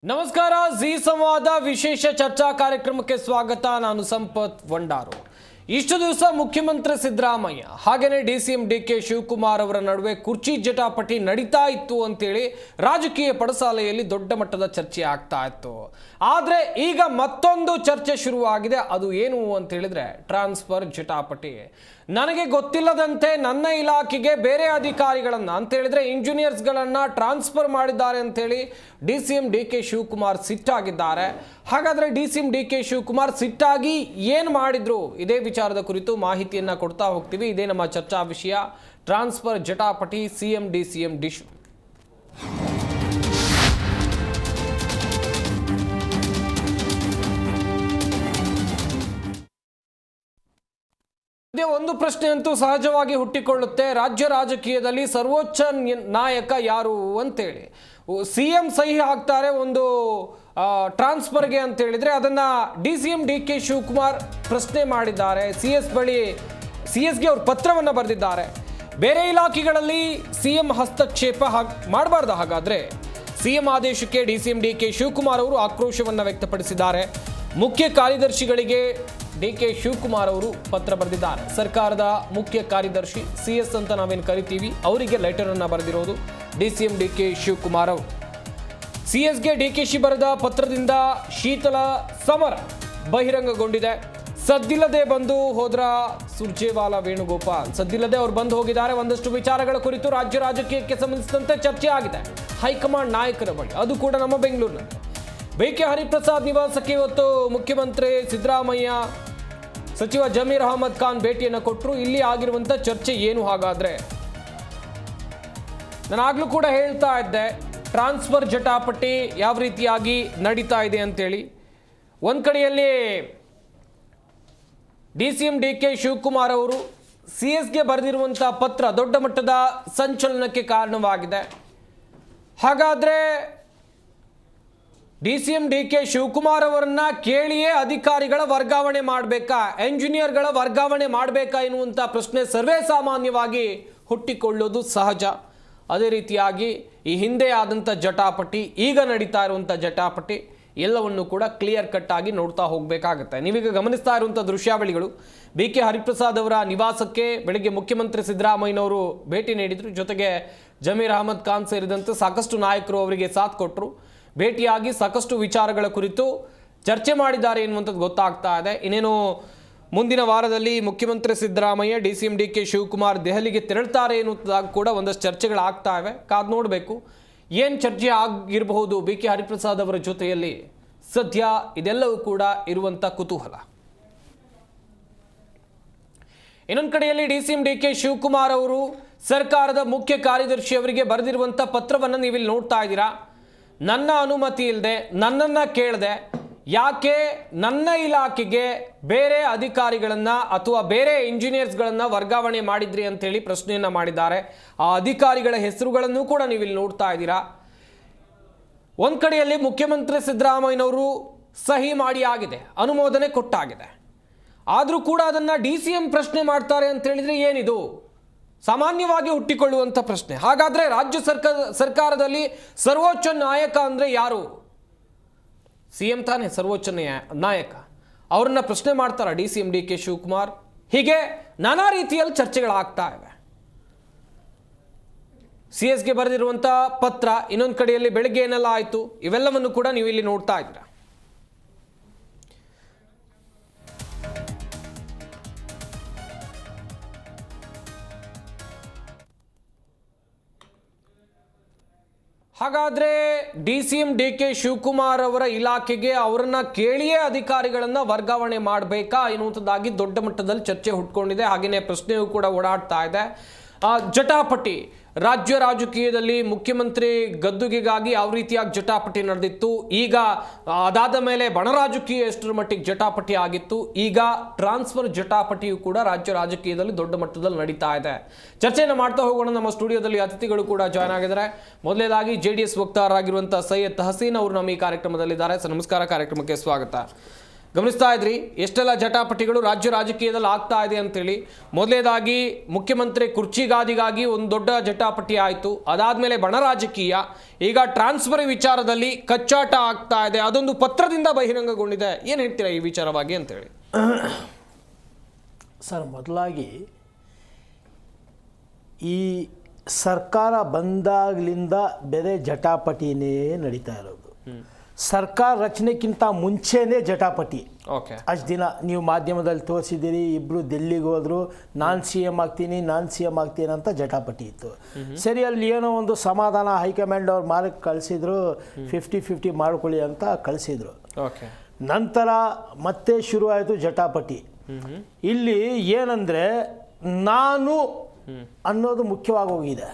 ನಮಸ್ಕಾರ ಜಿ ಸಂವಾದ ವಿಶೇಷ ಚರ್ಚಾ ಕಾರ್ಯಕ್ರಮಕ್ಕೆ ಸ್ವಾಗತ. ನಾನು ಸಂಪತ್ ವಂಡಾರು. ಇಷ್ಟು ದಿವಸ ಮುಖ್ಯಮಂತ್ರಿ ಸಿದ್ದರಾಮಯ್ಯ ಹಾಗೇನೇ ಡಿಸಿಎಂ ಡಿಕೆ ಶಿವಕುಮಾರ್ ಅವರ ನಡುವೆ ಕುರ್ಚಿ ಜಟಾಪಟಿ ನಡೀತಾ ಇತ್ತು ಅಂತೇಳಿ ರಾಜಕೀಯ ಪಡಸಾಲೆಯಲ್ಲಿ ದೊಡ್ಡ ಮಟ್ಟದ ಚರ್ಚೆ ಆಗ್ತಾ ಇತ್ತು. ಆದರೆ ಈಗ ಮತ್ತೊಂದು ಚರ್ಚೆ ಶುರುವಾಗಿದೆ. ಅದು ಏನು ಅಂತ ಹೇಳಿದ್ರೆ ಟ್ರಾನ್ಸ್ಫರ್ ಜಟಾಪಟಿ. ನನಗೆ ಗೊತ್ತಿಲ್ಲದಂತೆ ನನ್ನ ಇಲಾಖೆಗೆ ಬೇರೆ ಅಧಿಕಾರಿಗಳನ್ನ ಅಂತ ಹೇಳಿದ್ರೆ ಇಂಜಿನಿಯರ್ಸ್ಗಳನ್ನ ಟ್ರಾನ್ಸ್ಫರ್ ಮಾಡಿದ್ದಾರೆ ಅಂತೇಳಿ ಡಿಸಿಎಂ ಡಿಕೆ ಶಿವಕುಮಾರ್ ಸಿಟ್ಟಾಗಿದ್ದಾರೆ. ಹಾಗಾದ್ರೆ ಡಿಸಿಎಂ ಡಿಕೆ ಶಿವಕುಮಾರ್ ಸಿಟ್ಟಾಗಿ ಏನು ಮಾಡಿದ್ರು, ಇದೇ ವಿಚಾರದ ಕುರಿತು ಮಾಹಿತಿಯನ್ನ ಕೊಡ್ತಾ ಹೋಗ್ತೀವಿ. ಇದೇ ನಮ್ಮ ಚರ್ಚಾ ವಿಷಯ, ಟ್ರಾನ್ಸ್ಫರ್ ಜಟಾಪಟಿ ಸಿಎಂ ಡಿಸಿಎಂ ಡಿಶ್. ಇದೇ ಒಂದು ಪ್ರಶ್ನೆ ಅಂತೂ ಸಹಜವಾಗಿ ಹುಟ್ಟಿಕೊಳ್ಳುತ್ತೆ. ರಾಜ್ಯ ರಾಜಕೀಯದಲ್ಲಿ ಸರ್ವೋಚ್ಚ ನಾಯಕ ಯಾರು ಅಂತೇಳಿ ಸಿಎಂ ಸಹಿ ಹಾಕ್ತಾರೆ ಒಂದು ಟ್ರಾನ್ಸ್ಫರ್ಗೆ ಅಂತ ಹೇಳಿದ್ರೆ ಅದನ್ನ ಡಿಸಿಎಂ ಡಿಕೆ ಶಿವಕುಮಾರ್ ಪ್ರಶ್ನೆ ಮಾಡಿದ್ದಾರೆ. ಸಿಎಸ್ಗೆ ಅವರು ಪತ್ರವನ್ನು ಬರೆದಿದ್ದಾರೆ. ಬೇರೆ ಇಲಾಖೆಗಳಲ್ಲಿ ಸಿಎಂ ಹಸ್ತಕ್ಷೇಪ ಮಾಡಬಾರ್ದು. ಹಾಗಾದ್ರೆ ಸಿಎಂ ಆದೇಶಕ್ಕೆ ಡಿಸಿಎಂ ಡಿಕೆ ಶಿವಕುಮಾರ್ ಅವರು ಆಕ್ರೋಶವನ್ನು ವ್ಯಕ್ತಪಡಿಸಿದ್ದಾರೆ. ಮುಖ್ಯ ಕಾರ್ಯದರ್ಶಿಗಳಿಗೆ ಡಿಕೆ ಶಿವಕುಮಾರ್ ಅವರು ಪತ್ರ ಬರೆದಿದ್ದಾರೆ. ಸರ್ಕಾರದ ಮುಖ್ಯ ಕಾರ್ಯದರ್ಶಿ ಸಿಎಸ್ ಅಂತ ನಾವೇನು ಕರಿತೀವಿ, ಅವರಿಗೆ ಲೆಟರ್ ಅನ್ನು ಬರೆದಿರೋದು ಡಿಸಿಎಂ ಡಿಕೆ ಶಿವಕುಮಾರ್ ಅವರು. ಸಿಎಸ್ಗೆ ಡಿಕೆಶಿ ಬರೆದ ಪತ್ರದಿಂದ ಶೀತಲ ಸಮರ ಬಹಿರಂಗಗೊಂಡಿದೆ. ಸದ್ದಿಲ್ಲದೆ ಬಂದು ಹೋದ್ರ ಸುರ್ಜೇವಾಲಾ ವೇಣುಗೋಪಾಲ್, ಸದ್ದಿಲ್ಲದೆ ಅವರು ಬಂದು ಹೋಗಿದ್ದಾರೆ. ಒಂದಷ್ಟು ವಿಚಾರಗಳ ಕುರಿತು ರಾಜ್ಯ ರಾಜಕೀಯಕ್ಕೆ ಸಂಬಂಧಿಸಿದಂತೆ ಚರ್ಚೆ ಆಗಿದೆ ಹೈಕಮಾಂಡ್ ನಾಯಕರ ಬಳಿ, ಅದು ಕೂಡ ನಮ್ಮ ಬೆಂಗಳೂರಿನಲ್ಲಿ. ಬಿಕೆ ಹರಿಪ್ರಸಾದ್ ನಿವಾಸಕ್ಕೆ ಇವತ್ತು ಮುಖ್ಯಮಂತ್ರಿ ಸಿದ್ದರಾಮಯ್ಯ ಸಚಿವ ಜಮೀರ್ ಅಹಮದ್ ಖಾನ್ ಭೇಟಿಯನ್ನು ಕೊಟ್ಟರು. ಇಲ್ಲಿ ಆಗಿರುವಂಥ ಚರ್ಚೆ ಏನು ಹಾಗಾದ್ರೆ? ನಾನಾಗ್ಲೂ ಕೂಡ ಹೇಳ್ತಾ ಇದ್ದೆ, ಟ್ರಾನ್ಸ್ಫರ್ ಜಟಾಪಟಿ ಯಾವ ರೀತಿಯಾಗಿ ನಡೀತಾ ಇದೆ ಅಂತೇಳಿ. ಒಂದು ಕಡೆಯಲ್ಲಿ ಡಿಸಿಎಂ ಡಿಕೆ ಶಿವಕುಮಾರ್ ಅವರು ಸಿಎಸ್ಗೆ ಬರೆದಿರುವಂಥ ಪತ್ರ ದೊಡ್ಡ ಮಟ್ಟದ ಸಂಚಲನಕ್ಕೆ ಕಾರಣವಾಗಿದೆ. ಹಾಗಾದ್ರೆ ಡಿಸಿಎಂ ಡಿಕೆ ಶಿವಕುಮಾರ್ ಅವರನ್ನ ಕೇಳಿಯೇ ಅಧಿಕಾರಿಗಳ ವರ್ಗಾವಣೆ ಮಾಡಬೇಕಾ, ಎಂಜಿನಿಯರ್ಗಳ ವರ್ಗಾವಣೆ ಮಾಡಬೇಕಾ ಎನ್ನುವಂಥ ಪ್ರಶ್ನೆ ಸರ್ವೇ ಸಾಮಾನ್ಯವಾಗಿ ಹುಟ್ಟಿಕೊಳ್ಳೋದು ಸಹಜ. ಅದೇ ರೀತಿಯಾಗಿ ಈ ಹಿಂದೆ ಆದಂಥ ಜಟಾಪಟಿ, ಈಗ ನಡೀತಾ ಇರುವಂಥ ಜಟಾಪಟಿ ಎಲ್ಲವನ್ನು ಕೂಡ ಕ್ಲಿಯರ್ ಕಟ್ ಆಗಿ ನೋಡ್ತಾ ಹೋಗಬೇಕಾಗುತ್ತೆ. ನೀವೀಗ ಗಮನಿಸ್ತಾ ಇರುವಂಥ ದೃಶ್ಯಾವಳಿಗಳು ಬಿಕೆ ಹರಿಪ್ರಸಾದ್ ಅವರ ನಿವಾಸಕ್ಕೆ ಬೆಳಗ್ಗೆ ಮುಖ್ಯಮಂತ್ರಿ ಸಿದ್ದರಾಮಯ್ಯನವರು ಭೇಟಿ ನೀಡಿದರು. ಜೊತೆಗೆ ಜಮೀರ್ ಅಹಮದ್ ಖಾನ್ ಸೇರಿದಂತೆ ಸಾಕಷ್ಟು ನಾಯಕರು ಅವರಿಗೆ ಸಾಥ್ ಕೊಟ್ಟರು. ಭೇಟಿಯಾಗಿ ಸಾಕಷ್ಟು ವಿಚಾರಗಳ ಕುರಿತು ಚರ್ಚೆ ಮಾಡಿದ್ದಾರೆ ಎನ್ನುವಂಥದ್ದು ಗೊತ್ತಾಗ್ತಾ ಇದೆ. ಇನ್ನೇನು ಮುಂದಿನ ವಾರದಲ್ಲಿ ಮುಖ್ಯಮಂತ್ರಿ ಸಿದ್ದರಾಮಯ್ಯ ಡಿಸಿಎಂ ಡಿಕೆ ಶಿವಕುಮಾರ್ ದೆಹಲಿಗೆ ತೆರಳ್ತಾರೆ ಎನ್ನುವುದಾಗಿ ಕೂಡ ಒಂದಷ್ಟು ಚರ್ಚೆಗಳಾಗ್ತಾ ಇವೆ. ಕಾದು ನೋಡಬೇಕು ಏನು ಚರ್ಚೆ ಆಗಿರಬಹುದು ಬಿಕೆ ಹರಿಪ್ರಸಾದ್ ಅವರ ಜೊತೆಯಲ್ಲಿ. ಸದ್ಯ ಇದೆಲ್ಲವೂ ಕೂಡ ಇರುವಂಥ ಕುತೂಹಲ. ಇನ್ನೊಂದು ಕಡೆಯಲ್ಲಿ ಡಿಸಿಎಂ ಡಿಕೆ ಶಿವಕುಮಾರ್ ಅವರು ಸರ್ಕಾರದ ಮುಖ್ಯ ಕಾರ್ಯದರ್ಶಿ ಅವರಿಗೆ ಬರೆದಿರುವಂಥ ಪತ್ರವನ್ನು ನೀವಿಲ್ಲಿ ನೋಡ್ತಾ ಇದ್ದೀರಾ. ನನ್ನ ಅನುಮತಿ ಇಲ್ಲದೆ, ನನ್ನನ್ನು ಕೇಳದೆ ಯಾಕೆ ನನ್ನ ಇಲಾಖೆಗೆ ಬೇರೆ ಅಧಿಕಾರಿಗಳನ್ನು ಅಥವಾ ಬೇರೆ ಇಂಜಿನಿಯರ್ಸ್ಗಳನ್ನು ವರ್ಗಾವಣೆ ಮಾಡಿದ್ರಿ ಅಂತೇಳಿ ಪ್ರಶ್ನೆಯನ್ನು ಮಾಡಿದ್ದಾರೆ. ಆ ಅಧಿಕಾರಿಗಳ ಹೆಸರುಗಳನ್ನು ಕೂಡ ನೀವಿಲ್ಲಿ ನೋಡ್ತಾ ಇದ್ದೀರಾ. ಒಂದು ಕಡೆಯಲ್ಲಿ ಮುಖ್ಯಮಂತ್ರಿ ಸಿದ್ದರಾಮಯ್ಯನವರು ಸಹಿ ಮಾಡಿ ಆಗಿದೆ, ಅನುಮೋದನೆ ಕೊಟ್ಟಾಗಿದೆ. ಆದರೂ ಕೂಡ ಅದನ್ನು ಡಿಸಿಎಂ ಪ್ರಶ್ನೆ ಮಾಡ್ತಾರೆ ಅಂತ ಹೇಳಿದ್ರೆ ಏನಿದು? ಸಾಮಾನ್ಯವಾಗಿ ಹುಟ್ಟಿಕೊಳ್ಳುವಂಥ ಪ್ರಶ್ನೆ. ಹಾಗಾದರೆ ರಾಜ್ಯ ಸರ್ಕಾರದಲ್ಲಿ ಸರ್ವೋಚ್ಚ ನಾಯಕ ಅಂದರೆ ಯಾರು? ಸಿಎಂ ತಾನೇ ಸರ್ವೋಚ್ಚ ನಾಯಕ. ಅವ್ರನ್ನ ಪ್ರಶ್ನೆ ಮಾಡ್ತಾರ ಡಿಸಿಎಂ ಡಿಕೆ ಶಿವಕುಮಾರ್? ಹೀಗೆ ನಾನಾ ರೀತಿಯಲ್ಲಿ ಚರ್ಚೆಗಳಾಗ್ತಾ ಇವೆ. ಸಿಎಸ್ಗೆ ಬರೆದಿರುವಂಥ ಪತ್ರ, ಇನ್ನೊಂದು ಕಡೆಯಲ್ಲಿ ಬೆಳಗ್ಗೆ ಏನೆಲ್ಲ ಆಯಿತು, ಇವೆಲ್ಲವನ್ನು ಕೂಡ ನೀವು ಇಲ್ಲಿ ನೋಡ್ತಾ ಇದ್ದೀರಾ. ಹಾಗಾದರೆ ಡಿಸಿಎಂ ಡಿಕೆ ಶಿವಕುಮಾರ್ ಅವರ ಇಲಾಖೆಗೆ ಅವರನ್ನ ಕೇಳಿಯೇ ಅಧಿಕಾರಿಗಳನ್ನು ವರ್ಗಾವಣೆ ಮಾಡಬೇಕಾ ಎನ್ನುವಂಥದ್ದಾಗಿ ದೊಡ್ಡ ಮಟ್ಟದಲ್ಲಿ ಚರ್ಚೆ ಹುಟ್ಕೊಂಡಿದೆ. ಹಾಗೆಯೇ ಪ್ರಶ್ನೆಯೂ ಕೂಡ ಓಡಾಡ್ತಾ ಇದೆ. ಜಟಾಪಟಿ ರಾಜ್ಯ ರಾಜಕೀಯದಲ್ಲಿ ಮುಖ್ಯಮಂತ್ರಿ ಗದ್ದುಗೆಗಾಗಿ ಯಾವ ರೀತಿಯಾಗಿ ಜಟಾಪಟಿ ನಡೆದಿತ್ತು, ಈಗ ಅದಾದ ಮೇಲೆ ಬಣ ರಾಜಕೀಯ ಎಷ್ಟರ ಮಟ್ಟಿಗೆ ಜಟಾಪಟಿ ಆಗಿತ್ತು, ಈಗ ಟ್ರಾನ್ಸ್ಫರ್ ಜಟಾಪಟಿಯು ಕೂಡ ರಾಜ್ಯ ರಾಜಕೀಯದಲ್ಲಿ ದೊಡ್ಡ ಮಟ್ಟದಲ್ಲಿ ನಡೀತಾ ಇದೆ. ಚರ್ಚೆಯನ್ನು ಮಾಡ್ತಾ ಹೋಗೋಣ. ನಮ್ಮ ಸ್ಟುಡಿಯೋದಲ್ಲಿ ಅತಿಥಿಗಳು ಕೂಡ ಜಾಯ್ನ್ ಆಗಿದ್ದಾರೆ. ಮೊದಲನೇದಾಗಿ JDS ವಕ್ತಾರರಾಗಿರುವಂಥ ಸೈಯದ್ ಹಸೀನ್ ಅವರು ನಮ್ಮ ಈ ಕಾರ್ಯಕ್ರಮದಲ್ಲಿದ್ದಾರೆ. ಸರ್ ನಮಸ್ಕಾರ, ಕಾರ್ಯಕ್ರಮಕ್ಕೆ ಸ್ವಾಗತ. ಗಮನಿಸ್ತಾ ಇದ್ರಿ ಎಷ್ಟೆಲ್ಲ ಜಟಾಪಟಿಗಳು ರಾಜ್ಯ ರಾಜಕೀಯದಲ್ಲಿ ಆಗ್ತಾ ಇದೆ ಅಂತೇಳಿ. ಮೊದಲನೇದಾಗಿ ಮುಖ್ಯಮಂತ್ರಿ ಕುರ್ಚಿಗಾದಿಗಾಗಿ ಒಂದು ದೊಡ್ಡ ಜಟಾಪಟಿ ಆಯಿತು. ಅದಾದಮೇಲೆ ಬಣ ರಾಜಕೀಯ, ಈಗ ಟ್ರಾನ್ಸ್ಫರ್ ವಿಚಾರದಲ್ಲಿ ಕಚ್ಚಾಟ ಆಗ್ತಾ ಇದೆ. ಅದೊಂದು ಪತ್ರದಿಂದ ಬಹಿರಂಗಗೊಂಡಿದೆ. ಏನು ಹೇಳ್ತೀರಾ ಈ ವಿಚಾರವಾಗಿ ಅಂತೇಳಿ? ಸರ್, ಮೊದಲಾಗಿ ಈ ಸರ್ಕಾರ ಬಂದಾಗಲಿಂದ ಬೇರೆ ಜಟಾಪಟಿನೇ ನಡೀತಾ ಇರೋದು. ಸರ್ಕಾರ ರಚನೆಗಿಂತ ಮುಂಚೆನೇ ಜಟಾಪಟಿ. ಓಕೆ, ಅಷ್ಟು ದಿನ ನೀವು ಮಾಧ್ಯಮದಲ್ಲಿ ತೋರಿಸಿದ್ದೀರಿ, ಇಬ್ಬರು ಡೆಲ್ಲಿಗೆ ಹೋದ್ರು, ನಾನು CM ಆಗ್ತೀನಿ ಅಂತ ಜಟಾಪಟಿ ಇತ್ತು. ಸರಿ, ಅಲ್ಲಿ ಏನೋ ಒಂದು ಸಮಾಧಾನ, ಹೈಕಮಾಂಡ್ ಅವ್ರು ಮಾರಕ್ಕೆ ಕಳಿಸಿದ್ರು, 50-50 ಮಾಡ್ಕೊಳ್ಳಿ ಅಂತ ಕಳಿಸಿದ್ರು. ಓಕೆ, ನಂತರ ಮತ್ತೆ ಶುರು ಆಯಿತು ಜಟಾಪಟಿ. ಇಲ್ಲಿ ಏನಂದರೆ ನಾನು ಅನ್ನೋದು ಮುಖ್ಯವಾಗಿ ಹೋಗಿದೆ.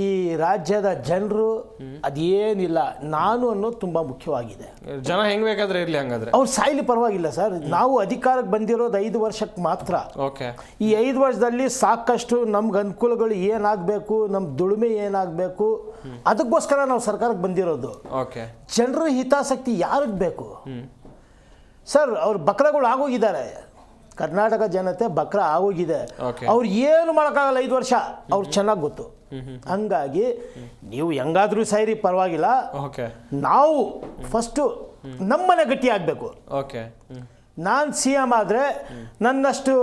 ಈ ರಾಜ್ಯದ ಜನರು ಅದೇನಿಲ್ಲ, ನಾನು ಅನ್ನೋದು ತುಂಬ ಮುಖ್ಯವಾಗಿದೆ. ಜನ ಹೆಂಗ್ ಬೇಕಾದ್ರೆ ಇರಲಿ, ಹಂಗಾದ್ರೆ ಅವ್ರು ಸಾಯ್ಲಿ ಪರವಾಗಿಲ್ಲ ಸರ್. ನಾವು ಅಧಿಕಾರಕ್ಕೆ ಬಂದಿರೋದು 5 ವರ್ಷಕ್ಕೆ ಮಾತ್ರ. ಓಕೆ, ಈ 5 ವರ್ಷದಲ್ಲಿ ಸಾಕಷ್ಟು ನಮ್ಗೆ ಅನುಕೂಲಗಳು ಏನಾಗಬೇಕು, ನಮ್ಮ ದುಡಿಮೆ ಏನಾಗಬೇಕು, ಅದಕ್ಕೋಸ್ಕರ ನಾವು ಸರ್ಕಾರಕ್ಕೆ ಬಂದಿರೋದು. ಓಕೆ, ಜನರ ಹಿತಾಸಕ್ತಿ ಯಾರಿಗೆ ಬೇಕು ಸರ್? ಅವ್ರು ಬಕ್ರಗಳು ಆಗೋಗಿದ್ದಾರೆ. ಕರ್ನಾಟಕ ಜನತೆ ಬಕ್ರ ಆಗೋಗಿದೆ. ಅವ್ರು ಏನು ಮಾಡೋಕ್ಕಾಗಲ್ಲ 5 ವರ್ಷ, ಅವ್ರು ಚೆನ್ನಾಗಿ ಗೊತ್ತು. ಹಂಗಾಗಿ ನೀವು ಹೆಂಗಾದ್ರೂ ಸೈರಿ ಪರವಾಗಿಲ್ಲ, ನಾವು ಫಸ್ಟು ನಮ್ಮನೆ ಗಟ್ಟಿ ಆಗಬೇಕು. ಓಕೆ, ನಾನು CM ಆದರೆ ನನ್ನಷ್ಟು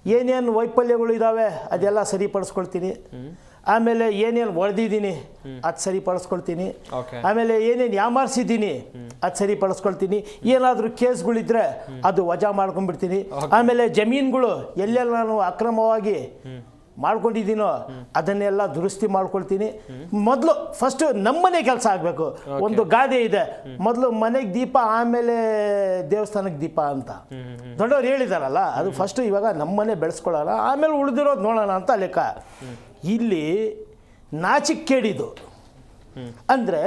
ಏನೇನು ವೈಫಲ್ಯಗಳು ಇದ್ದಾವೆ ಅದೆಲ್ಲ ಸರಿಪಡಿಸ್ಕೊಳ್ತೀನಿ. ಆಮೇಲೆ ಏನೇನು ಹೊಡೆದಿದ್ದೀನಿ ಅದು ಸರಿಪಡಿಸ್ಕೊಳ್ತೀನಿ. ಆಮೇಲೆ ಏನೇನು ಯಾಮಾರಿಸಿದ್ದೀನಿ ಅದು ಸರಿಪಡಿಸ್ಕೊಳ್ತೀನಿ. ಏನಾದರೂ ಕೇಸ್ಗಳಿದ್ರೆ ಅದು ವಜಾ ಮಾಡ್ಕೊಂಡ್ಬಿಡ್ತೀನಿ. ಆಮೇಲೆ ಜಮೀನುಗಳು ಎಲ್ಲೆಲ್ಲ ನಾನು ಅಕ್ರಮವಾಗಿ ಮಾಡ್ಕೊಂಡಿದ್ದೀನೋ ಅದನ್ನೆಲ್ಲ ದುರಸ್ತಿ ಮಾಡ್ಕೊಳ್ತೀನಿ. ಮೊದಲು ಫಸ್ಟು ನಮ್ಮನೆ ಕೆಲಸ ಆಗಬೇಕು. ಒಂದು ಗಾದೆ ಇದೆ, ಮೊದಲು ಮನೆಗೆ ದೀಪ ಆಮೇಲೆ ದೇವಸ್ಥಾನಕ್ಕೆ ದೀಪ ಅಂತ ದೊಡ್ಡವ್ರು ಹೇಳಿದಾರಲ್ಲ, ಅದು ಫಸ್ಟು ಇವಾಗ ನಮ್ಮನೆ ಬೆಳೆಸ್ಕೊಳ್ಳೋಣ, ಆಮೇಲೆ ಉಳಿದಿರೋದು ನೋಡೋಣ ಅಂತ ಲೆಕ್ಕ. ಇಲ್ಲಿ ನಾಚಿಕೆಡಿದು ಅಂದರೆ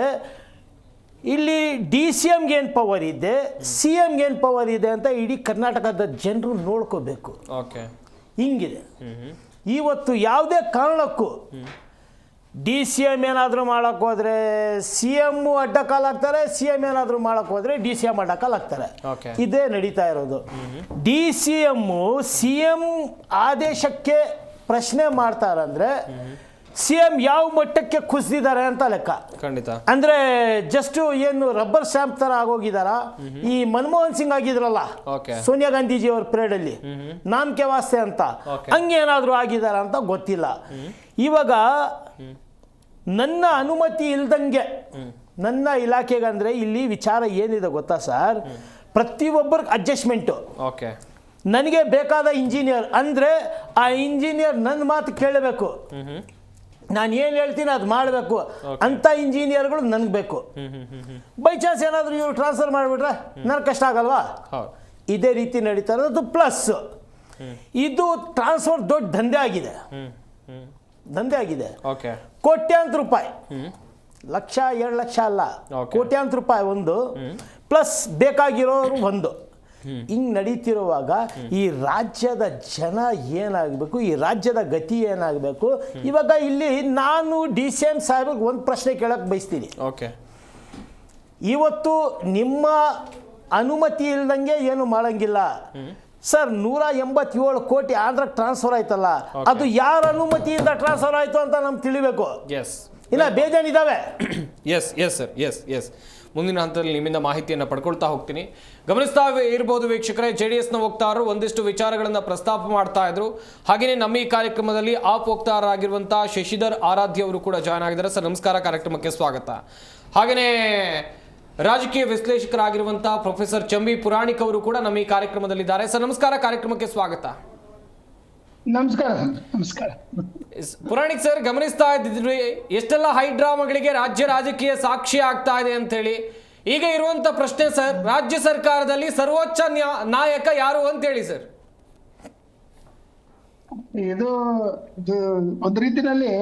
ಇಲ್ಲಿ DCMಗೆ ಏನು ಪವರ್ ಇದೆ, CMಗೆ ಏನು ಪವರ್ ಇದೆ ಅಂತ ಇಡೀ ಕರ್ನಾಟಕದ ಜನರು ನೋಡ್ಕೋಬೇಕು. ಹಿಂಗಿದೆ ಇವತ್ತು. ಯಾವುದೇ ಕಾರಣಕ್ಕೂ DCM ಏನಾದರೂ ಮಾಡೋಕ್ಕೆ ಹೋದರೆ CM ಅಡ್ಡಕಾಲಾಗ್ತಾರೆ, CM ಏನಾದರೂ ಮಾಡೋಕ್ಕೆ ಹೋದರೆ DCM ಅಡ್ಡಕಾಲಾಗ್ತಾರೆ. ಇದೇ ನಡೀತಾ ಇರೋದು. DCM CM ಆದೇಶಕ್ಕೆ ಪ್ರಶ್ನೆ ಮಾಡ್ತಾರಂದ್ರೆ CM ಯಾವ ಮಟ್ಟಕ್ಕೆ ಕುಸಿದಿದ್ದಾರೆ ಅಂತ ಲೆಕ್ಕ. ಖಂಡಿತ. ಅಂದ್ರೆ ಜಸ್ಟ್ ಏನು ರಬ್ಬರ್ ಸ್ಟ್ಯಾಂಪ್ ತರ ಆಗೋಗಿದಾರ. ಈ ಮನಮೋಹನ್ ಸಿಂಗ್ ಆಗಿದ್ರಲ್ಲ ಸೋನಿಯಾ ಗಾಂಧೀಜಿ ಅವ್ರ ಪೀರಿಯಡ್ ಅಲ್ಲಿ, ನಾಮಕೆ ವಾಸ್ತೆ ಅಂತ, ಹಂಗೇನಾದ್ರೂ ಆಗಿದಾರ ಅಂತ ಗೊತ್ತಿಲ್ಲ. ಇವಾಗ ನನ್ನ ಅನುಮತಿ ಇಲ್ದಂಗೆ ನನ್ನ ಇಲಾಖೆಗೆ ಅಂದ್ರೆ ಇಲ್ಲಿ ವಿಚಾರ ಏನಿದೆ ಗೊತ್ತಾ ಸರ್? ಪ್ರತಿಯೊಬ್ಬರಿಗೆ ಅಡ್ಜಸ್ಟ್ಮೆಂಟು. ನನಗೆ ಬೇಕಾದ ಇಂಜಿನಿಯರ್ ಅಂದರೆ ಆ ಇಂಜಿನಿಯರ್ ನನ್ನ ಮಾತು ಕೇಳಬೇಕು, ನಾನು ಏನು ಹೇಳ್ತೀನಿ ಅದು ಮಾಡಬೇಕು ಅಂತ ಇಂಜಿನಿಯರ್ಗಳು ನನಗೆ ಬೇಕು. ಬೈ ಚಾನ್ಸ್ ಏನಾದರೂ ಇವ್ರು ಟ್ರಾನ್ಸ್ಫರ್ ಮಾಡಿಬಿಟ್ರೆ ನನಗೆ ಕಷ್ಟ ಆಗಲ್ವಾ? ಇದೇ ರೀತಿ ನಡೀತಾ ಇರೋದು. ಪ್ಲಸ್ ಇದು ಟ್ರಾನ್ಸ್ಫರ್ ದೊಡ್ಡ ದಂಧೆ ಆಗಿದೆ. ಕೋಟ್ಯಾಂತರ ರೂಪಾಯಿ, ಲಕ್ಷ 2 ಲಕ್ಷ ಅಲ್ಲ, ಕೋಟ್ಯಾಂತರ ರೂಪಾಯಿ ಒಂದು, ಪ್ಲಸ್ ಬೇಕಾಗಿರೋರು ಒಂದು. ಹಿಂಗೆ ನಡೀತಿರುವಾಗ ಈ ರಾಜ್ಯದ ಜನ ಏನಾಗಬೇಕು, ಈ ರಾಜ್ಯದ ಗತಿ ಏನಾಗಬೇಕು? ಇವಾಗ ಇಲ್ಲಿ ನಾನು DCM ಸಾಹೇಬ್ರಿಗೆ ಒಂದು ಪ್ರಶ್ನೆ ಕೇಳಕ್ಕೆ ಬಯಸ್ತೀನಿ. ಇವತ್ತು ನಿಮ್ಮ ಅನುಮತಿ ಇಲ್ದಂಗೆ ಏನು ಮಾಡಂಗಿಲ್ಲ ಸರ್. 187 ಕೋಟಿ ಆಂಧ್ರಕ್ಕೆ ಟ್ರಾನ್ಸ್ಫರ್ ಆಯ್ತಲ್ಲ, ಅದು ಯಾರ ಅನುಮತಿಯಿಂದ ಟ್ರಾನ್ಸ್ಫರ್ ಆಯ್ತು ಅಂತ ನಮ್ಗೆ ತಿಳಿಬೇಕು. ಇಲ್ಲ ಬೇಜಾನಿದ್ದಾವೆ. ಮುಂದಿನ ಹಂತದಲ್ಲಿ ನಿಮ್ಮಿಂದ ಮಾಹಿತಿಯನ್ನು ಪಡ್ಕೊಳ್ತಾ ಹೋಗ್ತೀನಿ. ಗಮನಿಸ್ತಾ ಇರ್ಬೋದು ವೀಕ್ಷಕರೇ, JDSನ ವಕ್ತಾರರು ಒಂದಿಷ್ಟು ವಿಚಾರಗಳನ್ನು ಪ್ರಸ್ತಾಪ ಮಾಡ್ತಾ ಇದ್ರು. ಹಾಗೆಯೇ ನಮ್ಮ ಈ ಕಾರ್ಯಕ್ರಮದಲ್ಲಿ ಆಪ್ ವಕ್ತಾರರಾಗಿರುವಂಥ ಶಶಿಧರ್ ಆರಾಧ್ಯ ಅವರು ಕೂಡ ಜಾಯ್ನ್ ಆಗಿದ್ದಾರೆ. ಸರ್ ನಮಸ್ಕಾರ, ಕಾರ್ಯಕ್ರಮಕ್ಕೆ ಸ್ವಾಗತ. ಹಾಗೆಯೇ ರಾಜಕೀಯ ವಿಶ್ಲೇಷಕರಾಗಿರುವಂಥ ಪ್ರೊಫೆಸರ್ ಚಂಬಿ ಪುರಾಣಿಕ್ ಅವರು ಕೂಡ ನಮ್ಮ ಈ ಕಾರ್ಯಕ್ರಮದಲ್ಲಿದ್ದಾರೆ. ಸರ್ ನಮಸ್ಕಾರ, ಕಾರ್ಯಕ್ರಮಕ್ಕೆ ಸ್ವಾಗತ. ನಮಸ್ಕಾರ ಪುರಾಣಿಕ್ ಸರ್, ಗಮನಿಸ್ತಾ ಇದ್ದಿದ್ರಿ ಎಷ್ಟೆಲ್ಲ ಹೈ ಡ್ರಾಮಾಗಳಿಗೆ ರಾಜ್ಯ ರಾಜಕೀಯ ಸಾಕ್ಷಿ ಆಗ್ತಾ ಇದೆ ಅಂತ ಹೇಳಿ. ಈಗ ಇರುವಂತ ಪ್ರಶ್ನೆ ಸರ್, ರಾಜ್ಯ ಸರ್ಕಾರದಲ್ಲಿ ಸರ್ವೋಚ್ಚ ನಾಯಕ ಯಾರು ಅಂತ ಹೇಳಿ ಸರ್. ಇದು ಒಂದು ರೀತಿಯಲ್ಲಿ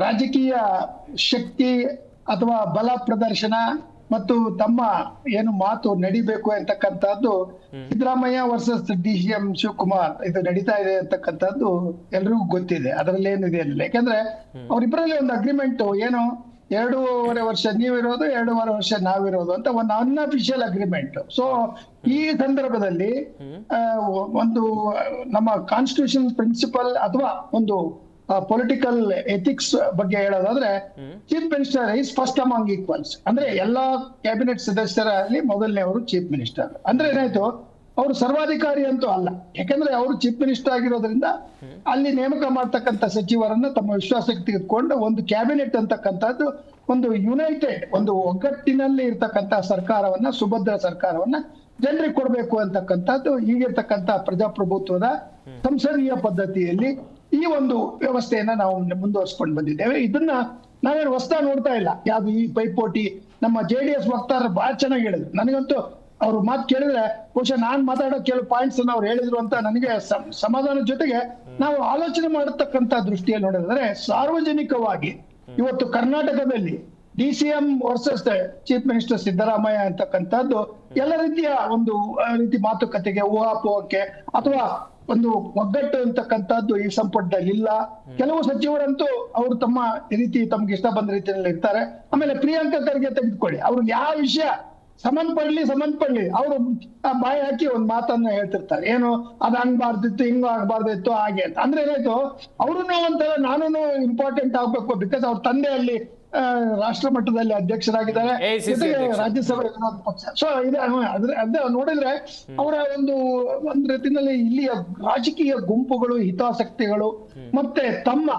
ರಾಜಕೀಯ ಶಕ್ತಿ ಅಥವಾ ಬಲ ಪ್ರದರ್ಶನ ಮತ್ತು ತಮ್ಮ ಏನು ಮಾತು ನಡಿಬೇಕು ಅಂತಕ್ಕಂಥದ್ದು ಸಿದ್ದರಾಮಯ್ಯ ವರ್ಸಸ್ DCM ಶಿವಕುಮಾರ್ ಇದು ನಡೀತಾ ಇದೆ ಅಂತಕ್ಕಂಥದ್ದು ಎಲ್ರಿಗೂ ಗೊತ್ತಿದೆ. ಅದರಲ್ಲಿ ಏನಿದೆ ಏನಿಲ್ಲ, ಯಾಕಂದ್ರೆ ಅವರಿಬ್ಬರಲ್ಲಿ ಒಂದು ಅಗ್ರಿಮೆಂಟ್ ಏನು 2.5 ವರ್ಷ ನೀವಿರೋದು, 2.5 ವರ್ಷ ನಾವಿರೋದು ಅಂತ ಒಂದು ಅನ್ಅಫಿಷಿಯಲ್ ಅಗ್ರಿಮೆಂಟ್. ಸೊ ಈ ಸಂದರ್ಭದಲ್ಲಿ ಒಂದು ನಮ್ಮ ಕಾನ್ಸ್ಟಿಟ್ಯೂಷನ್ ಪ್ರಿನ್ಸಿಪಲ್ ಅಥವಾ ಒಂದು ಪೊಲಿಟಿಕಲ್ ಎಥಿಕ್ಸ್ ಬಗ್ಗೆ ಹೇಳೋದಾದ್ರೆ, chief minister is first among equals. ಅಂದ್ರೆ ಎಲ್ಲಾ ಕ್ಯಾಬಿನೆಟ್ ಸದಸ್ಯರಲ್ಲಿ ಮೊದಲನೇವರು ಚೀಫ್ ಮಿನಿಸ್ಟರ್. ಅಂದ್ರೆ ಏನಾಯ್ತು, ಅವರು ಸರ್ವಾಧಿಕಾರಿ ಅಂತೂ ಅಲ್ಲ, ಯಾಕಂದ್ರೆ ಅವರು ಚೀಫ್ ಮಿನಿಸ್ಟರ್ ಆಗಿರೋದ್ರಿಂದ ಅಲ್ಲಿ ನೇಮಕ ಮಾಡ್ತಕ್ಕಂಥ ಸಚಿವರನ್ನ ತಮ್ಮ ವಿಶ್ವಾಸಕ್ಕೆ ತೆಗೆದುಕೊಂಡು ಒಂದು ಕ್ಯಾಬಿನೆಟ್ ಅಂತಕ್ಕಂಥದ್ದು ಒಂದು ಯುನೈಟೆಡ್, ಒಂದು ಒಗ್ಗಟ್ಟಿನಲ್ಲಿ ಇರ್ತಕ್ಕಂಥ ಸರ್ಕಾರವನ್ನ, ಸುಭದ್ರ ಸರ್ಕಾರವನ್ನ ಜನರಿಗೆ ಕೊಡಬೇಕು ಅಂತಕ್ಕಂಥದ್ದು ಈಗಿರ್ತಕ್ಕಂಥ ಪ್ರಜಾಪ್ರಭುತ್ವದ ಸಂಸದೀಯ ಪದ್ಧತಿಯಲ್ಲಿ ಈ ಒಂದು ವ್ಯವಸ್ಥೆಯನ್ನ ನಾವು ಮುಂದುವರಿಸ್ಕೊಂಡು ಬಂದಿದ್ದೇವೆ. ಇದನ್ನ ನಾವೇನು ಹೊಸ ನೋಡ್ತಾ ಇಲ್ಲ. ಯಾವ್ದು ಈ ಪೈಪೋಟಿ ನಮ್ಮ JDS ವಕ್ತಾರರು ಬಹಳ ಚೆನ್ನಾಗಿ ಹೇಳಿದ್ರು. ನನಗಂತೂ ಅವ್ರ ಮಾತು ಕೇಳಿದ್ರೆ ಬಹುಶಃ ನಾನ್ ಮಾತಾಡೋ ಕೆಲವು ಪಾಯಿಂಟ್ಸ್ ಅನ್ನ ಅವ್ರು ಹೇಳಿದ್ರು ಅಂತ ನನಗೆ ಸಮಾಧಾನದ ಜೊತೆಗೆ ನಾವು ಆಲೋಚನೆ ಮಾಡತಕ್ಕಂತ ದೃಷ್ಟಿಯಲ್ಲಿ ನೋಡಿದ್ರೆ, ಸಾರ್ವಜನಿಕವಾಗಿ ಇವತ್ತು ಕರ್ನಾಟಕದಲ್ಲಿ DCM versus chief minister Siddaramaiah ಅಂತಕ್ಕಂಥದ್ದು ಎಲ್ಲ ರೀತಿಯ ಒಂದು ರೀತಿ ಮಾತುಕತೆಗೆ, ಊಹಾಪೋಹಕ್ಕೆ ಅಥವಾ ಒಂದು ಒಗ್ಗಟ್ಟು ಅಂತಕ್ಕಂಥದ್ದು ಈ ಸಂಪುಟದಲ್ಲಿ ಇಲ್ಲ. ಕೆಲವು ಸಚಿವರಂತೂ ಅವರು ತಮ್ಮ ರೀತಿ ತಮ್ಗೆ ಇಷ್ಟ ಬಂದ ರೀತಿಯಲ್ಲಿ ಇರ್ತಾರೆ. ಆಮೇಲೆ ಪ್ರಿಯಾಂಕಾ ಖರ್ಗೆ ತೆಗೆದುಕೊಳ್ಳಿ, ಅವ್ರಿಗೆ ಯಾವ ವಿಷಯ ಸಂಬಂಧ ಪಡ್ಲಿ ಅವರು ಬಾಯಿ ಹಾಕಿ ಒಂದ್ ಮಾತನ್ನ ಹೇಳ್ತಿರ್ತಾರೆ, ಏನು ಅದ್ ಹಂಗ್ಬಾರ್ದಿತ್ತು, ಹಿಂಗ ಆಗ್ಬಾರ್ದಿತ್ತು, ಹಾಗೆ ಅಂತ. ಅಂದ್ರೆ ಏನಾಯ್ತು, ಅವ್ರನ್ನೂ ಒಂಥರ ನಾನು ಇಂಪಾರ್ಟೆಂಟ್ ಆಗ್ಬೇಕು, ಬಿಕಾಸ್ ಅವ್ರ ತಂದೆ ಅಲ್ಲಿ ರಾಷ್ಟ್ರ ಮಟ್ಟದಲ್ಲಿ ಅಧ್ಯಕ್ಷರಾಗಿದ್ದಾರೆ, ಜೊತೆಗೆ ರಾಜ್ಯಸಭೆ ವಿರೋಧ ಪಕ್ಷ. ಸೊ ಅದೇ ನೋಡಿದ್ರೆ ಅವರ ಒಂದು ರೀತಿಯಲ್ಲಿ ಇಲ್ಲಿಯ ರಾಜಕೀಯ ಗುಂಪುಗಳು, ಹಿತಾಸಕ್ತಿಗಳು ಮತ್ತೆ ತಮ್ಮ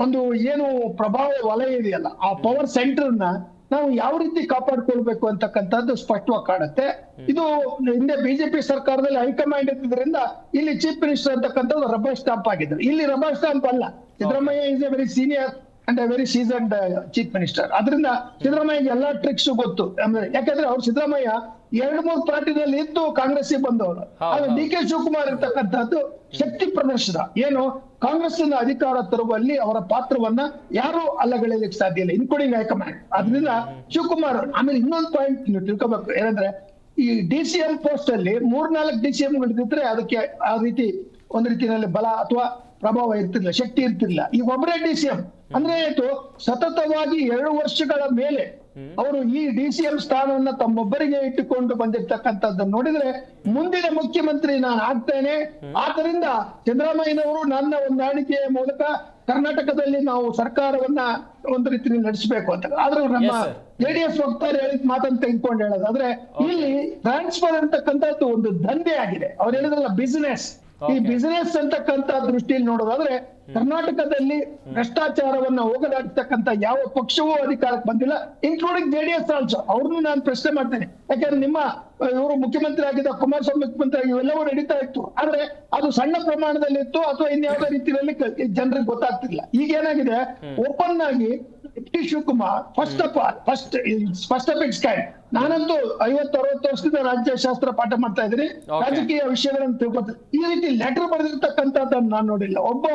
ಒಂದು ಏನು ಪ್ರಭಾವ ವಲಯ ಇದೆಯಲ್ಲ, ಆ ಪವರ್ ಸೆಂಟರ್ನ ನಾವು ಯಾವ ರೀತಿ ಕಾಪಾಡ್ಕೊಳ್ಬೇಕು ಅಂತಕ್ಕಂಥದ್ದು ಸ್ಪಷ್ಟವಾಗಿ ಕಾಣುತ್ತೆ. ಇದು ಹಿಂದೆ ಬಿಜೆಪಿ ಸರ್ಕಾರದಲ್ಲಿ ಹೈಕಮಾಂಡ್ ಇದ್ದಿದ್ರಿಂದ ಇಲ್ಲಿ ಚೀಫ್ ಮಿನಿಸ್ಟರ್ ಅಂತಕ್ಕಂಥದ್ದು ರಬ್ಬರ್ ಸ್ಟಾಂಪ್ ಆಗಿದ್ರು. ಇಲ್ಲಿ ರಬ್ಬರ್ ಸ್ಟಾಂಪ್ ಅಲ್ಲ. Siddaramaiah is A very senior and A very seasoned chief minister. ಅದರಿಂದ ಸಿದ್ದರಾಮಯ್ಯ ಎಲ್ಲಾ ಟ್ರಿಕ್ಸ್ ಗೊತ್ತು. ಅಂದ್ರೆ ಯಾಕಂದ್ರೆ ಅವ್ರು ಸಿದ್ದರಾಮಯ್ಯ 2-3 ಪಾರ್ಟಿನಲ್ಲಿ ಇದ್ದು ಕಾಂಗ್ರೆಸ್ ಬಂದವರು. ಆದ್ರೆ DK ಶಿವಕುಮಾರ್ ಇರ್ತಕ್ಕಂಥದ್ದು ಶಕ್ತಿ ಪ್ರದರ್ಶನ, ಏನು ಕಾಂಗ್ರೆಸ್ ಅಧಿಕಾರ ತರುವಲ್ಲಿ ಅವರ ಪಾತ್ರವನ್ನ ಯಾರು ಅಲ್ಲಗಳೆಯಲಿಕ್ಕೆ ಸಾಧ್ಯ ಇಲ್ಲ, ಇನ್ಕ್ಲೂಡಿಂಗ್ ಹೈಕಮಾಂಡ್. ಅದರಿಂದ ಶಿವಕುಮಾರ್. ಆಮೇಲೆ ಇನ್ನೊಂದು ಪಾಯಿಂಟ್ ನೀವು ತಿಳ್ಕೊಬೇಕು, ಏನಂದ್ರೆ ಈ DCM ಪೋಸ್ಟ್ ಅಲ್ಲಿ 3-4 DCM ಗಳಿದ್ರೆ ಅದಕ್ಕೆ ಆ ರೀತಿ ಒಂದು ರೀತಿಯಲ್ಲಿ ಬಲ ಅಥವಾ ಪ್ರಭಾವ ಇರ್ತಿರ್ಲಿಲ್ಲ, ಶಕ್ತಿ ಇರ್ತಿರ್ಲಿಲ್ಲ. ಈಗ ಒಬ್ಬರೇ DCM ಅಂದ್ರೆ ಆಯ್ತು, ಸತತವಾಗಿ 2 ವರ್ಷಗಳ ಮೇಲೆ ಅವರು ಈ DCM ಸ್ಥಾನವನ್ನ ತಮ್ಮೊಬ್ಬರಿಗೆ ಇಟ್ಟುಕೊಂಡು ಬಂದಿರ್ತಕ್ಕಂಥದ್ದನ್ನು ನೋಡಿದ್ರೆ, ಮುಂದಿನ ಮುಖ್ಯಮಂತ್ರಿ ನಾನು ಆಗ್ತೇನೆ, ಆದ್ದರಿಂದ ಸಿದ್ದರಾಮಯ್ಯನವರು ನನ್ನ ಹೊಂದಾಣಿಕೆಯ ಮೂಲಕ ಕರ್ನಾಟಕದಲ್ಲಿ ನಾವು ಸರ್ಕಾರವನ್ನ ಒಂದು ರೀತಿಯಲ್ಲಿ ನಡೆಸಬೇಕು ಅಂತ. ಆದ್ರೂ ನಮ್ಮ JDS ವಕ್ತಾರ ಹೇಳಿದ ಮಾತನ್ನು ತೆಗೆದುಕೊಂಡು ಹೇಳೋದಾದ್ರೆ, ಇಲ್ಲಿ ಟ್ರಾನ್ಸ್ಫರ್ ಅಂತಕ್ಕಂಥದ್ದು ಒಂದು ದಂಧೆ ಆಗಿದೆ. ಅವ್ರು ಹೇಳಿದ್ರಲ್ಲ ಬಿಸಿನೆಸ್, ಈ ಬಿಸಿನೆಸ್ ಅಂತಕ್ಕಂಥ ದೃಷ್ಟಿಯಲ್ಲಿ ನೋಡೋದಾದ್ರೆ ಕರ್ನಾಟಕದಲ್ಲಿ ಭ್ರಷ್ಟಾಚಾರವನ್ನ ಹೋಗಲಾಡ್ತಕ್ಕಂಥ ಯಾವ ಪಕ್ಷವೂ ಅಧಿಕಾರಕ್ಕೆ ಬಂದಿಲ್ಲ, ಇನ್ಕ್ಲೂಡಿಂಗ್ JDS ಆಲ್ಸೋ. ಅವ್ರನ್ನು ನಾನು ಪ್ರಶ್ನೆ ಮಾಡ್ತೇನೆ, ಯಾಕಂದ್ರೆ ನಿಮ್ಮ ಇವರು ಮುಖ್ಯಮಂತ್ರಿ ಆಗಿದ್ದ, ಕುಮಾರಸ್ವಾಮಿ ಮುಖ್ಯಮಂತ್ರಿ ಆಗಿ ಇವೆಲ್ಲವೂ ನಡೀತಾ ಇತ್ತು. ಆದ್ರೆ ಅದು ಸಣ್ಣ ಪ್ರಮಾಣದಲ್ಲಿ ಇತ್ತು ಅಥವಾ ಇನ್ಯಾವುದೇ ರೀತಿಯಲ್ಲಿ ಜನರಿಗೆ ಗೊತ್ತಾಗ್ತಿಲ್ಲ. ಈಗ ಏನಾಗಿದೆ, ಓಪನ್ ಆಗಿ DK Shivakumar first of it's kind. ನಾನಂತೂ 50-60 ವರ್ಷದಿಂದ ರಾಜ್ಯಶಾಸ್ತ್ರ ಪಾಠ ಮಾಡ್ತಾ ಇದ್ದೀನಿ, ರಾಜಕೀಯ ವಿಷಯಗಳನ್ನು ತಿಳ್ಕೊತೀನಿ. ಈ ರೀತಿ ಲೆಟರ್ ಬರೆದಿರ್ತಕ್ಕಂಥದ್ದನ್ನು ನಾನು ನೋಡಿಲ್ಲ. ಒಬ್ಬ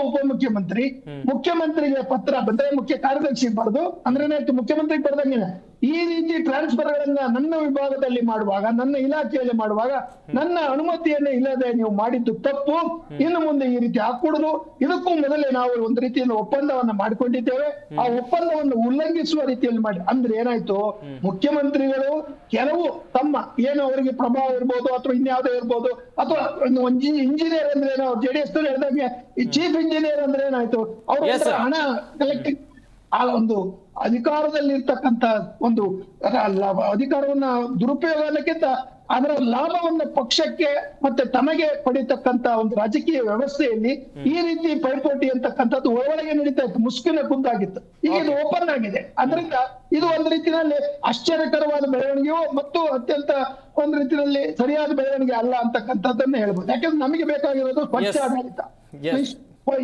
ಮುಖ್ಯಮಂತ್ರಿಗೆ ಪತ್ರ ಬಂದ್ರೆ ಮುಖ್ಯ ಕಾರ್ಯದರ್ಶಿಗೆ ಬರೆದು, ಅಂದ್ರೆ ಏನಾಯ್ತು, ಮುಖ್ಯಮಂತ್ರಿಗೆ ಬರ್ದಂಗೆ ಈ ರೀತಿ ಟ್ರಾನ್ಸ್ಫರ್ ಗಳನ್ನ ನನ್ನ ವಿಭಾಗದಲ್ಲಿ ಮಾಡುವಾಗ, ನನ್ನ ಇಲಾಖೆಯಲ್ಲಿ ಮಾಡುವಾಗ ನನ್ನ ಅನುಮತಿಯನ್ನ ಇಲ್ಲದೆ ನೀವು ಮಾಡಿದ್ದು ತಪ್ಪು, ಇನ್ನು ಮುಂದೆ ಈ ರೀತಿ ಹಾಕೂಡುದು. ಇದಕ್ಕೂ ಮೊದಲೇ ನಾವು ಒಂದು ರೀತಿಯಲ್ಲಿ ಒಪ್ಪಂದವನ್ನ ಮಾಡಿಕೊಂಡಿದ್ದೇವೆ, ಆ ಒಪ್ಪಂದವನ್ನು ಉಲ್ಲಂಘಿಸುವ ರೀತಿಯಲ್ಲಿ ಮಾಡಿ. ಅಂದ್ರೆ ಏನಾಯ್ತು, ಮುಖ್ಯಮಂತ್ರಿಗಳು ಕೆಲವು ತಮ್ಮ ಏನು ಅವರಿಗೆ ಪ್ರಭಾವ ಇರ್ಬೋದು ಅಥವಾ ಇನ್ಯಾವುದೇ ಇರ್ಬೋದು, ಅಥವಾ ಒಂದು ಇಂಜಿನಿಯರ್ ಅಂದ್ರೆ ಏನೋ JDS ಹೇಳಿದಂಗೆ ಈ ಚೀಫ್ ಇಂಜಿನಿಯರ್ ಅಂದ್ರೆ ಏನಾಯ್ತು, ಅವರು ಹಣ ಕಲೆಕ್ಟಿಂಗ್, ಆ ಒಂದು ಅಧಿಕಾರದಲ್ಲಿ ಇರ್ತಕ್ಕಂಥ ಒಂದು ಅಧಿಕಾರವನ್ನ ದುರುಪಯೋಗ ಅನ್ನಕ್ಕಿಂತ ಅದರ ಲಾಭವನ್ನ ಪಕ್ಷಕ್ಕೆ ಮತ್ತೆ ತಮಗೆ ಪಡಿತಕ್ಕಂತ ಒಂದು ರಾಜಕೀಯ ವ್ಯವಸ್ಥೆಯಲ್ಲಿ ಈ ರೀತಿ ಪೈಪೋಟಿ ಅಂತಕ್ಕಂಥದ್ದು ಒಳಗೆ ನಡೀತಾ ಇತ್ತು, ಮುಸ್ಕಿನ ಕುಂದಾಗಿತ್ತು. ಈಗ ಇದು ಓಪನ್ ಆಗಿದೆ. ಅದರಿಂದ ಇದು ಒಂದು ರೀತಿಯಲ್ಲಿ ಆಶ್ಚರ್ಯಕರವಾದ ಬೆಳವಣಿಗೆಯೋ ಮತ್ತು ಅತ್ಯಂತ ಒಂದು ರೀತಿಯಲ್ಲಿ ಸರಿಯಾದ ಬೆಳವಣಿಗೆ ಅಲ್ಲ ಅಂತಕ್ಕಂಥದ್ದನ್ನ ಹೇಳ್ಬೋದು. ಯಾಕಂದ್ರೆ ನಮಗೆ ಬೇಕಾಗಿರೋದು ಸ್ವಚ್ಛ ಆಡಳಿತ.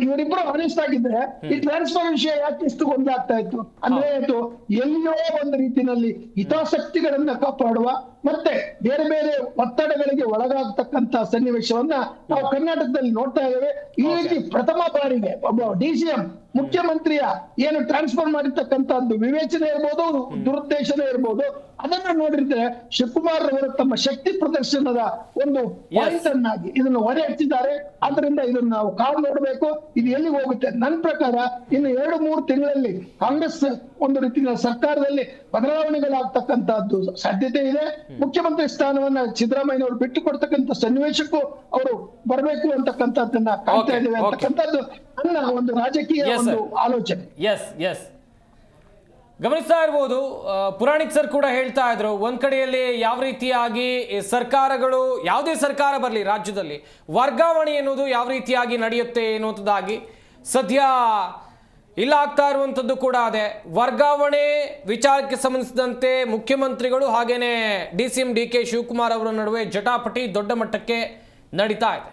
ಇವರಿಬ್ರು ಆನೆಸ್ಟ್ ಆಗಿದ್ರೆ ಈ ಟ್ರಾನ್ಸ್ಫರ್ ವಿಷಯ ಯಾಕೆ ಇಷ್ಟು ಗೊಂದಲಾಗ್ತಾ ಇತ್ತು ಅಂದ್ರೆ, ಆಯ್ತು ಎಲ್ಲಿಯೋ ಒಂದು ರೀತಿಯಲ್ಲಿ ಹಿತಾಸಕ್ತಿಗಳನ್ನ ಕಾಪಾಡುವ ಮತ್ತೆ ಬೇರೆ ಬೇರೆ ಒತ್ತಡಗಳಿಗೆ ಒಳಗಾಗ್ತಕ್ಕಂತ ಸನ್ನಿವೇಶವನ್ನ ನಾವು ಕರ್ನಾಟಕದಲ್ಲಿ ನೋಡ್ತಾ ಇದ್ದೇವೆ. ಈ ರೀತಿ ಪ್ರಥಮ ಬಾರಿಗೆ ಒಬ್ಬ DCM ಮುಖ್ಯಮಂತ್ರಿಯ ಏನು ಟ್ರಾನ್ಸ್ಫರ್ ಮಾಡಿರ್ತಕ್ಕಂಥದ್ದು ವಿವೇಚನೆ ಇರ್ಬೋದು, ದುರುದ್ದೇಶನೇ ಇರ್ಬೋದು, ಅದನ್ನ ನೋಡಿದ್ರೆ ಶಿವಕುಮಾರ್ ಅವರು ತಮ್ಮ ಶಕ್ತಿ ಪ್ರದರ್ಶನದ ಒಂದು ಪಾಯಿಂಟ್ ಅನ್ನಾಗಿ ಇದನ್ನು ಹೊರೆ ಹಚ್ಚಿದ್ದಾರೆ. ಆದ್ರಿಂದ ಇದನ್ನು ನಾವು ಕಾದು ನೋಡಬೇಕು, ಇದು ಎಲ್ಲಿಗೆ ಹೋಗುತ್ತೆ. ನನ್ನ ಪ್ರಕಾರ ಇನ್ನು 2-3 ತಿಂಗಳಲ್ಲಿ ಕಾಂಗ್ರೆಸ್ ಒಂದು ರೀತಿಯ ಸರ್ಕಾರದಲ್ಲಿ ಬದಲಾವಣೆಗಳಾಗ್ತಕ್ಕಂತಹದ್ದು ಸಾಧ್ಯತೆ ಇದೆ. ಮುಖ್ಯಮಂತ್ರಿ ಸ್ಥಾನವನ್ನ ಸಿದ್ದರಾಮಯ್ಯ ಅವರು ಬಿಟ್ಟು ಕೊಡ್ತಕ್ಕಂಥ ಸನ್ನಿವೇಶಕ್ಕೂ ಅವರು ಬರಬೇಕು ಅಂತಕ್ಕಂಥದ್ದನ್ನ ಕಾಣ್ತಾ ಇದ್ದೇವೆ ಅಂತಕ್ಕಂಥದ್ದು ನನ್ನ ಒಂದು ರಾಜಕೀಯ ಒಂದು ಆಲೋಚನೆ. ಎಸ್ ಗಮನಿಸ್ತಾ ಇರ್ಬೋದು. ಪುರಾಣಿಕ್ ಸರ್ ಕೂಡ ಹೇಳ್ತಾ ಇದ್ರು, ಒಂದ್ ಕಡೆಯಲ್ಲಿ ಯಾವ ರೀತಿಯಾಗಿ ಸರ್ಕಾರಗಳು, ಯಾವುದೇ ಸರ್ಕಾರ ಬರಲಿ ರಾಜ್ಯದಲ್ಲಿ, ವರ್ಗಾವಣೆ ಎನ್ನುವುದು ಯಾವ ರೀತಿಯಾಗಿ ನಡೆಯುತ್ತೆ ಎನ್ನುವಂಥದ್ದಾಗಿ ಸದ್ಯ ಇಲ್ಲ ಆಗ್ತಾ ಇರುವಂಥದ್ದು ಕೂಡ ಅದೇ. ವರ್ಗಾವಣೆ ವಿಚಾರಕ್ಕೆ ಸಂಬಂಧಿಸಿದಂತೆ ಮುಖ್ಯಮಂತ್ರಿಗಳು ಹಾಗೇನೆ DCM DK ಶಿವಕುಮಾರ್ ಅವರ ನಡುವೆ ಜಟಾಪಟಿ ದೊಡ್ಡ ಮಟ್ಟಕ್ಕೆ ನಡೀತಾ ಇದೆ.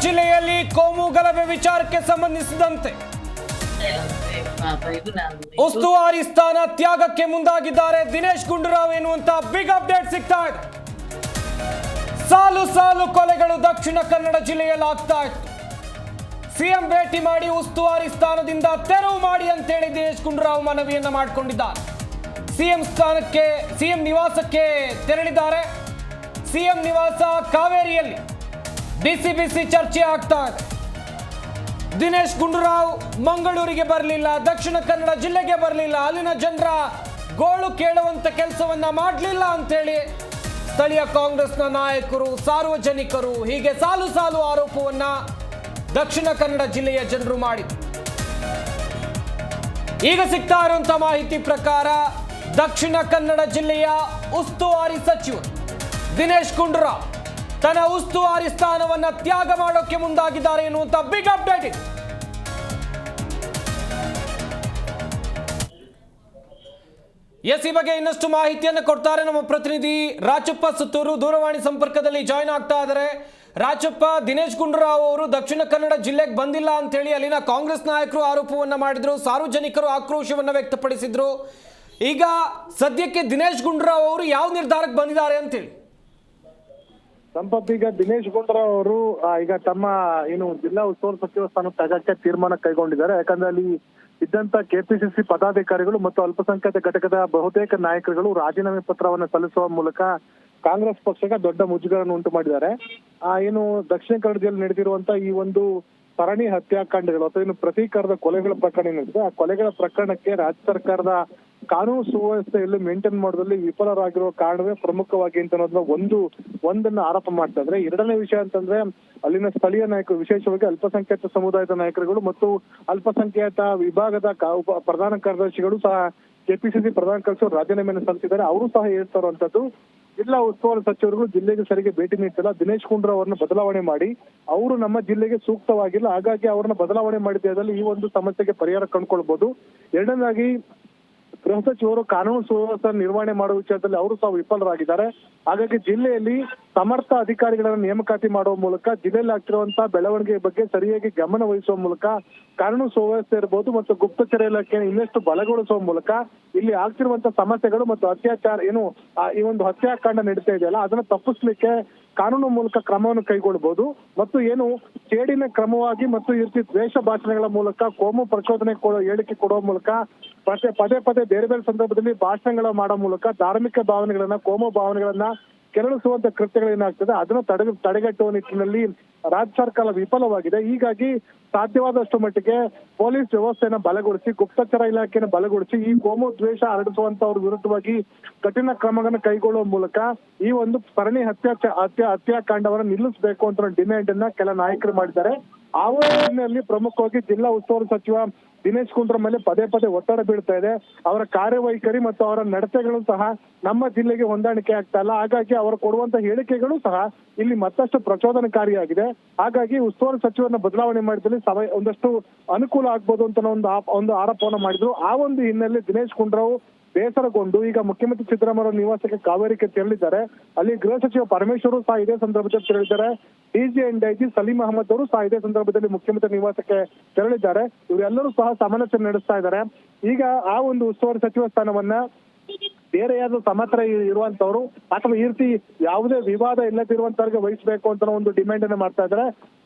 ಜಿಲ್ಲೆಯಲ್ಲಿ ಕೋಮು ಗಲಭೆ ವಿಚಾರಕ್ಕೆ ಸಂಬಂಧಿಸಿದಂತೆ ಉಸ್ತುವಾರಿ ಸ್ಥಾನ ತ್ಯಾಗಕ್ಕೆ ಮುಂದಾಗಿದ್ದಾರೆ ದಿನೇಶ್ ಗುಂಡೂರಾವ್ ಎನ್ನುವಂತ ಬಿಗ್ ಅಪ್ಡೇಟ್ ಸಿಗ್ತಾ ಇದೆ. ಸಾಲು ಸಾಲು ಕೊಲೆಗಳು ದಕ್ಷಿಣ ಕನ್ನಡ ಜಿಲ್ಲೆಯಲ್ಲಿ ಆಗ್ತಾ ಇತ್ತು. ಸಿಎಂ ಭೇಟಿ ಮಾಡಿ ಉಸ್ತುವಾರಿ ಸ್ಥಾನದಿಂದ ತೆರವು ಮಾಡಿ ಅಂತೇಳಿ ದಿನೇಶ್ ಗುಂಡೂರಾವ್ ಮನವಿಯನ್ನ ಮಾಡಿಕೊಂಡಿದ್ದಾರೆ. ಸಿಎಂ ನಿವಾಸಕ್ಕೆ ತೆರಳಿದ್ದಾರೆ. ಸಿಎಂ ನಿವಾಸ ಕಾವೇರಿಯಲ್ಲಿ ಬಿಸಿ ಚರ್ಚೆ ಆಗ್ತಾ ಇದೆ. ದಿನೇಶ್ ಗುಂಡೂರಾವ್ ಮಂಗಳೂರಿಗೆ ಬರಲಿಲ್ಲ, ದಕ್ಷಿಣ ಕನ್ನಡ ಜಿಲ್ಲೆಗೆ ಬರಲಿಲ್ಲ, ಅಲ್ಲಿನ ಜನರ ಗೋಳು ಕೇಳುವಂತ ಕೆಲಸವನ್ನ ಮಾಡಲಿಲ್ಲ ಅಂತೇಳಿ ಸ್ಥಳೀಯ ಕಾಂಗ್ರೆಸ್ನ ನಾಯಕರು, ಸಾರ್ವಜನಿಕರು ಹೀಗೆ ಸಾಲು ಸಾಲು ಆರೋಪವನ್ನ ದಕ್ಷಿಣ ಕನ್ನಡ ಜಿಲ್ಲೆಯ ಜನರು ಮಾಡಿದ್ರು. ಈಗ ಸಿಗ್ತಾ ಇರುವಂತಹ ಮಾಹಿತಿ ಪ್ರಕಾರ ದಕ್ಷಿಣ ಕನ್ನಡ ಜಿಲ್ಲೆಯ ಉಸ್ತುವಾರಿ ಸಚಿವ ದಿನೇಶ್ ಗುಂಡೂರಾವ್ ತನ್ನ ಉಸ್ತುವಾರಿ ಸ್ಥಾನವನ್ನ ತ್ಯಾಗ ಮಾಡೋಕೆ ಮುಂದಾಗಿದ್ದಾರೆ ಎನ್ನುವಂತ ಬಿಗ್ ಅಪ್ಡೇಟ್ ಇದೆ. ಈ ಬಗ್ಗೆ ಇನ್ನಷ್ಟು ಮಾಹಿತಿಯನ್ನು ಕೊಡ್ತಾರೆ ನಮ್ಮ ಪ್ರತಿನಿಧಿ ರಾಜಪ್ಪ ಸುತ್ತೂರು. ದೂರವಾಣಿ ಸಂಪರ್ಕದಲ್ಲಿ ಜಾಯ್ನ್ ಆಗ್ತಾ ಇದ್ದಾರೆ. ರಾಜಪ್ಪ, ದಿನೇಶ್ ಗುಂಡೂರಾವ್ ಅವರು ದಕ್ಷಿಣ ಕನ್ನಡ ಜಿಲ್ಲೆಗೆ ಬಂದಿಲ್ಲ ಅಂತ ಹೇಳಿ ಅಲ್ಲಿನ ಕಾಂಗ್ರೆಸ್ ನಾಯಕರು ಆರೋಪವನ್ನ ಮಾಡಿದ್ರು, ಸಾರ್ವಜನಿಕರು ಆಕ್ರೋಶವನ್ನ ವ್ಯಕ್ತಪಡಿಸಿದ್ರು. ಈಗ ಸದ್ಯಕ್ಕೆ ದಿನೇಶ್ ಗುಂಡೂರಾವ್ ಅವರು ಯಾವ ನಿರ್ಧಾರಕ್ಕೆ ಬಂದಿದ್ದಾರೆ ಅಂತೇಳಿ? ಸಂಪತ್, ಈಗ ದಿನೇಶ್ ಗುಂಡೂರಾವ್ ಅವರು ಈಗ ತಮ್ಮ ಏನು ಜಿಲ್ಲಾ ಉಸ್ತುವಾರಿ ಸಚಿವ ಸ್ಥಾನ ತ್ಯಾಗಕ್ಕೆ ತೀರ್ಮಾನ ಕೈಗೊಂಡಿದ್ದಾರೆ. ಯಾಕಂದ್ರೆ ಅಲ್ಲಿ ಇದ್ದಂತ ಕೆಪಿಸಿಸಿ ಪದಾಧಿಕಾರಿಗಳು ಮತ್ತು ಅಲ್ಪಸಂಖ್ಯಾತ ಘಟಕದ ಬಹುತೇಕ ನಾಯಕರುಗಳು ರಾಜೀನಾಮೆ ಪತ್ರವನ್ನು ಸಲ್ಲಿಸುವ ಮೂಲಕ ಕಾಂಗ್ರೆಸ್ ಪಕ್ಷಕ್ಕೆ ದೊಡ್ಡ ಮುಜುಗರನ್ನು ಉಂಟು ಮಾಡಿದ್ದಾರೆ. ಏನು ದಕ್ಷಿಣ ಕನ್ನಡ ಜಿಲ್ಲೆ ನಡೆದಿರುವಂತ ಈ ಒಂದು ಸರಣಿ ಹತ್ಯಾಕಾಂಡಗಳು ಅಥವಾ ಏನು ಪ್ರತೀಕಾರದ ಕೊಲೆಗಳ ಪ್ರಕರಣ ಏನಿದೆ, ಆ ಕೊಲೆಗಳ ಪ್ರಕರಣಕ್ಕೆ ರಾಜ್ಯ ಸರ್ಕಾರದ ಕಾನೂನು ಸುವ್ಯವಸ್ಥೆಯಲ್ಲಿ ಮೇಂಟೈನ್ ಮಾಡೋದ್ರಲ್ಲಿ ವಿಫಲರಾಗಿರುವ ಕಾರಣವೇ ಪ್ರಮುಖವಾಗಿ ಅಂತ ಅನ್ನೋದನ್ನ ಒಂದನ್ನ ಆರೋಪ ಮಾಡ್ತಾ ಇದ್ರೆ. ಎರಡನೇ ವಿಷಯ ಅಂತಂದ್ರೆ ಅಲ್ಲಿನ ಸ್ಥಳೀಯ ನಾಯಕರು, ವಿಶೇಷವಾಗಿ ಅಲ್ಪಸಂಖ್ಯಾತ ಸಮುದಾಯದ ನಾಯಕರುಗಳು ಮತ್ತು ಅಲ್ಪಸಂಖ್ಯಾತ ವಿಭಾಗದ ಪ್ರಧಾನ ಕಾರ್ಯದರ್ಶಿಗಳು ಸಹ ಕೆಪಿಸಿಸಿ ಪ್ರಧಾನ ಕಾರ್ಯದರ್ಶಿ ರಾಜೀನಾಮೆಯನ್ನು ಸಲ್ಲಿಸಿದ್ದಾರೆ. ಅವರು ಸಹ ಹೇಳ್ತಾ ಇರುವಂತದ್ದು, ಜಿಲ್ಲಾ ಉಸ್ತುವಾರಿ ಸಚಿವರುಗಳು ಜಿಲ್ಲೆಗೆ ಸರಿಗೆ ಭೇಟಿ ನೀಡ್ತಿಲ್ಲ, ದಿನೇಶ್ ಗುಂಡೂರಾವ್ ಅವರನ್ನ ಬದಲಾವಣೆ ಮಾಡಿ ಅವರು ನಮ್ಮ ಜಿಲ್ಲೆಗೆ ಸೂಕ್ತವಾಗಿಲ್ಲ, ಹಾಗಾಗಿ ಅವರನ್ನ ಬದಲಾವಣೆ ಮಾಡಿದಲ್ಲಿ ಈ ಒಂದು ಸಮಸ್ಯೆಗೆ ಪರಿಹಾರ ಕಂಡುಕೊಳ್ಬಹುದು. ಎರಡನೇದಾಗಿ ಗೃಹ ಸಚಿವರು ಕಾನೂನು ಸುವ್ಯವಸ್ಥೆ ನಿರ್ವಹಣೆ ಮಾಡುವ ವಿಚಾರದಲ್ಲಿ ಅವರು ಸಹ ವಿಫಲರಾಗಿದ್ದಾರೆ. ಹಾಗಾಗಿ ಜಿಲ್ಲೆಯಲ್ಲಿ ಸಮರ್ಥ ಅಧಿಕಾರಿಗಳನ್ನ ನೇಮಕಾತಿ ಮಾಡುವ ಮೂಲಕ ಜಿಲ್ಲೆಯಲ್ಲಿ ಆಗ್ತಿರುವಂತಹ ಬೆಳವಣಿಗೆ ಬಗ್ಗೆ ಸರಿಯಾಗಿ ಗಮನ ವಹಿಸುವ ಮೂಲಕ ಕಾನೂನು ಸುವ್ಯವಸ್ಥೆ ಇರಬಹುದು ಮತ್ತು ಗುಪ್ತಚರ ಇಲಾಖೆ ಇನ್ನಷ್ಟು ಬಲಗೊಳಿಸುವ ಮೂಲಕ ಇಲ್ಲಿ ಆಗ್ತಿರುವಂತಹ ಸಮಸ್ಯೆಗಳು ಮತ್ತು ಅತ್ಯಾಚಾರ ಏನು ಈ ಒಂದು ಹತ್ಯಾಕಾಂಡ ನಡೀತಾ ಇದೆಯಲ್ಲ ಅದನ್ನ ತಪ್ಪಿಸ್ಲಿಕ್ಕೆ ಕಾನೂನು ಮೂಲಕ ಕ್ರಮವನ್ನು ಕೈಗೊಳ್ಳಬಹುದು. ಮತ್ತು ಏನು ಸೇಡಿನ ಕ್ರಮವಾಗಿ ಮತ್ತು ಈ ರೀತಿ ದ್ವೇಷ ಭಾಷಣಗಳ ಮೂಲಕ ಕೋಮು ಪ್ರಚೋದನೆ ಹೇಳಿಕೆ ಕೊಡುವ ಮೂಲಕ ಪದೇ ಪದೇ ಬೇರೆ ಬೇರೆ ಸಂದರ್ಭದಲ್ಲಿ ಭಾಷಣಗಳ ಮಾಡೋ ಮೂಲಕ ಧಾರ್ಮಿಕ ಭಾವನೆಗಳನ್ನ, ಕೋಮು ಭಾವನೆಗಳನ್ನ ಕೆರಳಿಸುವಂತ ಕೃತ್ಯಗಳೇನಾಗ್ತದೆ ಅದನ್ನು ತಡೆಗಟ್ಟುವ ನಿಟ್ಟಿನಲ್ಲಿ ರಾಜ್ಯ ಸರ್ಕಾರ ವಿಫಲವಾಗಿದೆ. ಹೀಗಾಗಿ ಸಾಧ್ಯವಾದಷ್ಟು ಮಟ್ಟಿಗೆ ಪೊಲೀಸ್ ವ್ಯವಸ್ಥೆಯನ್ನ ಬಲಗೊಳಿಸಿ, ಗುಪ್ತಚರ ಇಲಾಖೆಯನ್ನು ಬಲಗೊಳಿಸಿ ಈ ಕೋಮು ದ್ವೇಷ ಹರಡಿಸುವಂತವ್ರ ವಿರುದ್ಧವಾಗಿ ಕಠಿಣ ಕ್ರಮಗಳನ್ನು ಕೈಗೊಳ್ಳುವ ಮೂಲಕ ಈ ಒಂದು ಸರಣಿ ಹತ್ಯಾಕಾಂಡವನ್ನು ನಿಲ್ಲಿಸಬೇಕು ಅಂತ ಡಿಮ್ಯಾಂಡ್ ಅನ್ನ ಕೆಲ ನಾಯಕರು ಮಾಡಿದ್ದಾರೆ. ಆ ಹಿನ್ನೆಲೆಯಲ್ಲಿ ಪ್ರಮುಖವಾಗಿ ಜಿಲ್ಲಾ ಉಸ್ತುವಾರಿ ಸಚಿವ ದಿನೇಶ್ ಗುಂಡೂರಾವ್ ಮೇಲೆ ಪದೇ ಪದೇ ಒತ್ತಡ ಬೀಳ್ತಾ ಇದೆ. ಅವರ ಕಾರ್ಯವೈಖರಿ ಮತ್ತು ಅವರ ನಡತೆಗಳು ಸಹ ನಮ್ಮ ಜಿಲ್ಲೆಗೆ ಹೊಂದಾಣಿಕೆ ಆಗ್ತಾ ಇಲ್ಲ. ಹಾಗಾಗಿ ಅವರು ಕೊಡುವಂತ ಹೇಳಿಕೆಗಳು ಸಹ ಇಲ್ಲಿ ಮತ್ತಷ್ಟು ಪ್ರಚೋದನಕಾರಿಯಾಗಿದೆ. ಹಾಗಾಗಿ ಉಸ್ತುವಾರಿ ಸಚಿವರನ್ನ ಬದಲಾವಣೆ ಮಾಡಿದಲ್ಲಿ ಒಂದಷ್ಟು ಅನುಕೂಲ ಆಗ್ಬೋದು ಅಂತ ಒಂದು ಆರೋಪವನ್ನು ಮಾಡಿದ್ರು. ಆ ಒಂದು ಹಿನ್ನೆಲೆ ದಿನೇಶ್ ಗುಂಡೂರಾವ್ ಬೇಸರಗೊಂಡು ಈಗ ಮುಖ್ಯಮಂತ್ರಿ ಸಿದ್ದರಾಮಯ್ಯ ನಿವಾಸಕ್ಕೆ ಕಾವೇರಿಗೆ ತೆರಳಿದ್ದಾರೆ. ಅಲ್ಲಿ ಗೃಹ ಸಚಿವ ಪರಮೇಶ್ವರ್ ಸಹ ಇದೇ ಸಂದರ್ಭದಲ್ಲಿ ತೆರಳಿದ್ದಾರೆ. DG and IG Saleem Ahmed ಅವರು ಸಹ ಇದೇ ಸಂದರ್ಭದಲ್ಲಿ ಮುಖ್ಯಮಂತ್ರಿ ನಿವಾಸಕ್ಕೆ ತೆರಳಿದ್ದಾರೆ. ಇವರೆಲ್ಲರೂ ಸಹ ಸಮಾಲೋಚನೆ ನಡೆಸ್ತಾ ಇದ್ದಾರೆ. ಈಗ ಆ ಒಂದು ಉಸ್ತುವಾರಿ ಸಚಿವ ಸ್ಥಾನವನ್ನ ಬೇರೆ ಯಾರು ಸಮತ್ರ ಇರುವಂತವ್ರು ಅಥವಾ ಈ ರೀತಿ ಯಾವುದೇ ವಿವಾದ ಇಲ್ಲದಿರುವಂತವ್ರಿಗೆ ವಹಿಸಬೇಕು ಅಂತ ಒಂದು ಡಿಮ್ಯಾಂಡ್ ಅನ್ನ ಮಾಡ್ತಾ ಇದ್ದಾರೆ.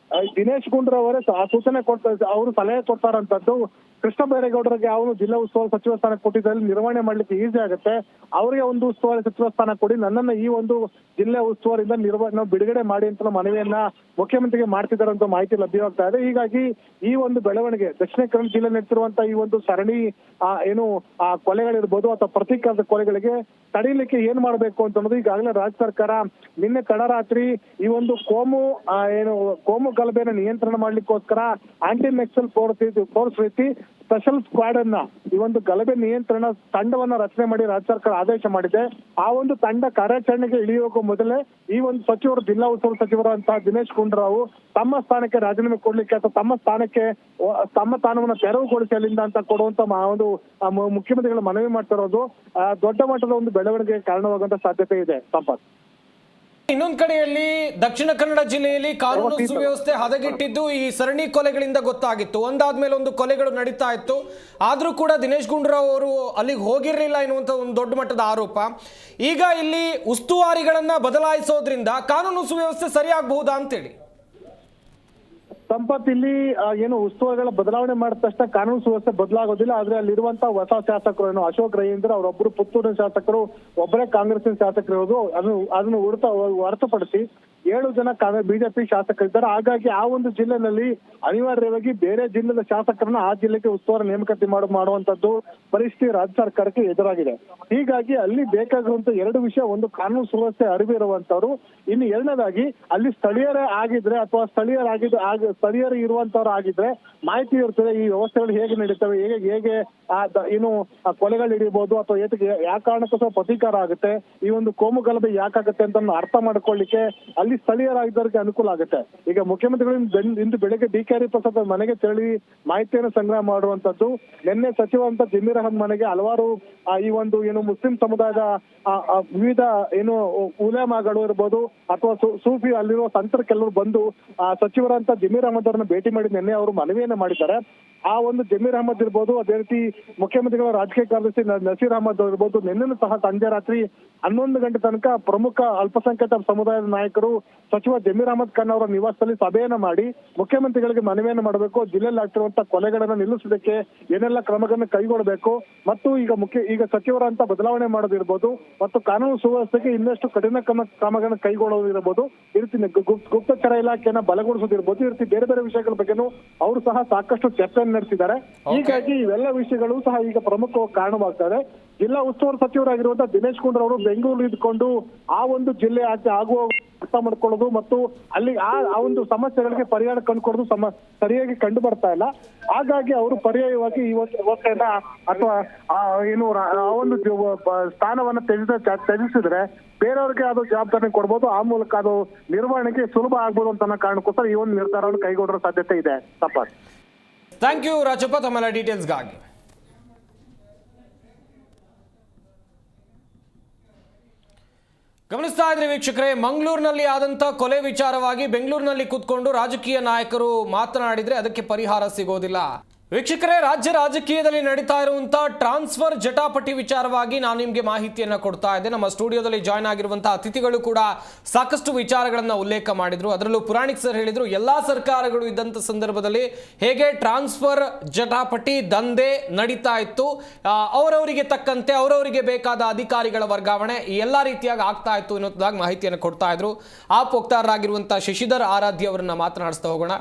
ದಿನೇಶ್ ಗುಂಡೂರಾವ್ ಅವರೇ ಸೂಚನೆ ಕೊಡ್ತಾ ಅವರು ಸಲಹೆ ಕೊಡ್ತಾರಂತದ್ದು ಕೃಷ್ಣ ಬೈರೇಗೌಡರಿಗೆ ಅವರು ಜಿಲ್ಲಾ ಉಸ್ತುವಾರಿ ಸಚಿವ ಸ್ಥಾನ ಕೊಟ್ಟಿದ್ದಲ್ಲಿ ನಿರ್ವಹಣೆ ಮಾಡ್ಲಿಕ್ಕೆ ಈಸಿ ಆಗುತ್ತೆ. ಅವರಿಗೆ ಒಂದು ಉಸ್ತುವಾರಿ ಸಚಿವ ಸ್ಥಾನ ಕೊಡಿ, ನನ್ನನ್ನ ಈ ಒಂದು ಜಿಲ್ಲೆ ಉಸ್ತುವಾರಿಯಿಂದ ಬಿಡುಗಡೆ ಮಾಡಿ ಅಂತ ಮನವಿಯನ್ನ ಮುಖ್ಯಮಂತ್ರಿಗೆ ಮಾಡ್ತಿದ್ದಾರೆ ಅಂತ ಮಾಹಿತಿ ಲಭ್ಯವಾಗ್ತಾ ಇದೆ. ಹೀಗಾಗಿ ಈ ಒಂದು ಬೆಳವಣಿಗೆ ದಕ್ಷಿಣ ಕನ್ನಡ ಜಿಲ್ಲೆ ನಡೆಸಿರುವಂತಹ ಈ ಒಂದು ಸರಣಿ ಕೊಲೆಗಳಿರ್ಬೋದು ಅಥವಾ ಪ್ರತೀಕಾರದ ಕೊಲೆಗಳಿಗೆ ತಡೀಲಿಕ್ಕೆ ಏನ್ ಮಾಡಬೇಕು ಅಂತ ಅನ್ನೋದು ಈಗಾಗಲೇ ರಾಜ್ಯ ಸರ್ಕಾರ ನಿನ್ನೆ ತಡರಾತ್ರಿ ಈ ಒಂದು ಕೋಮು ಗಲಭೆಯನ್ನು ನಿಯಂತ್ರಣ ಮಾಡ್ಲಿಕ್ಕೋಸ್ಕರ ಆಂಟಿ ನಕ್ಸಲ್ ಫೋರ್ಸ್ ರೀತಿ ಸ್ಪೆಷಲ್ ಸ್ಕ್ವಾಡ್ ಅನ್ನ ಈ ಒಂದು ಗಲಭೆ ನಿಯಂತ್ರಣ ತಂಡವನ್ನ ರಚನೆ ಮಾಡಿ ರಾಜ್ಯ ಸರ್ಕಾರ ಆದೇಶ ಮಾಡಿದೆ. ಆ ಒಂದು ತಂಡ ಕಾರ್ಯಾಚರಣೆಗೆ ಇಳಿಯೋಕೆ ಮೊದಲೇ ಈ ಒಂದು ಸಚಿವರು ಜಿಲ್ಲಾ ಉಸ್ತುವಾರಿ ಸಚಿವರಂತಹ ದಿನೇಶ್ ಗುಂಡೂರಾವ್ ತಮ್ಮ ಸ್ಥಾನಕ್ಕೆ ರಾಜೀನಾಮೆ ಕೊಡ್ಲಿಕ್ಕೆ ಅಥವಾ ತಮ್ಮ ಸ್ಥಾನಕ್ಕೆ ತಮ್ಮ ಸ್ಥಾನವನ್ನ ತೆರವುಗೊಳಿಸಿ ಅಲ್ಲಿಂದ ಅಂತ ಕೊಡುವಂತ ಒಂದು ಮುಖ್ಯಮಂತ್ರಿಗಳು ಮನವಿ ಮಾಡ್ತಿರೋದು ದೊಡ್ಡ ಮಟ್ಟದ ಒಂದು ಬೆಳವಣಿಗೆಗೆ ಕಾರಣವಾಗುವಂತ ಸಾಧ್ಯತೆ ಇದೆ. ಸಂಪತ್, ಇನ್ನೊಂದ್ ಕಡೆಯಲ್ಲಿ ದಕ್ಷಿಣ ಕನ್ನಡ ಜಿಲ್ಲೆಯಲ್ಲಿ ಕಾನೂನು ಸುವ್ಯವಸ್ಥೆ ಹದಗೆಟ್ಟಿದ್ದು ಈ ಸರಣಿ ಕೊಲೆಗಳಿಂದ ಗೊತ್ತಾಗಿತ್ತು. ಒಂದಾದ್ಮೇಲೆ ಒಂದು ಕೊಲೆಗಳು ನಡೀತಾ ಇತ್ತು. ಆದ್ರೂ ಕೂಡ ದಿನೇಶ್ ಗುಂಡೂರಾವ್ ಅವರು ಅಲ್ಲಿಗೆ ಹೋಗಿರ್ಲಿಲ್ಲ ಎನ್ನುವಂತ ಒಂದು ದೊಡ್ಡ ಮಟ್ಟದ ಆರೋಪ. ಈಗ ಇಲ್ಲಿ ಉಸ್ತುವಾರಿಗಳನ್ನ ಬದಲಾಯಿಸೋದ್ರಿಂದ ಕಾನೂನು ಸುವ್ಯವಸ್ಥೆ ಸರಿಯಾಗಬಹುದಾ ಅಂತೇಳಿ ಸಂಪತ್, ಇಲ್ಲಿ ಉಸ್ತುವಾರಿಗಳ ಬದಲಾವಣೆ ಮಾಡಿದ ತಕ್ಷಣ ಕಾನೂನು ಸುವ್ಯವಸ್ಥೆ ಬದಲಾಗೋದಿಲ್ಲ. ಆದ್ರೆ ಅಲ್ಲಿರುವಂತಹ ಹೊಸ ಶಾಸಕರು ಅಶೋಕ್ ರಹೀಂದ್ರ ಅವರೊಬ್ಬರು ಪುತ್ತೂರಿನ ಶಾಸಕರು, ಒಬ್ಬರೇ ಕಾಂಗ್ರೆಸ್ಸಿನ ಶಾಸಕರು ಇರೋದು ಅದನ್ನು ಹೊರತುಪಡಿಸಿ 7 ಜನ ಬಿಜೆಪಿ ಶಾಸಕರಿದ್ದಾರೆ. ಹಾಗಾಗಿ ಆ ಒಂದು ಜಿಲ್ಲೆನಲ್ಲಿ ಅನಿವಾರ್ಯವಾಗಿ ಬೇರೆ ಜಿಲ್ಲೆಯ ಶಾಸಕರನ್ನ ಆ ಜಿಲ್ಲೆಗೆ ಉಸ್ತುವಾರಿ ನೇಮಕಾತಿ ಮಾಡುವಂತದ್ದು ಪರಿಸ್ಥಿತಿ ರಾಜ್ಯ ಸರ್ಕಾರಕ್ಕೆ ಎದುರಾಗಿದೆ. ಹೀಗಾಗಿ ಅಲ್ಲಿ ಬೇಕಾಗಿರುವಂತ 2 ವಿಷಯ, ಒಂದು ಕಾನೂನು ಸುವ್ಯವಸ್ಥೆ ಅರಿವಿರುವಂತವ್ರು, ಇನ್ನು 2ನೇದಾಗಿ ಅಲ್ಲಿ ಸ್ಥಳೀಯರೇ ಆಗಿದ್ರೆ ಅಥವಾ ಸ್ಥಳೀಯರು ಇರುವಂತವ್ರು ಆಗಿದ್ರೆ ಮಾಹಿತಿ ಇರ್ತದೆ ಈ ವ್ಯವಸ್ಥೆಗಳು ಹೇಗೆ ನಡೀತವೆ, ಹೇಗೆ ಕೊಲೆಗಳು ಹಿಡಿಯಬಹುದು ಅಥವಾ ಯಾವ ಕಾರಣಕ್ಕೋಸ್ಕರ ಪ್ರತೀಕಾರ ಆಗುತ್ತೆ, ಈ ಒಂದು ಕೋಮು ಗಲಭೆ ಯಾಕಾಗುತ್ತೆ ಅಂತ ಅರ್ಥ ಮಾಡ್ಕೊಳ್ಳಿಕ್ಕೆ ಅಲ್ಲಿ ಸ್ಥಳೀಯರಾಗಿದ್ದವರಿಗೆ ಅನುಕೂಲ ಆಗುತ್ತೆ. ಈಗ ಮುಖ್ಯಮಂತ್ರಿಗಳು ಇಂದು ಬೆಳಗ್ಗೆ ಡಿ.ಕೆ. ಹರಿಪ್ರಸಾದ್ ಮನೆಗೆ ತೆರಳಿ ಮಾಹಿತಿಯನ್ನು ಸಂಗ್ರಹ ಮಾಡುವಂತದ್ದು. ನಿನ್ನೆ ಸಚಿವ ಅಂತ ಜಮೀರ್ ಅಹಮದ್ ಮನೆಗೆ ಹಲವಾರು ಈ ಒಂದು ಮುಸ್ಲಿಂ ಸಮುದಾಯದ ವಿವಿಧ ಉಲೇಮಾಗಳು ಇರ್ಬೋದು ಅಥವಾ ಸೂಫಿ ಅಲ್ಲಿರುವ ಸಂತರು ಕೆಲವರು ಬಂದು ಸಚಿವರಂತ ಜಮೀರ್ ಅಹಮದ್ ಅವರನ್ನ ಭೇಟಿ ಮಾಡಿ ನಿನ್ನೆ ಅವರು ಮನವಿಯನ್ನ ಮಾಡಿದ್ದಾರೆ. ಆ ಒಂದು ಜಮೀರ್ ಅಹಮದ್ ಇರ್ಬೋದು, ಅದೇ ರೀತಿ ಮುಖ್ಯಮಂತ್ರಿಗಳ ರಾಜಕೀಯ ಕಾರ್ಯದರ್ಶಿ ನಸೀರ್ ಅಹಮದ್ ಇರ್ಬೋದು, ನಿನ್ನೆನೂ ಸಹ ಸಂಜೆ ರಾತ್ರಿ 11 ಗಂಟೆ ತನಕ ಪ್ರಮುಖ ಅಲ್ಪಸಂಖ್ಯಾತ ಸಮುದಾಯದ ನಾಯಕರು ಸಚಿವ ಜಮೀರ್ ಅಹಮದ್ ಖಾನ್ ಅವರ ನಿವಾಸದಲ್ಲಿ ಸಭೆಯನ್ನ ಮಾಡಿ ಮುಖ್ಯಮಂತ್ರಿಗಳಿಗೆ ಮನವಿಯನ್ನು ಮಾಡಬೇಕು, ಜಿಲ್ಲೆಯಲ್ಲಿ ಆಗ್ತಿರುವಂತಹ ಕೊಲೆಗಳನ್ನ ನಿಲ್ಲಿಸೋದಕ್ಕೆ ಏನೆಲ್ಲ ಕ್ರಮಗಳನ್ನು ಕೈಗೊಳ್ಳಬೇಕು ಮತ್ತು ಈಗ ಸಚಿವರಂತ ಬದಲಾವಣೆ ಮಾಡೋದಿರ್ಬೋದು ಮತ್ತು ಕಾನೂನು ಸುವ್ಯವಸ್ಥೆಗೆ ಇನ್ನಷ್ಟು ಕಠಿಣ ಕ್ರಮಗಳನ್ನು ಕೈಗೊಳ್ಳೋದಿರ್ಬೋದು, ಈ ರೀತಿ ಗುಪ್ತಚರ ಇಲಾಖೆಯನ್ನ ಬಲಗೊಳಿಸೋದಿರ್ಬೋದು, ಈ ರೀತಿ ಬೇರೆ ಬೇರೆ ವಿಷಯಗಳ ಬಗ್ಗೆನೂ ಅವರು ಸಹ ಸಾಕಷ್ಟು ಚರ್ಚೆಯನ್ನು ನಡೆಸಿದ್ದಾರೆ. ಹೀಗಾಗಿ ಇವೆಲ್ಲ ವಿಷಯಗಳು ಸಹ ಈಗ ಪ್ರಮುಖ ಕಾರಣವಾಗ್ತದೆ. ಜಿಲ್ಲಾ ಉಸ್ತುವಾರಿ ಸಚಿವರಾಗಿರುವಂತಹ ದಿನೇಶ್ ಗುಂಡೂರಾವ್ ಅವರು ಬೆಂಗಳೂರು ಇದ್ಕೊಂಡು ಆ ಒಂದು ಜಿಲ್ಲೆ ಆಚೆ ಆಗುವ ಅರ್ಥ ಮಾಡ್ಕೊಳ್ಳೋದು ಮತ್ತು ಅಲ್ಲಿ ಆ ಒಂದು ಸಮಸ್ಯೆಗಳಿಗೆ ಪರಿಹಾರ ಕಂಡುಕೊಡೋದು ಸರಿಯಾಗಿ ಕಂಡು ಬರ್ತಾ ಇಲ್ಲ. ಹಾಗಾಗಿ ಅವರು ಪರ್ಯಾಯವಾಗಿ ಈ ವ್ಯವಸ್ಥೆಯನ್ನ ಅಥವಾ ಆ ಒಂದು ಸ್ಥಾನವನ್ನ ತ್ಯಜಿಸಿದ್ರೆ ಬೇರೆಯವ್ರಿಗೆ ಅದು ಜವಾಬ್ದಾರಿ ಕೊಡ್ಬೋದು, ಆ ಮೂಲಕ ಅದು ನಿರ್ವಹಣೆಗೆ ಸುಲಭ ಆಗ್ಬೋದು ಅಂತ ಕಾರಣಕ್ಕೋಸ್ಕರ ಈ ಒಂದು ನಿರ್ಧಾರವನ್ನು ಕೈಗೊಳ್ಳೋ ಸಾಧ್ಯತೆ ಇದೆ. ತಪ್ಪಾಗಿ ಥ್ಯಾಂಕ್ ಯು ರಾಜಪ್ಪ ತಮ್ಮೆಲ್ಲ ಡೀಟೇಲ್ಸ್ಗಾಗಿ. ಗಮನಿಸ್ತಾ ಇದ್ರಿ ವೀಕ್ಷಕರೇ, ಮಂಗಳೂರಿನಲ್ಲಿ ಆದಂಥ ಕೊಲೆ ವಿಚಾರವಾಗಿ ಬೆಂಗಳೂರಿನಲ್ಲಿ ಕೂತ್ಕೊಂಡು ರಾಜಕೀಯ ನಾಯಕರು ಮಾತನಾಡಿದ್ರೆ ಅದಕ್ಕೆ ಪರಿಹಾರ ಸಿಗೋದಿಲ್ಲ. ವೀಕ್ಷಕರೇ, ರಾಜ್ಯ ರಾಜಕೀಯದಲ್ಲಿ ನಡೀತಾ ಇರುವಂತಹ ಟ್ರಾನ್ಸ್ಫರ್ ಜಟಾಪಟಿ ವಿಚಾರವಾಗಿ ನಾನು ನಿಮಗೆ ಮಾಹಿತಿಯನ್ನು ಕೊಡ್ತಾ ಇದ್ದೆ. ನಮ್ಮ ಸ್ಟುಡಿಯೋದಲ್ಲಿ ಜಾಯ್ನ್ ಆಗಿರುವಂತಹ ಅತಿಥಿಗಳು ಕೂಡ ಸಾಕಷ್ಟು ವಿಚಾರಗಳನ್ನು ಉಲ್ಲೇಖ ಮಾಡಿದ್ರು. ಅದರಲ್ಲೂ ಪುರಾಣಿಕ್ ಸರ್ ಹೇಳಿದ್ರು ಎಲ್ಲಾ ಸರ್ಕಾರಗಳು ಇದ್ದಂಥ ಸಂದರ್ಭದಲ್ಲಿ ಹೇಗೆ ಟ್ರಾನ್ಸ್ಫರ್ ಜಟಾಪಟಿ ದಂಧೆ ನಡೀತಾ ಇತ್ತು, ಅವರವರಿಗೆ ತಕ್ಕಂತೆ ಅವರವರಿಗೆ ಬೇಕಾದ ಅಧಿಕಾರಿಗಳ ವರ್ಗಾವಣೆ ಎಲ್ಲ ರೀತಿಯಾಗಿ ಆಗ್ತಾ ಇತ್ತು ಅನ್ನೋದಾಗಿ ಮಾಹಿತಿಯನ್ನು ಕೊಡ್ತಾ ಇದ್ರು. ಆಪ್ ವಕ್ತಾರರಾಗಿರುವಂತಹ ಶಶಿಧರ್ ಆರಾಧ್ಯ ಅವರನ್ನ ಮಾತನಾಡಿಸ್ತಾ ಹೋಗೋಣ.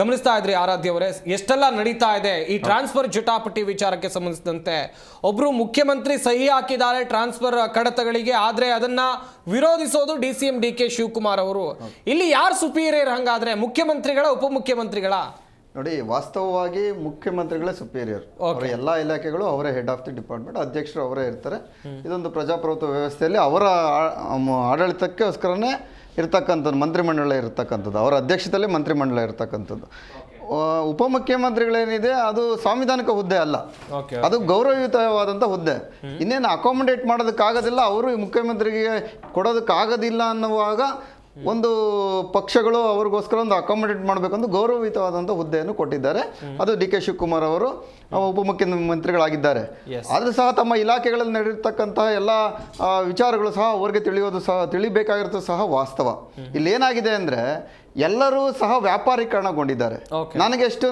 ಗಮನಿಸ್ತಾ ಇದ್ರಿ ಆರಾಧ್ಯ ಅವರೇ, ಎಷ್ಟೆಲ್ಲ ನಡೀತಾ ಇದೆ ಈ ಟ್ರಾನ್ಸ್ಫರ್ ಜಟಾಪಟಿ ವಿಚಾರಕ್ಕೆ ಸಂಬಂಧಿಸಿದಂತೆ ಒಬ್ರು ಮುಖ್ಯಮಂತ್ರಿ ಸಹಿ ಹಾಕಿದ್ದಾರೆ ಟ್ರಾನ್ಸ್ಫರ್ ಕಡತಗಳಿಗೆ, ಆದ್ರೆ ಅದನ್ನ ವಿರೋಧಿಸೋದು DCM DK ಶಿವಕುಮಾರ್ ಅವರು. ಇಲ್ಲಿ ಯಾರು ಸುಪೀರಿಯರ್ ಹಂಗಾದ್ರೆ, ಮುಖ್ಯಮಂತ್ರಿಗಳ ಉಪಮುಖ್ಯಮಂತ್ರಿಗಳ? ನೋಡಿ, ವಾಸ್ತವವಾಗಿ ಮುಖ್ಯಮಂತ್ರಿಗಳೇ ಸುಪೀರಿಯರ್. ಅವರ ಎಲ್ಲ ಇಲಾಖೆಗಳು ಅವರೇ ಹೆಡ್ ಆಫ್ ದಿ ಡಿಪಾರ್ಟ್ಮೆಂಟ್, ಅಧ್ಯಕ್ಷರು ಅವರೇ ಇರ್ತಾರೆ. ಇದೊಂದು ಪ್ರಜಾಪ್ರಭುತ್ವ ವ್ಯವಸ್ಥೆಯಲ್ಲಿ ಅವರ ಆಡಳಿತಕ್ಕೋಸ್ಕರನೇ ಇರ್ತಕ್ಕಂಥದ್ದು ಮಂತ್ರಿಮಂಡಲ ಇರ್ತಕ್ಕಂಥದ್ದು, ಅವರ ಅಧ್ಯಕ್ಷತೆಯಲ್ಲಿ ಮಂತ್ರಿಮಂಡಲ ಇರ್ತಕ್ಕಂಥದ್ದು. ಉಪಮುಖ್ಯಮಂತ್ರಿಗಳೇನಿದೆ ಅದು ಸಾಂವಿಧಾನಿಕ ಹುದ್ದೆ ಅಲ್ಲ, ಅದು ಗೌರವಯುತವಾದಂಥ ಹುದ್ದೆ. ಇನ್ನೇನು ಅಕಾಮಡೇಟ್ ಮಾಡೋದಕ್ಕಾಗೋದಿಲ್ಲ, ಅವರು ಮುಖ್ಯಮಂತ್ರಿಗೆ ಕೊಡೋದಕ್ಕಾಗೋದಿಲ್ಲ ಅನ್ನುವಾಗ ಒಂದು ಪಕ್ಷಗಳು ಅವ್ರಿಗೋಸ್ಕರ ಒಂದು ಅಕಾಮಡೇಟ್ ಮಾಡಬೇಕಂತ ಗೌರವಯುತವಾದಂಥ ಹುದ್ದೆಯನ್ನು ಕೊಟ್ಟಿದ್ದಾರೆ. ಅದು DK ಶಿವಕುಮಾರ್ ಅವರು ಉಪಮುಖ್ಯಮಂತ್ರಿಗಳಾಗಿದ್ದಾರೆ. ಆದರೂ ಸಹ ತಮ್ಮ ಇಲಾಖೆಗಳಲ್ಲಿ ನಡೆದಿರ್ತಕ್ಕಂತಹ ಎಲ್ಲ ವಿಚಾರಗಳು ಸಹ ಅವ್ರಿಗೆ ತಿಳಿಬೇಕಾಗಿರೋದು ಸಹ ವಾಸ್ತವ. ಇಲ್ಲಿ ಏನಾಗಿದೆ ಅಂದರೆ ಎಲ್ಲರೂ ಸಹ ವ್ಯಾಪಾರೀಕರಣಗೊಂಡಿದ್ದಾರೆ. ನನಗೆಷ್ಟು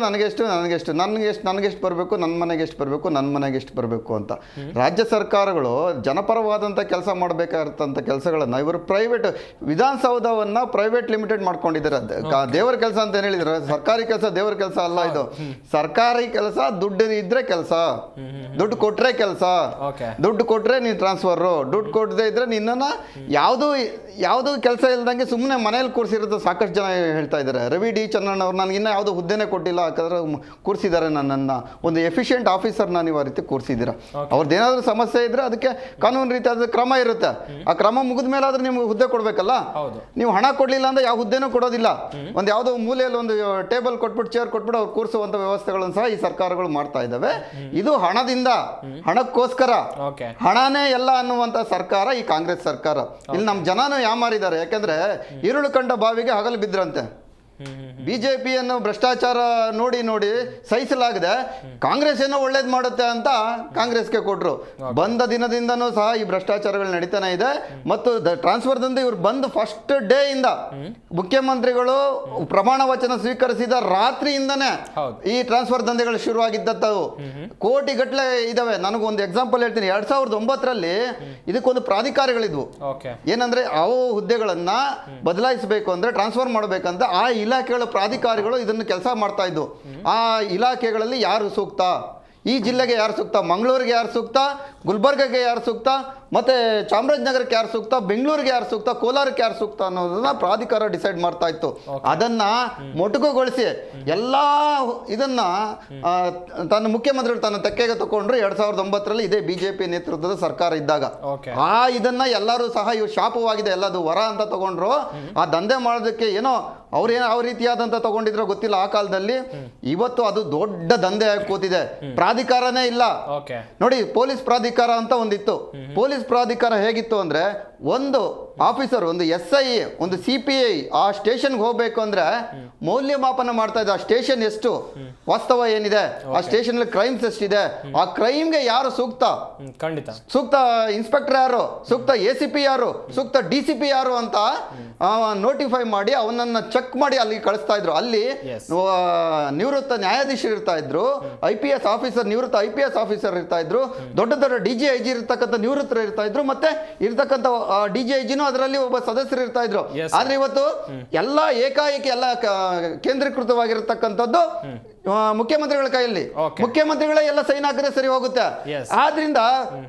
ಬರಬೇಕು, ನನ್ನ ಮನೆಗೆ ಎಷ್ಟು ಬರಬೇಕು, ನನ್ನ ಮನೆಗೆ ಎಷ್ಟು ಬರಬೇಕು ಅಂತ. ರಾಜ್ಯ ಸರ್ಕಾರಗಳು ಜನಪರವಾದಂಥ ಕೆಲಸ ಮಾಡಬೇಕಾಗಿರ್ತಂಥ ಕೆಲಸಗಳನ್ನು ಇವರು ಪ್ರೈವೇಟ್, ವಿಧಾನಸೌಧವನ್ನು ಪ್ರೈವೇಟ್ ಲಿಮಿಟೆಡ್ ಮಾಡ್ಕೊಂಡಿದ್ದಾರೆ. ದೇವರ ಕೆಲಸ ಅಂತ ಏನು ಹೇಳಿದ್ರು, ಸರ್ಕಾರಿ ಕೆಲಸ ದೇವರ ಕೆಲಸ ಅಲ್ಲ. ಇದು ಸರ್ಕಾರಿ ಕೆಲಸ, ದುಡ್ಡು ಇದ್ರೆ ಕೆಲಸ, ದುಡ್ಡು ಕೊಟ್ರೆ ಕೆಲಸ, ದುಡ್ಡು ಕೊಟ್ರೆ ನೀನು ಟ್ರಾನ್ಸ್ಫರು, ದುಡ್ಡು ಕೊಡದೆ ಇದ್ರೆ ನಿನ್ನನ್ನು ಯಾವುದು ಕೆಲಸ ಇಲ್ದಂಗೆ ಸುಮ್ಮನೆ ಮನೇಲಿ ಕೂರಿಸಿರೋದು ಸಾಕಷ್ಟು ಜನ ಹೇಳ್ತಾ ಇದ್ದಾರೆ. ರವಿ ಡಿ ಚನ್ನಣ್ಣ ಅವ್ರು ನನಗೆ ಇನ್ನೂ ಯಾವುದೋ ಹುದ್ದೆನೇ ಕೊಟ್ಟಿಲ್ಲ, ಯಾಕಂದ್ರೆ ಕೂರಿಸಿದ್ದಾರೆ ನನ್ನನ್ನು, ಒಂದು ಎಫಿಷಿಯೆಂಟ್ ಆಫೀಸರ್ನ ನೀವು ಆ ರೀತಿ ಕೂರಿಸಿದ್ದೀರಾ. ಅವ್ರದ್ದೇನಾದ್ರೂ ಸಮಸ್ಯೆ ಇದ್ರೆ ಅದಕ್ಕೆ ಕಾನೂನು ರೀತಿಯಾದ ಕ್ರಮ ಇರುತ್ತೆ. ಆ ಕ್ರಮ ಮುಗಿದ ಮೇಲೆ ಆದ್ರೆ ನಿಮ್ಗೆ ಹುದ್ದೆ ಕೊಡ್ಬೇಕಲ್ಲ. ನೀವು ಹಣ ಕೊಡ್ಲಿಲ್ಲ ಅಂದ್ರೆ ಯಾವ ಹುದ್ದೆನೂ ಕೊಡೋದಿಲ್ಲ. ಒಂದು ಯಾವುದೋ ಮೂಲೆಯಲ್ಲಿ ಒಂದು ಟೇಬಲ್ ಕೊಟ್ಬಿಟ್ಟು, ಚೇರ್ ಕೊಟ್ಬಿಟ್ಟು ಅವ್ರು ಕೂರಿಸುವಂತ ವ್ಯವಸ್ಥೆಗಳನ್ನು ಸಹ ಈ ಸರ್ಕಾರಗಳು ಮಾಡ್ತಾ ಇದ್ದಾವೆ. ಇದು ಹಣದಿಂದ, ಹಣಕ್ಕೋಸ್ಕರ, ಹಣನೇ ಎಲ್ಲ ಅನ್ನುವಂತ ಸರ್ಕಾರ ಈ ಕಾಂಗ್ರೆಸ್ ಸರ್ಕಾರ. ಇಲ್ಲಿ ನಮ್ಮ ಜನನು ಯಾಮಾರಿದ್ದಾರೆ. ಯಾಕಂದ್ರೆ ಈರುಳು ಕಂಡ ಬಾವಿಗೆ ಹಗಲು ಬಿದ್ರಂತೆ. ಬಿಜೆಪಿಯನ್ನು ಭ್ರಷ್ಟಾಚಾರ ನೋಡಿ ನೋಡಿ ಸಹಿಸಲಾಗದೆ ಕಾಂಗ್ರೆಸ್ ಏನೋ ಒಳ್ಳೇದು ಮಾಡುತ್ತೆ ಅಂತ ಕಾಂಗ್ರೆಸ್ಗೆ ಕೊಟ್ಟರು. ಬಂದ ದಿನದಿಂದನೂ ಸಹ ಈ ಭ್ರಷ್ಟಾಚಾರಗಳು ನಡೀತಾನೆ ಇದೆ. ಮತ್ತು ಟ್ರಾನ್ಸ್ಫರ್ದಿಂದ ಇವ್ರು ಬಂದು ಫಸ್ಟ್ ಡೇ ಇಂದ ಮುಖ್ಯಮಂತ್ರಿಗಳು ಪ್ರಮಾಣ ವಚನ ಸ್ವೀಕರಿಸಿದ ರಾತ್ರಿಯಿಂದನೇ ಈ ಟ್ರಾನ್ಸ್ಫರ್ ದಂಧೆಗಳು ಶುರುವಾಗಿದ್ದವು. ಕೋಟಿ ಗಟ್ಟಲೆ ಇದಾವೆ. ನನಗೊಂದು ಎಕ್ಸಾಂಪಲ್ ಹೇಳ್ತೀನಿ. 2009ರಲ್ಲಿ ಇದಕ್ಕೊಂದು ಪ್ರಾಧಿಕಾರಗಳಿದ್ವು. ಏನಂದ್ರೆ ಅವು ಹುದ್ದೆಗಳನ್ನ ಬದಲಾಯಿಸಬೇಕು ಅಂದ್ರೆ, ಟ್ರಾನ್ಸ್ಫರ್ ಮಾಡಬೇಕಂತ ಆ ಇಲಾಖೆಗಳ ಪ್ರಾಧಿಕಾರಿಗಳು ಇದನ್ನು ಕೆಲಸ ಮಾಡ್ತಾ ಇದ್ದು. ಆ ಇಲಾಖೆಗಳಲ್ಲಿ ಯಾರು ಸೂಕ್ತ, ಈ ಜಿಲ್ಲೆಗೆ ಯಾರು ಸೂಕ್ತ, ಮಂಗಳೂರಿಗೆ ಯಾರು ಸೂಕ್ತ, ಗುಲ್ಬರ್ಗಕ್ಕೆ ಯಾರು ಸೂಕ್ತ, ಮತ್ತೆ ಚಾಮರಾಜನಗರಕ್ಕೆ ಯಾರು ಸೂಕ್ತ, ಬೆಂಗಳೂರಿಗೆ ಯಾರು ಸೂಕ್ತ, ಕೋಲಾರಕ್ಕೆ ಯಾರು ಸೂಕ್ತ ಅನ್ನೋದನ್ನ ಪ್ರಾಧಿಕಾರ ಡಿಸೈಡ್ ಮಾಡ್ತಾ ಇತ್ತು. ಅದನ್ನ ಮೊಟಕುಗೊಳಿಸಿ ಎಲ್ಲ ಇದನ್ನ ತನ್ನ ಮುಖ್ಯಮಂತ್ರಿಗಳು ತನ್ನ ತೆಕ್ಕೆಗೆ ತಗೊಂಡ್ರು 2009ರಲ್ಲಿ, ಇದೇ ಬಿಜೆಪಿ ನೇತೃತ್ವದ ಸರ್ಕಾರ ಇದ್ದಾಗ. ಇದನ್ನ ಎಲ್ಲರೂ ಸಹ ಇವು ಶಾಪವಾಗಿದೆ, ಎಲ್ಲದು ವರ ಅಂತ ತಗೊಂಡ್ರು. ಆ ದಂಧೆ ಮಾಡೋದಕ್ಕೆ ಏನೋ ಅವ್ರೇನೋ ಯಾವ ರೀತಿಯಾದಂತ ತಗೊಂಡಿದ್ರೋ ಗೊತ್ತಿಲ್ಲ ಆ ಕಾಲದಲ್ಲಿ. ಇವತ್ತು ಅದು ದೊಡ್ಡ ದಂಧೆ ಆಗಿ ಕೂತಿದೆ. ಪ್ರಾಧಿಕಾರನೇ ಇಲ್ಲ ನೋಡಿ. ಪೊಲೀಸ್ ಪ್ರಾಧಿಕಾರ ಅಂತ ಒಂದಿತ್ತು. ಪೊಲೀಸ್ ಪ್ರಾಧಿಕಾರ ಹೇಗಿತ್ತು ಅಂದ್ರೆ, ಒಂದು ಆಫೀಸರ್, ಒಂದು SI, ಒಂದು CPI ಆ ಸ್ಟೇಷನ್ಗೆ ಹೋಗ್ಬೇಕು ಅಂದ್ರೆ ಮೌಲ್ಯಮಾಪನ ಮಾಡ್ತಾ ಇದ್ದ. ಆ ಸ್ಟೇಷನ್ ಎಷ್ಟು ವಾಸ್ತವ ಏನಿದೆ, ಆ ಸ್ಟೇಷನ್ ಕ್ರೈಮ್ಸ್ ಎಷ್ಟಿದೆ, ಆ ಕ್ರೈಮ್ಗೆ ಯಾರು ಸೂಕ್ತ, ಸೂಕ್ತ ಇನ್ಸ್ಪೆಕ್ಟರ್ ಯಾರು, ಸೂಕ್ತ ACP ಯಾರು, ಸೂಕ್ತ DCP ಯಾರು ಅಂತ ನೋಟಿಫೈ ಮಾಡಿ ಅವನನ್ನ ಚೆಕ್ ಮಾಡಿ ಅಲ್ಲಿ ಕಳಿಸ್ತಾ ಇದ್ರು. ಅಲ್ಲಿ ನಿವೃತ್ತ ನ್ಯಾಯಾಧೀಶರು ಇರ್ತಾ ಇದ್ರು, IPS ಆಫೀಸರ್, ನಿವೃತ್ತ IPS ಆಫೀಸರ್ ಇರ್ತಾ ಇದ್ರು, ದೊಡ್ಡ ದೊಡ್ಡ DGIG ಇರ್ತಕ್ಕಂಥ ನಿವೃತ್ತರು ಇರ್ತಾ ಇದ್ರು, ಮತ್ತೆ ಇರ್ತಕ್ಕಂಥ DGIGನೂ ಅದರಲ್ಲಿ ಒಬ್ಬ ಸದಸ್ಯರು ಇರ್ತಾ ಇದ್ರು. ಆದ್ರೆ ಇವತ್ತು ಎಲ್ಲ ಏಕಾಏಕಿ ಎಲ್ಲ ಕೇಂದ್ರೀಕೃತವಾಗಿರತಕ್ಕಂಥದ್ದು ಮುಖ್ಯಮಂತ್ರಿಗಳ ಕೈಯಲ್ಲಿ. ಮುಖ್ಯಮಂತ್ರಿಗಳೇ ಎಲ್ಲ ಸೈನ್ ಹಾಕಿದ್ರೆ ಸರಿ ಹೋಗುತ್ತೆ. ಆದ್ರಿಂದ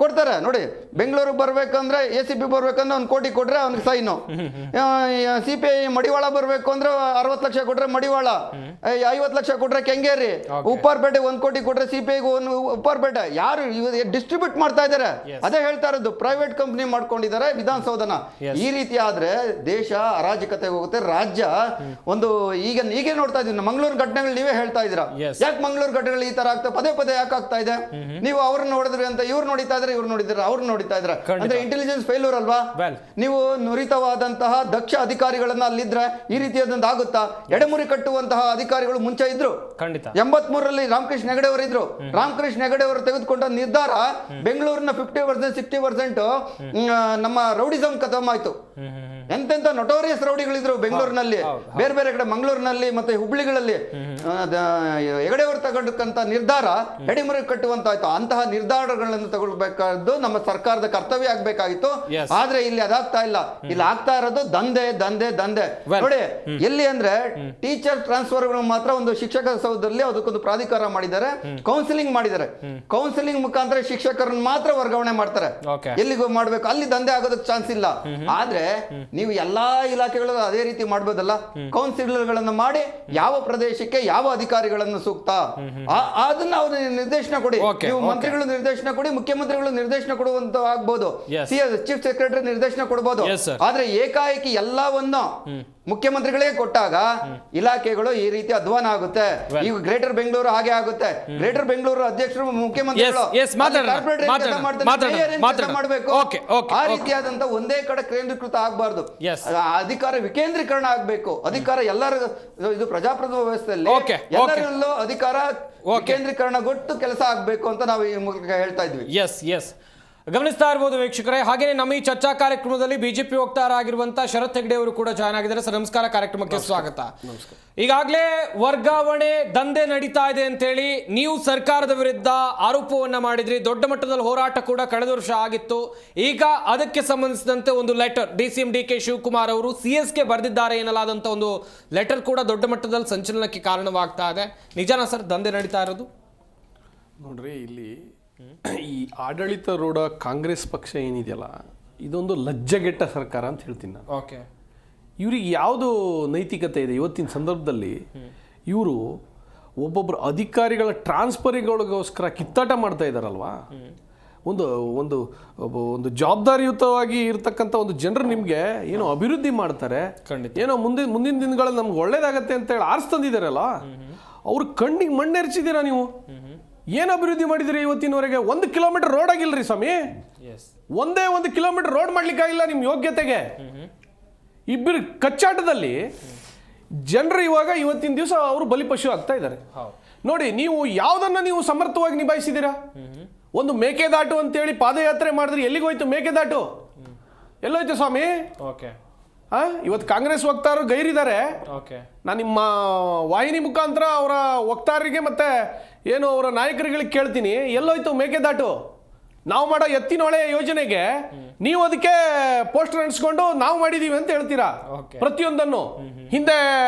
ಕೊಡ್ತಾರೆ ನೋಡಿ. ಬೆಂಗಳೂರಿಗೆ ಬರ್ಬೇಕಂದ್ರೆ ACP ಬರ್ಬೇಕಂದ್ರೆ 1 ಕೋಟಿ ಕೊಟ್ರೆ ಅವ್ನಿಗೆ ಸೈನು. CPI ಮಡಿವಾಳ ಬರ್ಬೇಕು ಅಂದ್ರೆ 60 ಲಕ್ಷ ಕೊಟ್ರೆ ಮಡಿವಾಳ, 50 ಲಕ್ಷ ಕೊಟ್ರೆ ಕೆಂಗೇರಿ, ಉಪ್ಪಾರ್ಪೇಟೆ 1 ಕೋಟಿ ಕೊಟ್ರೆ CPI ಉಪ್ಪಾರ್ಪೇಟೆ. ಯಾರು ಡಿಸ್ಟ್ರಿಬ್ಯೂಟ್ ಮಾಡ್ತಾ ಇದ್ದಾರೆ? ಅದೇ ಹೇಳ್ತಾ ಇರೋದು, ಪ್ರೈವೇಟ್ ಕಂಪ್ನಿ ಮಾಡ್ಕೊಂಡಿದ್ದಾರೆ ವಿಧಾನಸೌಧನ. ಈ ರೀತಿ ಆದ್ರೆ ದೇಶ ಅರಾಜಕತೆ ಹೋಗುತ್ತೆ. ರಾಜ್ಯ ಒಂದು ಈಗ ನೋಡ್ತಾ ಇದ್ದೀವಿ, ಮಂಗಳೂರು ಘಟನೆಗಳು ನೀವೇ ಹೇಳ್ತಾ ಇದ್ದೀರಾ. ಯಾಕೆ ಮಂಗಳೂರು ಘಟನೆಗಳು ಈ ತರ ಆಗ್ತಾ ಪದೇ ಪದೇ ಯಾಕೆ ಆಗ್ತಾ ಇದೆ? ನೀವು ಅವ್ರನ್ನ ನೋಡಿದ್ರಿ ಅಂತ ಇವ್ರು ನೋಡಿತಾ ಇದ್ರೆ, ಇವ್ರು ನೋಡಿದ್ರೆ ಅವ್ರನ್ನ ನೋಡಿತಾ ಇದ್ರೆ, ಅಂದ್ರೆ ಇಂಟೆಲಿಜೆನ್ಸ್ ಫೇಲ್ಯೂರ್ ಅಲ್ವಾ? ನೀವು ನುರಿತವಾದಂತಹ ದಕ್ಷ ಅಧಿಕಾರಿಗಳನ್ನ ಅಲ್ಲಿದ್ರೆ ಈ ರೀತಿಯಾದಂತ ಆಗುತ್ತಾ? ಎಡೆಮುರಿ ಕಟ್ಟುವಂತಹ ಅಧಿಕಾರಿಗಳು ಮುಂಚೆ ಇದ್ರು. 83ರಲ್ಲಿ ರಾಮಕೃಷ್ಣ ಹೆಗಡೆ ಅವರು ಇದ್ರು. ರಾಮಕೃಷ್ಣ ಹೆಗಡೆ ಅವರು ತೆಗೆದುಕೊಂಡ ನಿರ್ಧಾರ ಬೆಂಗಳೂರಿನ 50%, 60% ನಮ್ಮ ರೌಡಿಸಂ ಖತಮ್ ಆಯ್ತು. ಎಂತೆಂತ ನೊಟೋರಿಯಸ್ ರೌಡಿಗಳಿದ್ರು ಬೆಂಗಳೂರಿನಲ್ಲಿ, ಬೇರೆ ಬೇರೆ ಕಡೆ ಮಂಗಳೂರಿನಲ್ಲಿ ಮತ್ತೆ ಹುಬ್ಳಿಗಳಲ್ಲಿ ಹೆಗಡೆ ಅವರು ತಗೊಂಡಕ್ಕಂತ ನಿರ್ಧಾರ ಎಡೆಮರೆ ಕಟ್ಟುವಂತಾಯ್ತು. ಅಂತಹ ನಿರ್ಧಾರಗಳನ್ನು ತಗೊಳ್ಬೇಕಾದ್ದು ನಮ್ಮ ಸರ್ಕಾರದ ಕರ್ತವ್ಯ ಆಗ್ಬೇಕಾಗಿತ್ತು. ಆದ್ರೆ ಇಲ್ಲಿ ಅದಾಗ್ತಾ ಇಲ್ಲ. ಇಲ್ಲಿ ಆಗ್ತಾ ಇರೋದು ದಂಧೆ ದಂಧೆ ದಂಧೆ. ನೋಡಿ ಎಲ್ಲಿ ಅಂದ್ರೆ ಟೀಚರ್ ಟ್ರಾನ್ಸ್ಫರ್ ಮಾತ್ರ ಒಂದು ಶಿಕ್ಷಕ ಸೌಧದಲ್ಲಿ ಅದಕ್ಕೊಂದು ಪ್ರಾಧಿಕಾರ ಮಾಡಿದ್ದಾರೆ, ಕೌನ್ಸಿಲಿಂಗ್ ಮಾಡಿದ್ದಾರೆ. ಕೌನ್ಸಿಲಿಂಗ್ ಮುಖಾಂತರ ಶಿಕ್ಷಕರನ್ನು ಮಾತ್ರ ವರ್ಗಾವಣೆ ಮಾಡ್ತಾರೆ. ಎಲ್ಲಿಗೂ ಮಾಡ್ಬೇಕು, ಅಲ್ಲಿ ದಂಧೆ ಆಗೋದಕ್ಕೆ ಚಾನ್ಸ್ ಇಲ್ಲ. ಆದ್ರೆ ನೀವು ಎಲ್ಲಾ ಇಲಾಖೆಗಳು ಅದೇ ರೀತಿ ಮಾಡ್ಬೋದಲ್ಲ. ಕೌನ್ಸಿಲರ್ಗಳನ್ನ ಮಾಡಿ ಯಾವ ಪ್ರದೇಶಕ್ಕೆ ಯಾವ ಅಧಿಕಾರಿಗಳನ್ನು ಸೂಕ್ತ ಅದನ್ನ ಅವ್ರು ನಿರ್ದೇಶನ ಕೊಡಿ. ನೀವು ಮಂತ್ರಿಗಳು ನಿರ್ದೇಶನ ಕೊಡಿ, ಮುಖ್ಯಮಂತ್ರಿಗಳು ನಿರ್ದೇಶನ ಕೊಡುವಂತ ಆಗ್ಬೋದು, ಚೀಫ್ ಸೆಕ್ರೆಟರಿ ನಿರ್ದೇಶನ ಕೊಡಬಹುದು. ಆದ್ರೆ ಏಕಾಏಕಿ ಎಲ್ಲವನ್ನು ಮುಖ್ಯಮಂತ್ರಿಗಳೇ ಕೊಟ್ಟಾಗ ಇಲಾಖೆಗಳು ಈ ರೀತಿ ಅಧ್ವಾನ ಆಗುತ್ತೆ. ಈಗ ಗ್ರೇಟರ್ ಬೆಂಗಳೂರು ಹಾಗೆ ಆಗುತ್ತೆ. ಗ್ರೇಟರ್ ಬೆಂಗಳೂರು ಅಧ್ಯಕ್ಷರು ಮುಖ್ಯಮಂತ್ರಿಗಳು ಮಾಡಬೇಕು. ಆ ರೀತಿಯಾದಂತ ಒಂದೇ ಕಡೆ ಕೇಂದ್ರೀಕೃತ ಆಗಬಾರ್ದು, ಅಧಿಕಾರ ವಿಕೇಂದ್ರೀಕರಣ ಆಗ್ಬೇಕು. ಅಧಿಕಾರ ಎಲ್ಲರ ಇದು ಪ್ರಜಾಪ್ರಭುತ್ವ ವ್ಯವಸ್ಥೆಯಲ್ಲಿ ಎಲ್ಲರಲ್ಲೂ ಅಧಿಕಾರ ವಿಕೇಂದ್ರೀಕರಣಗೊಟ್ಟು ಕೆಲಸ ಆಗ್ಬೇಕು ಅಂತ ನಾವು ಈ ಮೂಲಕ ಹೇಳ್ತಾ ಇದ್ವಿ. ಎಸ್ ಗಮನಿಸ್ತಾ ಇರ್ಬೋದು ವೀಕ್ಷಕರೇ. ಹಾಗೇನೆ ನಮ್ಮ ಈ ಚರ್ಚಾ ಕಾರ್ಯಕ್ರಮದಲ್ಲಿ ಬಿಜೆಪಿ ವಕ್ತಾರರಾಗಿರುವಂತಹ ಶರತ್ ಹೆಗ್ಡೆ ಅವರು ಕೂಡ ಜಾಯ್ನ್ ಆಗಿದ್ದಾರೆ. ಸರ್ ನಮಸ್ಕಾರ, ಕಾರ್ಯಕ್ರಮಕ್ಕೆ ಸ್ವಾಗತ. ಈಗಾಗಲೇ ವರ್ಗಾವಣೆ ದಂಧೆ ನಡೀತಾ ಇದೆ ಅಂತೇಳಿ ನೀವು ಸರ್ಕಾರದ ವಿರುದ್ಧ ಆರೋಪವನ್ನ ಮಾಡಿದ್ರಿ. ದೊಡ್ಡ ಮಟ್ಟದಲ್ಲಿ ಹೋರಾಟ ಕೂಡ ಕಳೆದ ವರ್ಷ ಆಗಿತ್ತು. ಈಗ ಅದಕ್ಕೆ ಸಂಬಂಧಿಸಿದಂತೆ ಒಂದು ಲೆಟರ್ DCM DK ಶಿವಕುಮಾರ್ ಅವರು CSಗೆ ಬರೆದಿದ್ದಾರೆ ಎನ್ನಲಾದಂಥ ಒಂದು ಲೆಟರ್ ಕೂಡ ದೊಡ್ಡ ಮಟ್ಟದಲ್ಲಿ ಸಂಚಲನಕ್ಕೆ ಕಾರಣವಾಗ್ತಾ ಇದೆ. ನಿಜಾನಾ ಸರ್ ದಂಧೆ ನಡೀತಾ ಇರೋದು? ನೋಡ್ರಿ, ಇಲ್ಲಿ ಈ ಆಡಳಿತಾರೂಢ ಕಾಂಗ್ರೆಸ್ ಪಕ್ಷ ಏನಿದೆಯಲ್ಲ, ಇದೊಂದು ಲಜ್ಜೆಗೆಟ್ಟ ಸರ್ಕಾರ ಅಂತ ಹೇಳ್ತೀನಿ ನಾನು. ಓಕೆ, ಇವ್ರಿಗೆ ಯಾವುದು ನೈತಿಕತೆ ಇದೆ? ಇವತ್ತಿನ ಸಂದರ್ಭದಲ್ಲಿ ಇವರು ಒಬ್ಬೊಬ್ಬರು ಅಧಿಕಾರಿಗಳ ಟ್ರಾನ್ಸ್ಫರಿಗಳಿಗೋಸ್ಕರ ಕಿತ್ತಾಟ ಮಾಡ್ತಾ ಇದ್ದಾರಲ್ವಾ. ಒಂದು ಒಂದು ಒಂದು ಜವಾಬ್ದಾರಿಯುತವಾಗಿ ಇರ್ತಕ್ಕಂಥ ಒಂದು ಜನರು ನಿಮಗೆ ಏನೋ ಅಭಿವೃದ್ಧಿ ಮಾಡ್ತಾರೆ, ಏನೋ ಮುಂದಿನ ದಿನಗಳಲ್ಲಿ ನಮ್ಗೆ ಒಳ್ಳೇದಾಗತ್ತೆ ಅಂತ ಹೇಳಿ ಆರಿಸ್ತಂದಿದ್ದಾರಲ್ಲ, ಅವ್ರ ಕಣ್ಣಿಗೆ ಮಣ್ಣೆರ್ಚಿದ್ದೀರಾ ನೀವು? ಏನು ಅಭಿವೃದ್ಧಿ ಮಾಡಿದಿರಿ ಇವತ್ತಿನವರೆಗೆ? 1 ಕಿಲೋಮೀಟರ್ ರೋಡ್ ಆಗಿಲ್ರಿ ಸ್ವಾಮಿ. ಒಂದೇ 1 ಕಿಲೋಮೀಟರ್ ರೋಡ್ ಮಾಡ್ಲಿಕ್ಕಾಗಿಲ್ಲ ನಿಮ್ಮ ಯೋಗ್ಯತೆಗೆ. ಇಬ್ಬರು ಕಚ್ಚಾಟದಲ್ಲಿ ಜನರು ಇವತ್ತಿನ ದಿವಸ ಅವರು ಬಲಿಪಶು ಆಗ್ತಾ ಇದ್ದಾರೆ. ನೋಡಿ, ನೀವು ಯಾವುದನ್ನ ನೀವು ಸಮರ್ಥವಾಗಿ ನಿಭಾಯಿಸಿದ್ದೀರಾ? ಒಂದು ಮೇಕೆದಾಟು ಅಂತೇಳಿ ಪಾದಯಾತ್ರೆ ಮಾಡಿದ್ರಿ, ಎಲ್ಲಿಗೋಯ್ತು ಮೇಕೆದಾಟು? ಎಲ್ಲೋಯ್ತು ಸ್ವಾಮಿ? ಇವತ್ತು ಕಾಂಗ್ರೆಸ್ ವಕ್ತಾರರು ಗೈರಿದ್ದಾರೆ. ನಾನು ನಿಮ್ಮ ವಾಹಿನಿ ಮುಖಾಂತರ ಅವರ ವಕ್ತಾರರಿಗೆ ಮತ್ತೆ ಏನು ಅವರ ನಾಯಕರುಗಳಿಗೆ ಕೇಳ್ತೀನಿ, ಎಲ್ಲೋಯ್ತು ಮೇಕೆದಾಟು? ನಾವು ಮಾಡೋ ಎತ್ತಿನೊಳೆ ಯೋಜನೆಗೆ ನೀವು ಅದಕ್ಕೆ ಪೋಸ್ಟರ್ ಅಂಟಿಸ್ಕೊಂಡು ನಾವು ಮಾಡಿದೀವಿ ಅಂತ ಹೇಳ್ತೀರಾ. ಪ್ರತಿಯೊಂದನ್ನು ಹಿಂದೆ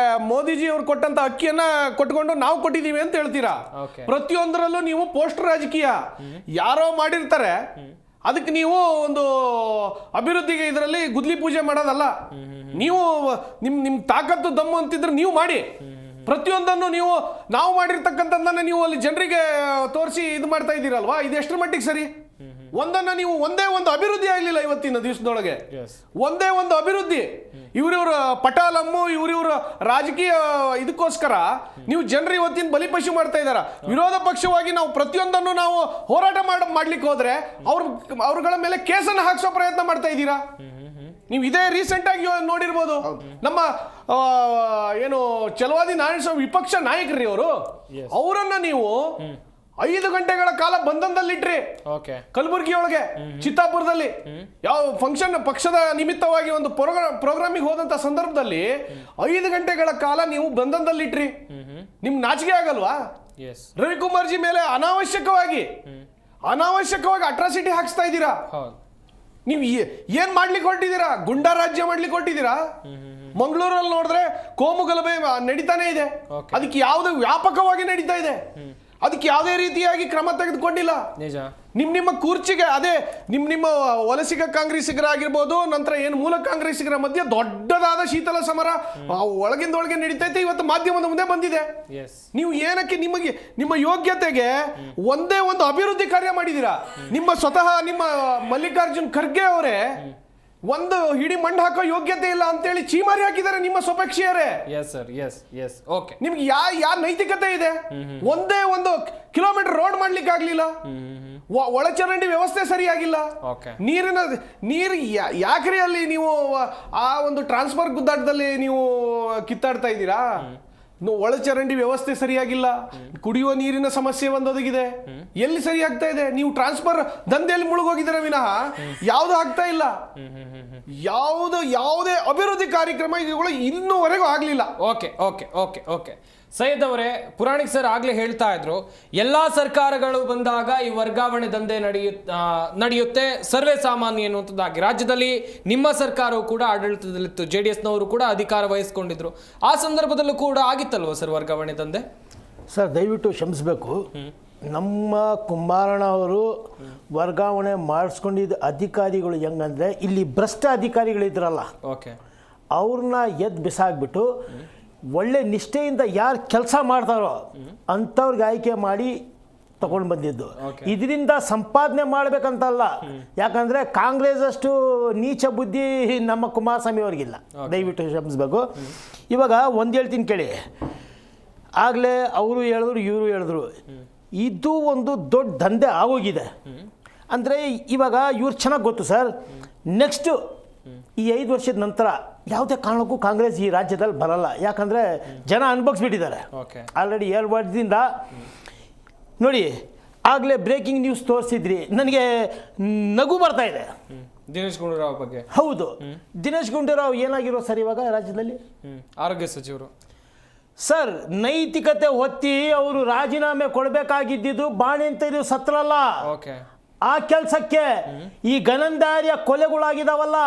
ಮೋದಿಜಿ ಅವ್ರು ಕೊಟ್ಟಂತ ಅಕ್ಕಿಯನ್ನ ಕೊಟ್ಕೊಂಡು ನಾವು ಕೊಟ್ಟಿದೀವಿ ಅಂತ ಹೇಳ್ತೀರಾ. ಪ್ರತಿಯೊಂದರಲ್ಲೂ ನೀವು ಪೋಸ್ಟರ್ ರಾಜಕೀಯ. ಯಾರೋ ಮಾಡಿರ್ತಾರೆ, ಅದಕ್ಕೆ ನೀವು ಒಂದು ಅಭಿವೃದ್ಧಿಗೆ ಇದರಲ್ಲಿ ಗುದ್ಲಿ ಪೂಜೆ ಮಾಡೋದಲ್ಲ. ನೀವು ನಿಮ್ ತಾಕತ್ತು ದಮ್ಮು ಅಂತಿದ್ರೆ ನೀವು ಮಾಡಿ. ಪ್ರತಿಯೊಂದನ್ನು ನಾವು ಮಾಡಿರ್ತಕ್ಕಂಥದ್ದನ್ನ ನೀವು ಅಲ್ಲಿ ಜನರಿಗೆ ತೋರಿಸಿ ಇದು ಮಾಡ್ತಾ ಇದ್ದೀರಲ್ವಾ, ಇದು ಎಷ್ಟರ ಮಟ್ಟಿಗೆ ಸರಿ? ಒಂದೇ ಒಂದು ಅಭಿವೃದ್ಧಿ ಆಗಲಿಲ್ಲ ಇವತ್ತಿನ ದಿವಸದೊಳಗೆ. ಒಂದೇ ಒಂದು ಅಭಿವೃದ್ಧಿ. ಇವ್ರಿವ್ರ ಪಟಾಲಮ್ಮು, ಇವ್ರಿವ್ರ ರಾಜಕೀಯ ಇದಕ್ಕೋಸ್ಕರ ನೀವು ಜನರು ಇವತ್ತಿನ ಬಲಿಪಶು ಮಾಡ್ತಾ ಇದ್ದಾರ. ವಿರೋಧ ಪಕ್ಷವಾಗಿ ನಾವು ಪ್ರತಿಯೊಂದನ್ನು ನಾವು ಹೋರಾಟ ಮಾಡ್ಲಿಕ್ಕೆ ಹೋದ್ರೆ ಅವ್ರಗಳ ಮೇಲೆ ಕೇಸನ್ನು ಹಾಕ್ಸೋ ಪ್ರಯತ್ನ ಮಾಡ್ತಾ ಇದ್ದೀರಾ. ನೀವು ಇದೇ ರೀಸೆಂಟ್ ಆಗಿ ನೋಡಿರ್ಬೋದು, ನಮ್ಮ ಏನು ಛಲವಾದಿ ನಾರಾಯಣಸ್ವಾಮಿ ವಿಪಕ್ಷ ನಾಯಕರಿ ಅವರನ್ನ ನೀವು 5 ಗಂಟೆಗಳ ಕಾಲ ಬಂಧನದಲ್ಲಿಟ್ರಿ. ಕಲಬುರಗಿ ಒಳಗೆ, ಚಿತ್ತಾಪುರದಲ್ಲಿ ಯಾವ ಫಂಕ್ಷನ್ ಪಕ್ಷದ ನಿಮಿತ್ತವಾಗಿ ಒಂದು ಪ್ರೋಗ್ರಾಮಿಗೆ ಹೋದಂತ ಸಂದರ್ಭದಲ್ಲಿ 5 ಗಂಟೆಗಳ ಕಾಲ ನೀವು ಬಂಧನದಲ್ಲಿಟ್ರಿ. ನಿಮ್ಗೆ ನಾಚಿಕೆ ಆಗಲ್ವಾ? ರವಿಕುಮಾರ್ ಜಿ ಮೇಲೆ ಅನಾವಶ್ಯಕವಾಗಿ ಅಟ್ರಾಸಿಟಿ ಹಾಕ್ಸ್ತಾ ಇದ್ದೀರಾ. ನೀವು ಏನ್ ಮಾಡ್ಲಿಕ್ಕೆ ಹೊರಟಿದ್ದೀರಾ? ಗುಂಡಾ ರಾಜ್ಯ ಮಾಡ್ಲಿಕ್ಕೆ ಹೊರಟಿದ್ದೀರಾ. ಮಂಗಳೂರಲ್ಲಿ ನೋಡಿದ್ರೆ ಕೋಮು ಗಲಭೆ ನಡೀತಾನೆ ಇದೆ. ಅದಕ್ಕೆ ಯಾವುದೇ ವ್ಯಾಪಕವಾಗಿ ನಡೀತಾ ಇದೆ. ಅದಕ್ಕೆ ಯಾವುದೇ ರೀತಿಯಾಗಿ ಕ್ರಮ ತೆಗೆದುಕೊಂಡಿಲ್ಲ. ನಿಮ್ಮ ಕುರ್ಚಿಗೆ ಅದೇ ನಿಮ್ಮ ವಲಸಿಗ ಕಾಂಗ್ರೆಸ್ಸಿಗರಾಗಿರ್ಬೋದು, ನಂತರ ಏನು ಮೂಲ ಕಾಂಗ್ರೆಸ್ಸಿಗರ ಮಧ್ಯೆ ದೊಡ್ಡದಾದ ಶೀತಲ ಸಮರ ಒಳಗಿಂದೊಳಗೆ ನಡೀತೈತೆ. ಇವತ್ತು ಮಾಧ್ಯಮದ ಮುಂದೆ ಬಂದಿದೆ. ನೀವು ಏನಕ್ಕೆ ನಿಮ್ಮ ಯೋಗ್ಯತೆಗೆ ಒಂದೇ ಒಂದು ಅಭಿವೃದ್ಧಿ ಕಾರ್ಯ ಮಾಡಿದ್ದೀರಾ? ನಿಮ್ಮ ಮಲ್ಲಿಕಾರ್ಜುನ್ ಖರ್ಗೆ ಅವರೇ ಒಂದು ಹಿಡಿ ಮಣ್ಣು ಹಾಕೋ ಯೋಗ್ಯತೆ ಇಲ್ಲ ಅಂತೇಳಿ ಚೀಮಾರಿ ಹಾಕಿದ್ದಾರೆ ನಿಮ್ಮ ಸ್ವಪಕ್ಷೀಯರೇ. ನಿಮ್ಗೆ ಯಾವ ನೈತಿಕತೆ ಇದೆ? ಒಂದೇ 1 ಕಿಲೋಮೀಟರ್ ರೋಡ್ ಮಾಡ್ಲಿಕ್ಕೆ ಆಗ್ಲಿಲ್ಲ. ಒಳಚರಂಡಿ ವ್ಯವಸ್ಥೆ ಸರಿಯಾಗಿಲ್ಲ. ನೀರು ಯಾಕ್ರಿ ಅಲ್ಲಿ ನೀವು ಆ ಒಂದು ಟ್ರಾನ್ಸ್ಫರ್ ಗುದ್ದಾಟದಲ್ಲಿ ನೀವು ಕಿತ್ತಾಡ್ತಾ ಇದ್ದೀರಾ? ಒಳಚರಂಡಿ ವ್ಯವಸ್ಥೆ ಸರಿಯಾಗಿಲ್ಲ. ಕುಡಿಯುವ ನೀರಿನ ಸಮಸ್ಯೆ ಒಂದೊದಗಿದೆ. ಎಲ್ಲಿ ಸರಿ ಆಗ್ತಾ ಇದೆ? ನೀವು ಟ್ರಾನ್ಸ್ಫರ್ ದಂಧೆಯಲ್ಲಿ ಮುಳುಗೋಗಿದ್ದೀರ ವಿನಃ ಯಾವುದು ಆಗ್ತಾ ಇಲ್ಲ. ಯಾವುದೇ ಅಭಿವೃದ್ಧಿ ಕಾರ್ಯಕ್ರಮ ಇನ್ನೂವರೆಗೂ ಆಗ್ಲಿಲ್ಲ. ಓಕೆ ಸೈಯದ್ ಅವರೇ, ಪುರಾಣಿಕ್ ಸರ್ ಆಗ್ಲೇ ಹೇಳ್ತಾ ಇದ್ರು, ಎಲ್ಲಾ ಸರ್ಕಾರಗಳು ಬಂದಾಗ ಈ ವರ್ಗಾವಣೆ ದಂಧೆ ನಡೆಯುತ್ತೆ, ಸರ್ವೇ ಸಾಮಾನ್ಯ ಎನ್ನುವಂಥದ್ದಾಗಿ. ರಾಜ್ಯದಲ್ಲಿ ನಿಮ್ಮ ಸರ್ಕಾರವು ಕೂಡ ಆಡಳಿತದಲ್ಲಿತ್ತು, JDS ನವರು ಕೂಡ ಅಧಿಕಾರ ವಹಿಸ್ಕೊಂಡಿದ್ರು. ಆ ಸಂದರ್ಭದಲ್ಲೂ ಕೂಡ ಆಗಿತ್ತಲ್ವ ಸರ್ ವರ್ಗಾವಣೆ ದಂಧೆ? ಸರ್ ದಯವಿಟ್ಟು ಕ್ಷಮಿಸಬೇಕು, ನಮ್ಮ ಕುಮಾರಣ್ಣ ಅವರು ವರ್ಗಾವಣೆ ಮಾಡಿಸ್ಕೊಂಡಿದ್ದ ಅಧಿಕಾರಿಗಳು ಹೆಂಗಂದ್ರೆ, ಇಲ್ಲಿ ಭ್ರಷ್ಟ ಅಧಿಕಾರಿಗಳಿದ್ರಲ್ಲ, ಓಕೆ, ಅವ್ರನ್ನ ಎದ್ದು ಬಿಸಾಕ್ಬಿಟ್ಟು ಒಳ್ಳೆ ನಿಷ್ಠೆಯಿಂದ ಯಾರು ಕೆಲಸ ಮಾಡ್ತಾರೋ ಅಂಥವ್ರಿಗೆ ಆಯ್ಕೆ ಮಾಡಿ ತಗೊಂಡು ಬಂದಿದ್ದು. ಇದರಿಂದ ಸಂಪಾದನೆ ಮಾಡ್ಬೇಕಂತಲ್ಲ, ಯಾಕಂದ್ರೆ ಕಾಂಗ್ರೆಸ್ ಅಷ್ಟು ನೀಚ ಬುದ್ಧಿ ನಮ್ಮ ಕುಮಾರಸ್ವಾಮಿ ಅವ್ರಿಗಿಲ್ಲ. ದಯವಿಟ್ಟು ಕ್ಷಮಿಸ್ಬೇಕು. ಇವಾಗ ಒಂದು ಹೇಳ್ತೀನಿ ಕೇಳಿ, ಆಗಲೇ ಅವರು ಹೇಳಿದ್ರು ಇವರು ಹೇಳಿದ್ರು, ಇದು ಒಂದು ದೊಡ್ಡ ದಂಧೆ ಆಗೋಗಿದೆ. ಅಂದರೆ ಇವಾಗ ಇವ್ರು ಚೆನ್ನಾಗಿ ಗೊತ್ತು ಸರ್, ನೆಕ್ಸ್ಟು ಈ 5 ವರ್ಷದ ನಂತರ ಯಾವುದೇ ಕಾರಣಕ್ಕೂ ಕಾಂಗ್ರೆಸ್ ಈ ರಾಜ್ಯದಲ್ಲಿ ಬರಲ್ಲ. ಯಾಕಂದರೆ ಜನ ಅನುಭವಿಸ್ಬಿಟ್ಟಿದ್ದಾರೆ ಆಲ್ರೆಡಿ 2 ವರ್ಷದಿಂದ. ನೋಡಿ, ಆಗಲೇ ಬ್ರೇಕಿಂಗ್ ನ್ಯೂಸ್ ತೋರಿಸಿದ್ರಿ, ನನಗೆ ನಗು ಬರ್ತಾ ಇದೆ. ದಿನೇಶ್ ಗುಂಡೂರಾವ್ ಬಗ್ಗೆ. ಹೌದು, ದಿನೇಶ್ ಗುಂಡೂರಾವ್ ಏನಾಗಿರೋ ಸರ್ ಇವಾಗ ರಾಜ್ಯದಲ್ಲಿ? ಆರೋಗ್ಯ ಸಚಿವರು ಸರ್. ನೈತಿಕತೆ ಹೊತ್ತಿ ಅವರು ರಾಜೀನಾಮೆ ಕೊಡಬೇಕಾಗಿದ್ದು ಬಾಣೆಂತ ಸತ್ರಲ್ಲ. ಓಕೆ, ಆ ಕೆಲಸಕ್ಕೆ ಈ ಗಣಂದಾರಿಯ ಕೊಲೆಗಳಾಗಿದಾವಲ್ಲ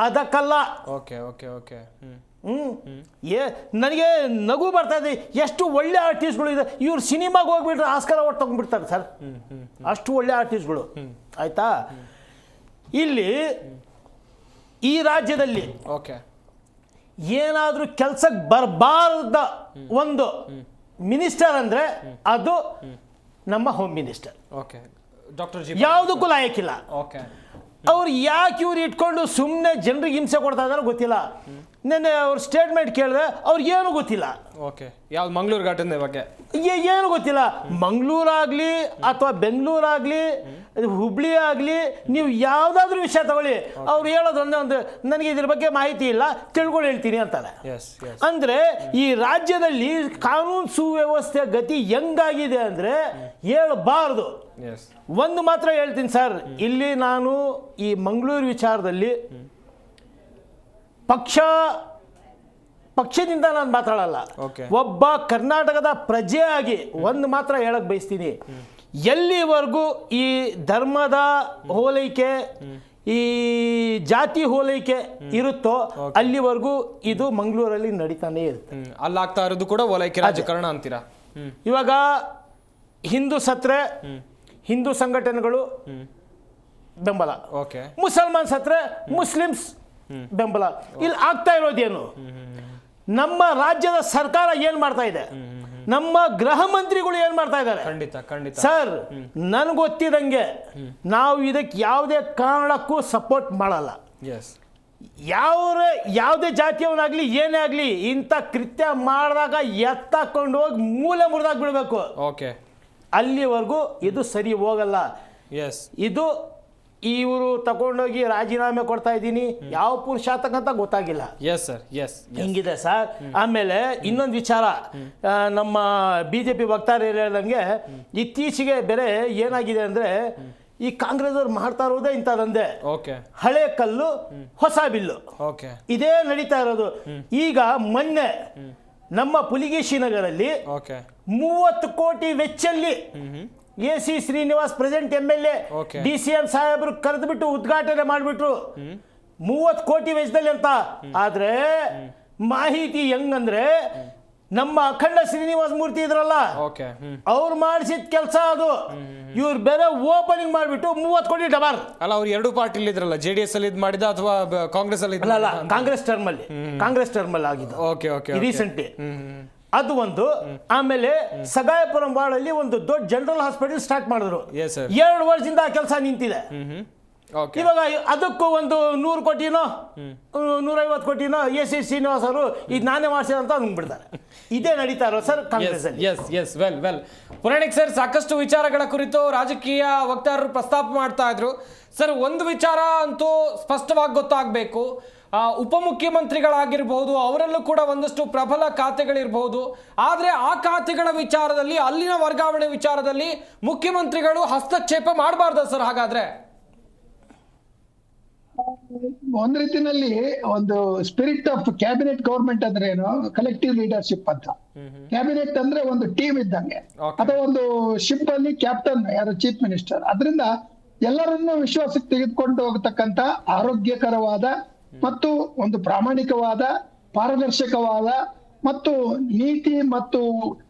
ಅದಕ್ಕಲ್ಲ. ಓಕೆ ಓಕೆ ಓಕೆ ನನಗೆ ನಗು ಬರ್ತಾ ಇದೆ. ಎಷ್ಟು ಒಳ್ಳೆ ಆರ್ಟಿಸ್ಟ್ಗಳು ಇದೆ, ಇವ್ರು ಸಿನಿಮಾಗೆ ಹೋಗ್ಬಿಟ್ರೆ ಆಸ್ಕರ್ ಅವಾರ್ಡ್ ತಗೊಂಡ್ಬಿಡ್ತಾರೆ ಸರ್, ಅಷ್ಟು ಒಳ್ಳೆ ಆರ್ಟಿಸ್ಟ್ಗಳು. ಆಯ್ತಾ, ಇಲ್ಲಿ ಈ ರಾಜ್ಯದಲ್ಲಿ ಓಕೆ ಏನಾದರೂ ಕೆಲಸಕ್ಕೆ ಬರಬಾರ್ದ ಒಂದು ಮಿನಿಸ್ಟರ್ ಅಂದ್ರೆ ಅದು ನಮ್ಮ home minister. Okay, doctor G ಯಾವುದಕ್ಕೂ ಲಾಯಕ್ಕಿಲ್ಲ. ಓಕೆ, ಅವ್ರು ಯಾಕೆ ಇವ್ರು ಇಟ್ಕೊಂಡು ಸುಮ್ಮನೆ ಜನರಿಗೆ ಹಿಂಸೆ ಕೊಡ್ತಾ ಇದಾರೋ ಗೊತ್ತಿಲ್ಲ. ನೆನ್ನೆ ಅವ್ರ ಸ್ಟೇಟ್ಮೆಂಟ್ ಕೇಳಿದ್ರೆ ಅವ್ರಿಗೇನು ಗೊತ್ತಿಲ್ಲ. ಓಕೆ, ಯಾವ್ದು ಮಂಗಳೂರು ಘಟನೆ ಬಗ್ಗೆ ಏನು ಗೊತ್ತಿಲ್ಲ. ಮಂಗಳೂರಾಗಲಿ ಅಥವಾ ಬೆಂಗಳೂರಾಗಲಿ ಹುಬ್ಳಿ ಆಗಲಿ, ನೀವು ಯಾವುದಾದ್ರೂ ವಿಷಯ ತಗೊಳ್ಳಿ, ಅವ್ರು ಹೇಳೋದು ಒಂದು ನನಗೆ ಇದ್ರ ಬಗ್ಗೆ ಮಾಹಿತಿ ಇಲ್ಲ, ತಿಳ್ಕೊಂಡು ಹೇಳ್ತೀನಿ ಅಂತಾರೆ. ಅಂದರೆ ಈ ರಾಜ್ಯದಲ್ಲಿ ಕಾನೂನು ಸುವ್ಯವಸ್ಥೆ ಗತಿ ಹೆಂಗಾಗಿದೆ ಅಂದರೆ ಹೇಳಬಾರ್ದು. ಒಂದು ಮಾತ್ರ ಹೇಳ್ತೀನಿ ಸರ್, ಇಲ್ಲಿ ನಾನು ಈ ಮಂಗಳೂರು ವಿಚಾರದಲ್ಲಿ ಪಕ್ಷದಿಂದ ನಾನು ಮಾತಾಡಲ್ಲ. ಒಬ್ಬ ಕರ್ನಾಟಕದ ಪ್ರಜೆಯಾಗಿ ಒಂದು ಮಾತ್ರ ಹೇಳಕ್ ಬಯಸ್ತೀನಿ, ಎಲ್ಲಿವರೆಗೂ ಈ ಧರ್ಮದ ಹೋಲೈಕೆ, ಈ ಜಾತಿ ಹೋಲೈಕೆ ಇರುತ್ತೋ ಅಲ್ಲಿವರೆಗೂ ಇದು ಮಂಗಳೂರಲ್ಲಿ ನಡೀತಾನೆ ಇರುತ್ತೆ. ಅಲ್ಲಾಗ್ತಾ ಇರೋದು ಕೂಡ ಓಲೈಕೆ ರಾಜಕಾರಣ ಅಂತೀರಾ? ಇವಾಗ ಹಿಂದೂ ಸತ್ರೆ ಹಿಂದೂ ಸಂಘಟನೆಗಳು ಬೆಂಬಲ, ಮುಸಲ್ಮಾನ್ ಸತ್ರೆ ಮುಸ್ಲಿಮ್ಸ್ ಬೆಂಬಲ. ಇಲ್ಲಿ ಆಗ್ತಾ ಇರೋದೇನು? ನಮ್ಮ ರಾಜ್ಯದ ಸರ್ಕಾರ ಏನ್ ಮಾಡ್ತಾ ಇದೆ, ನಮ್ಮ ಗೃಹ ಮಂತ್ರಿಗಳು ಏನ್ ಮಾಡ್ತಾ ಇದ್ದಾರೆ ಸರ್, ನನ್ಗೆ ಗೊತ್ತಿದಂಗೆ ನಾವು ಇದಕ್ಕೆ ಯಾವುದೇ ಕಾರಣಕ್ಕೂ ಸಪೋರ್ಟ್ ಮಾಡಲ್ಲ. ಯಾವುದೇ ಜಾತಿಯವನಾಗ್ಲಿ ಏನೇ ಆಗ್ಲಿ ಇಂಥ ಕೃತ್ಯ ಮಾಡಿದಾಗ ಎತ್ತಾಕೊಂಡು ಹೋಗಿ ಮೂಲೆ ಮುರಿದಾಗಿ ಬಿಡಬೇಕು. ಅಲ್ಲಿವರೆಗೂ ಇದು ಸರಿ ಹೋಗಲ್ಲ. ಇದು ಇವರು ತಗೊಂಡೋಗಿ ರಾಜೀನಾಮೆ ಕೊಡ್ತಾ ಇದ್ದೀನಿ, ಯಾವ ಪುರುಷಾರ್ಥಕ ಅಂತ ಗೊತ್ತಾಗಿಲ್ಲ. ಹಿಂಗಿದೆ ಸರ್. ಆಮೇಲೆ ಇನ್ನೊಂದು ವಿಚಾರ, ನಮ್ಮ BJP ವಕ್ತಾರ ಹೇಳ್ದಂಗೆ ಇತ್ತೀಚೆಗೆ ಬೇರೆ ಏನಾಗಿದೆ ಅಂದ್ರೆ, ಈ ಕಾಂಗ್ರೆಸ್ ಅವ್ರು ಮಾಡ್ತಾ ಇರೋದೇ ಇಂಥದ್ದಂದೆ, ಹಳೆ ಕಲ್ಲು ಹೊಸ ಬಿಲ್ಲು, ಇದೇ ನಡೀತಾ ಇರೋದು. ಈಗ ಮೊನ್ನೆ ನಮ್ಮ ಪುಲಿಗೇಶಿ ನಗರಲ್ಲಿ 30 ಕೋಟಿ ವೆಚ್ಚಲ್ಲಿ AC Srinivas present MLA DCM ಸಾಹೇಬರು ಕರೆದುಬಿಟ್ಟು ಉದ್ಘಾಟನೆ ಮಾಡಿಬಿಟ್ರು 30 ಕೋಟಿ ವೆಚ್ಚದಲ್ಲಿ ಅಂತ. ಆದ್ರೆ ಮಾಹಿತಿ ಹೆಂಗಂದ್ರೆ, ನಮ್ಮ ಅಖಂಡ ಶ್ರೀನಿವಾಸ ಮೂರ್ತಿ ಇದ್ರಲ್ಲ, ಅವ್ರು ಮಾಡಿಸಿದ ಕೆಲಸ ಅದು. ಇವ್ರು ಬೇರೆ ಓಪನಿಂಗ್ ಮಾಡಿಬಿಟ್ಟು 30 ಕೋಟಿ ಡಬಾರ್. ಅಲ್ಲ, ಅವ್ರು 2 ಪಾರ್ಟಿಲಿ ಇದ್ರಲ್ಲ, JDS ಅಲ್ಲಿ ಮಾಡಿದ ಅಥವಾ ಕಾಂಗ್ರೆಸ್ ಅಲ್ಲಿ? ಅಲ್ಲ, ಕಾಂಗ್ರೆಸ್ ಟರ್ಮ್ ಅಲ್ಲಿ ಆಗಿದ್ದು ರೀಸೆಂಟ್ಲಿ. ಅದು ಒಂದು. ಆಮೇಲೆ ಸಗಾಯಪುರಂ ವಾರ್ಡಲ್ಲಿ ಒಂದು ದೊಡ್ಡ ಜನರಲ್ ಹಾಸ್ಪಿಟಲ್ ಸ್ಟಾರ್ಟ್ ಮಾಡಿದ್ರು. 2 ವರ್ಷದಿಂದ ಆ ಕೆಲಸ ನಿಂತಿದೆ. ಇವಾಗ ಅದಕ್ಕೂ ಒಂದು 100 ಕೋಟಿನೋ 150 ಕೋಟಿನೋ AC ಶ್ರೀನಿವಾಸ್ ಅವರು ಇದು ನಾನೇ ಮಾಡಿಸಿದ ಅಂತ ಅಂದ್ಬಿಡ್ತಾರೆ. ಇದೇ ನಡೀತಾ ಇರೋ ಸರ್ ಕಾಂಗ್ರೆಸ್ ಅಲ್ಲಿ. ಪುರಾಣಿಕ್ ಸರ್, ಸಾಕಷ್ಟು ವಿಚಾರಗಳ ಕುರಿತು ರಾಜಕೀಯ ವಕ್ತಾರರು ಪ್ರಸ್ತಾಪ ಮಾಡ್ತಾ ಇದ್ರು ಸರ್. ಒಂದು ವಿಚಾರ ಅಂತೂ ಸ್ಪಷ್ಟವಾಗಿ ಗೊತ್ತಾಗಬೇಕು, ಉಪಮುಖ್ಯಮಂತ್ರಿಗಳಾಗಿರ್ಬಹುದು, ಅವರಲ್ಲೂ ಕೂಡ ಒಂದಷ್ಟು ಪ್ರಬಲ ಖಾತೆಗಳಿರಬಹುದು. ಆದರೆ ಆ ಖಾತೆಗಳ ವಿಚಾರದಲ್ಲಿ, ಅಲ್ಲಿನ ವರ್ಗಾವಣೆ ವಿಚಾರದಲ್ಲಿ ಮುಖ್ಯಮಂತ್ರಿಗಳು ಹಸ್ತಕ್ಷೇಪ ಮಾಡಬಾರ್ದ ಸರ್? ಹಾಗಾದ್ರೆ ಒಂದ್ ರೀತಿನಲ್ಲಿ ಒಂದು ಸ್ಪಿರಿಟ್ ಆಫ್ ಕ್ಯಾಬಿನೆಟ್ ಗವರ್ಮೆಂಟ್ ಅಂದ್ರೆ ಏನು, ಕಲೆಕ್ಟಿವ್ ಲೀಡರ್ಶಿಪ್ ಅಂತ. ಕ್ಯಾಬಿನೆಟ್ ಅಂದ್ರೆ ಒಂದು ಟೀಮ್ ಇದ್ದಂಗೆ, ಅಥವಾ ಒಂದು ಶಿಪ್ ಅಲ್ಲಿ ಕ್ಯಾಪ್ಟನ್ ಯಾರು ಚೀಫ್ ಮಿನಿಸ್ಟರ್. ಅದರಿಂದ ಎಲ್ಲರನ್ನೂ ವಿಶ್ವಾಸಕ್ಕೆ ತೆಗೆದುಕೊಂಡು ಹೋಗತಕ್ಕಂತ ಆರೋಗ್ಯಕರವಾದ ಮತ್ತು ಒಂದು ಪ್ರಾಮಾಣಿಕವಾದ, ಪಾರದರ್ಶಕವಾದ ಮತ್ತು ನೀತಿ ಮತ್ತು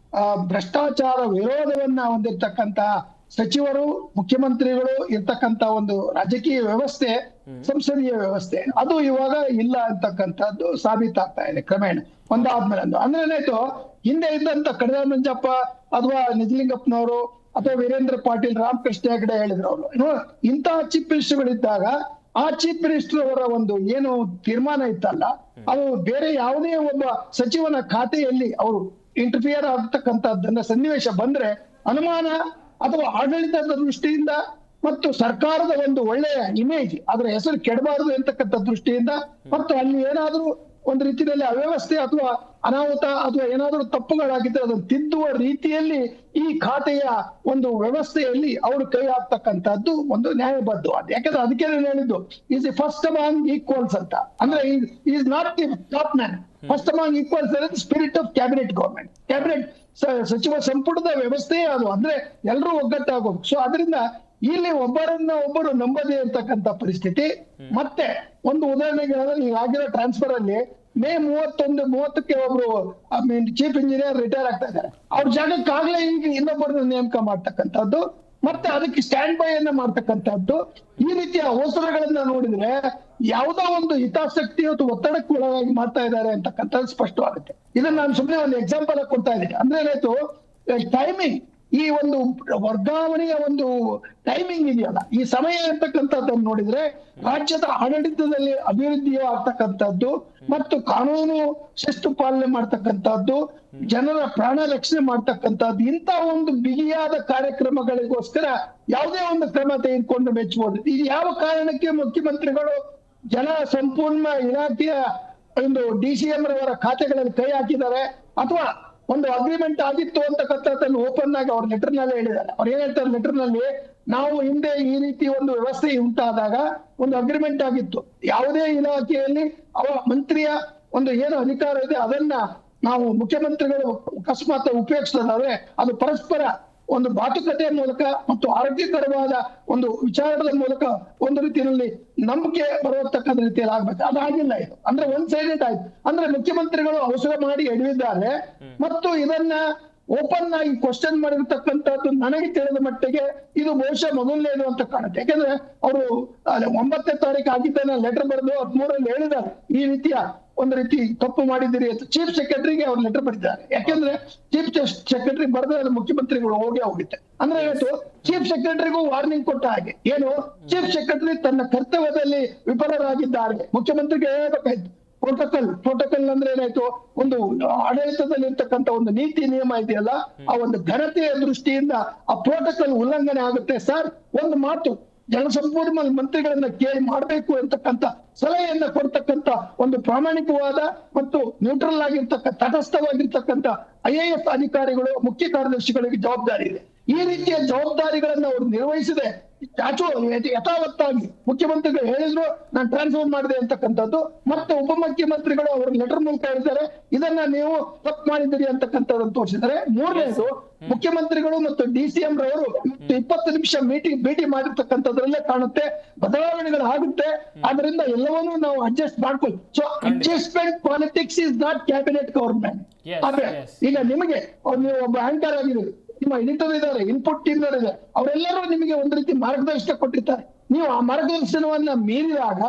ಭ್ರಷ್ಟಾಚಾರ ವಿರೋಧವನ್ನ ಹೊಂದಿರತಕ್ಕಂತ ಸಚಿವರು, ಮುಖ್ಯಮಂತ್ರಿಗಳು ಇರ್ತಕ್ಕಂತ ಒಂದು ರಾಜಕೀಯ ವ್ಯವಸ್ಥೆ, ಸಂಸದೀಯ ವ್ಯವಸ್ಥೆ ಅದು ಇವಾಗ ಇಲ್ಲ ಅಂತಕ್ಕಂಥದ್ದು ಸಾಬೀತಾಗ್ತಾ ಇದೆ ಕ್ರಮೇಣ ಒಂದಾದ್ಮೇಲೆ ಒಂದು. ಅಂದ್ರೆ ಏನಾಯ್ತು, ಹಿಂದೆ ಇದ್ದಂತ ಕಡದ ಮಂಜಪ್ಪ ಅಥವಾ ನಿಜಲಿಂಗಪ್ಪನವರು ಅಥವಾ ವೀರೇಂದ್ರ ಪಾಟೀಲ್, ರಾಮಕೃಷ್ಣ ಹೆಗಡೆ ಹೇಳಿದ್ರು ಅವರು, ಇಂತಹ ಚೀಫ್ ಮಿನಿಸ್ಟರ್ಗಳಿದ್ದಾಗ ಆ ಚೀಫ್ ಮಿನಿಸ್ಟರ್ ಅವರ ಒಂದು ಏನು ತೀರ್ಮಾನ ಇತ್ತಲ್ಲ, ಅದು ಬೇರೆ ಯಾವುದೇ ಒಬ್ಬ ಸಚಿವನ ಖಾತೆಯಲ್ಲಿ ಅವರು ಇಂಟರ್ಫಿಯರ್ ಆಗ್ತಕ್ಕಂಥದ್ದನ್ನ ಸನ್ನಿವೇಶ ಬಂದ್ರೆ ಅನುಮಾನ ಅಥವಾ ಆಡಳಿತದ ದೃಷ್ಟಿಯಿಂದ ಮತ್ತು ಸರ್ಕಾರದ ಒಂದು ಒಳ್ಳೆಯ ಇಮೇಜ್, ಅದರ ಹೆಸರು ಕೆಡಬಾರದು ಅಂತಕ್ಕಂಥ ದೃಷ್ಟಿಯಿಂದ, ಮತ್ತು ಅಲ್ಲಿ ಏನಾದ್ರೂ ಒಂದು ರೀತಿಯಲ್ಲಿ ಅವ್ಯವಸ್ಥೆ ಅಥವಾ ಅನಾಹುತ ಅಥವಾ ಏನಾದ್ರೂ ತಪ್ಪುಗಳಾಗಿದ್ರೆ ಅದನ್ನು ತಿದ್ದುವ ರೀತಿಯಲ್ಲಿ ಈ ಖಾತೆಯ ಒಂದು ವ್ಯವಸ್ಥೆಯಲ್ಲಿ ಅವರು ಕೈ ಹಾಕ್ತಕ್ಕಂಥದ್ದು ಒಂದು ನ್ಯಾಯಬದ್ಧವಾದ. ಯಾಕಂದ್ರೆ ಅದಕ್ಕೆ ನಾನು ಹೇಳಿದ್ದು is the first among equals ಅಂತ. ಅಂದ್ರೆ is not the top man, first among equals ಅಂದ್ರೆ spirit of cabinet government. Cabinet ಸಚಿವ ಸಂಪುಟದ ವ್ಯವಸ್ಥೆಯೇ ಅದು, ಅಂದ್ರೆ ಎಲ್ಲರೂ ಒಗ್ಗಟ್ಟಾಗೋದು. ಸೊ ಅದರಿಂದ ಇಲ್ಲಿ ಒಬ್ಬರು ನಂಬದೇ ಇರ್ತಕ್ಕಂಥ ಪರಿಸ್ಥಿತಿ. ಮತ್ತೆ ಒಂದು ಉದಾಹರಣೆಗೆ ಹೇಳಿದ್ರೆ, ಈಗ ಆಗಿರೋ ಟ್ರಾನ್ಸ್ಫರ್ ಅಲ್ಲಿ ಮೇ 30ಕ್ಕೆ ಒಬ್ರು ಚೀಫ್ ಇಂಜಿನಿಯರ್ ರಿಟೈರ್ ಆಗ್ತಾ ಇದ್ದಾರೆ. ಅವ್ರ ಜಾಗಕ್ಕಾಗ್ಲೇ ಈಗ ಇನ್ನೊಬ್ಬರನ್ನ ನೇಮಕ ಮಾಡ್ತಕ್ಕಂಥದ್ದು, ಮತ್ತೆ ಅದಕ್ಕೆ ಸ್ಟ್ಯಾಂಡ್ ಬೈ ಅನ್ನ ಮಾಡ್ತಕ್ಕಂಥದ್ದು. ಈ ರೀತಿಯ ಅವಸರಗಳನ್ನ ನೋಡಿದ್ರೆ ಯಾವುದೋ ಒಂದು ಹಿತಾಸಕ್ತಿ ಅಥವಾ ಒತ್ತಡಕ್ಕೆ ಒಳಗಾಗಿ ಮಾಡ್ತಾ ಇದ್ದಾರೆ ಅಂತಕ್ಕಂಥದ್ದು ಸ್ಪಷ್ಟವಾಗುತ್ತೆ. ಇದನ್ನ ನಾನು ಸುಮ್ಮನೆ ಒಂದು ಎಕ್ಸಾಂಪಲ್ ಆಗಿ ಕೊಡ್ತಾ ಇದ್ದೀನಿ. ಅಂದ್ರೆ ಏನಾಯ್ತು, ಟೈಮಿಂಗ್, ಈ ಒಂದು ವರ್ಗಾವಣೆಯ ಒಂದು ಟೈಮಿಂಗ್ ಇದೆಯಲ್ಲ, ಈ ಸಮಯ ಇರ್ತಕ್ಕಂಥದ್ದನ್ನು ನೋಡಿದ್ರೆ ರಾಜ್ಯದ ಆಡಳಿತದಲ್ಲಿ ಅಭಿವೃದ್ಧಿ ಆಗ್ತಕ್ಕಂಥದ್ದು ಮತ್ತು ಕಾನೂನು ಶಿಸ್ತು ಪಾಲನೆ ಮಾಡ್ತಕ್ಕಂಥದ್ದು, ಜನರ ಪ್ರಾಣ ರಕ್ಷಣೆ ಮಾಡ್ತಕ್ಕಂಥದ್ದು, ಇಂಥ ಒಂದು ಬಿಗಿಯಾದ ಕಾರ್ಯಕ್ರಮಗಳಿಗೋಸ್ಕರ ಯಾವುದೇ ಒಂದು ಕ್ರಮ ತೆಗೆದುಕೊಂಡು ಮೆಚ್ಚಬಹುದು. ಇದು ಯಾವ ಕಾರಣಕ್ಕೆ ಮುಖ್ಯಮಂತ್ರಿಗಳು ಜನ ಸಂಪೂರ್ಣ ಇಲಾಖೆಯ ಒಂದು DCM ರವರ ಖಾತೆಗಳಲ್ಲಿ ಕೈ ಹಾಕಿದ್ದಾರೆ, ಅಥವಾ ಒಂದು ಅಗ್ರಿಮೆಂಟ್ ಆಗಿತ್ತು ಅಂತಕ್ಕಂಥದ್ದನ್ನು ಓಪನ್ ಆಗಿ ಅವ್ರ ಲೆಟರ್ ನಲ್ಲಿ ಹೇಳಿದ್ದಾರೆ. ಅವ್ರು ಏನ್ ಹೇಳ್ತಾರೆ ಲೆಟರ್ ನಲ್ಲಿ, ನಾವು ಹಿಂದೆ ಈ ರೀತಿ ಒಂದು ವ್ಯವಸ್ಥೆ ಉಂಟಾದಾಗ ಒಂದು ಅಗ್ರಿಮೆಂಟ್ ಆಗಿತ್ತು, ಯಾವುದೇ ಇಲಾಖೆಯಲ್ಲಿ ಅವ ಮಂತ್ರಿಯ ಒಂದು ಏನು ಅಧಿಕಾರ ಇದೆ ಅದನ್ನ ನಾವು ಮುಖ್ಯಮಂತ್ರಿಗಳು ಅಕಸ್ಮಾತ್ ಉಪಯೋಗಿಸಿದ್ರೆ ಅದು ಪರಸ್ಪರ ಒಂದು ಮಾತುಕತೆಯ ಮೂಲಕ ಮತ್ತು ಆರೋಗ್ಯಕರವಾದ ಒಂದು ವಿಚಾರದ ಮೂಲಕ ಒಂದು ರೀತಿಯಲ್ಲಿ ನಂಬಿಕೆ ಬರತಕ್ಕಂಥ ರೀತಿಯಲ್ಲಿ ಆಗ್ಬೇಕು. ಅದಾಗಿಲ್ಲ. ಇದು ಅಂದ್ರೆ ಒನ್ ಸೈಡೆಡ್ ಆಯ್ತು. ಅಂದ್ರೆ ಮುಖ್ಯಮಂತ್ರಿಗಳು ಅವಸರ ಮಾಡಿ ಎಡವಿದ್ದಾರೆ ಮತ್ತು ಇದನ್ನ ಓಪನ್ ಆಗಿ ಕ್ವಶನ್ ಮಾಡಿರ್ತಕ್ಕಂಥದ್ದು ನನಗೆ ತಿಳಿದ ಮಟ್ಟಿಗೆ ಇದು ಬಹುಶಃ ಮೊದಲನೇದು ಅಂತ ಕಾಣುತ್ತೆ. ಯಾಕಂದ್ರೆ ಅವರು 9ನೇ ತಾರೀಕು ಆಗಿದ್ದಾನೆ ಲೆಟರ್ ಬರೆದು 13ರಲ್ಲಿ ಹೇಳಿದ್ದಾರೆ ಈ ರೀತಿಯ ಒಂದು ರೀತಿ ತಪ್ಪು ಮಾಡಿದ್ದೀರಿ ಅಂತ ಚೀಫ್ ಸೆಕ್ರೆಟರಿಗೆ ಅವ್ರು ಲೆಟರ್ ಬರೆದಿದ್ದಾರೆ. ಯಾಕಂದ್ರೆ ಚೀಫ್ ಸೆಕ್ರೆಟರಿ ಬರೆದ್ರೆ ಮುಖ್ಯಮಂತ್ರಿಗಳು ಹೋಗುತ್ತೆ. ಅಂದ್ರೆ ಇವತ್ತು ಚೀಫ್ ಸೆಕ್ರೆಟರಿಗೂ ವಾರ್ನಿಂಗ್ ಕೊಟ್ಟ ಹಾಗೆ. ಏನು, ಚೀಫ್ ಸೆಕ್ರೆಟರಿ ತನ್ನ ಕರ್ತವ್ಯದಲ್ಲಿ ವಿಫಲರಾಗಿದ್ದಾರೆ, ಮುಖ್ಯಮಂತ್ರಿಗೆ ಹೇಳ್ಬೇಕಾಯ್ತು. ಪ್ರೋಟೋಕಾಲ್ ಅಂದ್ರೆ ಏನಾಯ್ತು, ಒಂದು ಆಡಳಿತದಲ್ಲಿ ಇರ್ತಕ್ಕಂಥ ಒಂದು ನೀತಿ ನಿಯಮ ಇದೆಯಲ್ಲ, ಆ ಒಂದು ಘನತೆಯ ದೃಷ್ಟಿಯಿಂದ ಆ ಪ್ರೋಟೋಕಾಲ್ ಉಲ್ಲಂಘನೆ ಆಗುತ್ತೆ ಸರ್. ಒಂದು ಮಾತು ಜನಸಂಪೂರ್ಣ ಮಂತ್ರಿಗಳನ್ನ ಕೇಳಿ ಮಾಡಬೇಕು ಅಂತಕ್ಕಂಥ ಸಲಹೆಯನ್ನ ಕೊಡ್ತಕ್ಕಂಥ ಒಂದು ಪ್ರಾಮಾಣಿಕವಾದ ಮತ್ತು ನ್ಯೂಟ್ರಲ್ ತಟಸ್ಥವಾಗಿರ್ತಕ್ಕಂಥ IAS ಅಧಿಕಾರಿಗಳು, ಮುಖ್ಯ ಕಾರ್ಯದರ್ಶಿಗಳಿಗೆ ಜವಾಬ್ದಾರಿ ಇದೆ. ಈ ರೀತಿಯ ಜವಾಬ್ದಾರಿಗಳನ್ನ ಅವರು ನಿರ್ವಹಿಸದೆ ಯಥಾವತ್ತಾಗಿ ಮುಖ್ಯಮಂತ್ರಿಗಳು ಹೇಳಿದ್ರು ನಾನು ಟ್ರಾನ್ಸ್ಫರ್ ಮಾಡಿದೆ ಅಂತಕ್ಕಂಥದ್ದು, ಮತ್ತೆ ಉಪಮುಖ್ಯಮಂತ್ರಿಗಳು ಅವರ ಲೆಟರ್ ಮೂಲಕ ಹೇಳಿದ್ದಾರೆ ಇದನ್ನ ನೀವು ತಪ್ಪು ಮಾಡಿದಿರಿ ಅಂತಕ್ಕಂಥದ್ದನ್ನು ತೋರಿಸಿದ್ದಾರೆ. ಮೂರನೇದು, ಮುಖ್ಯಮಂತ್ರಿಗಳು ಮತ್ತು DCM ರವರು 20 ನಿಮಿಷ ಭೇಟಿ ಮಾಡಿರ್ತಕ್ಕಂಥದ್ರಲ್ಲೇ ಕಾಣುತ್ತೆ ಬದಲಾವಣೆಗಳು ಆಗುತ್ತೆ. ಆದ್ರಿಂದ ಎಲ್ಲವನ್ನೂ ನಾವು ಅಡ್ಜಸ್ಟ್ ಮಾಡ್ಕೊಳ್ಳಿ. So adjustment politics is not cabinet government. ಆದ್ರೆ ಈಗ ನಿಮಗೆ ನೀವು ಒಬ್ಬ ಆಂಕರ್ ಆಗಿದ್ದೀರಿ, ನಿಮ್ಮ ಎಡಿಟರ್ ಇದ್ದಾರೆ, ಇನ್ಪುಟ್ ಟೀಮ್ ಇದೆ, ಅವರೆಲ್ಲರೂ ನಿಮಗೆ ಒಂದು ರೀತಿ ಮಾರ್ಗದರ್ಶನ ಕೊಟ್ಟಿರ್ತಾರೆ. ನೀವು ಆ ಮಾರ್ಗದರ್ಶನವನ್ನ ಮೀರಿದಾಗ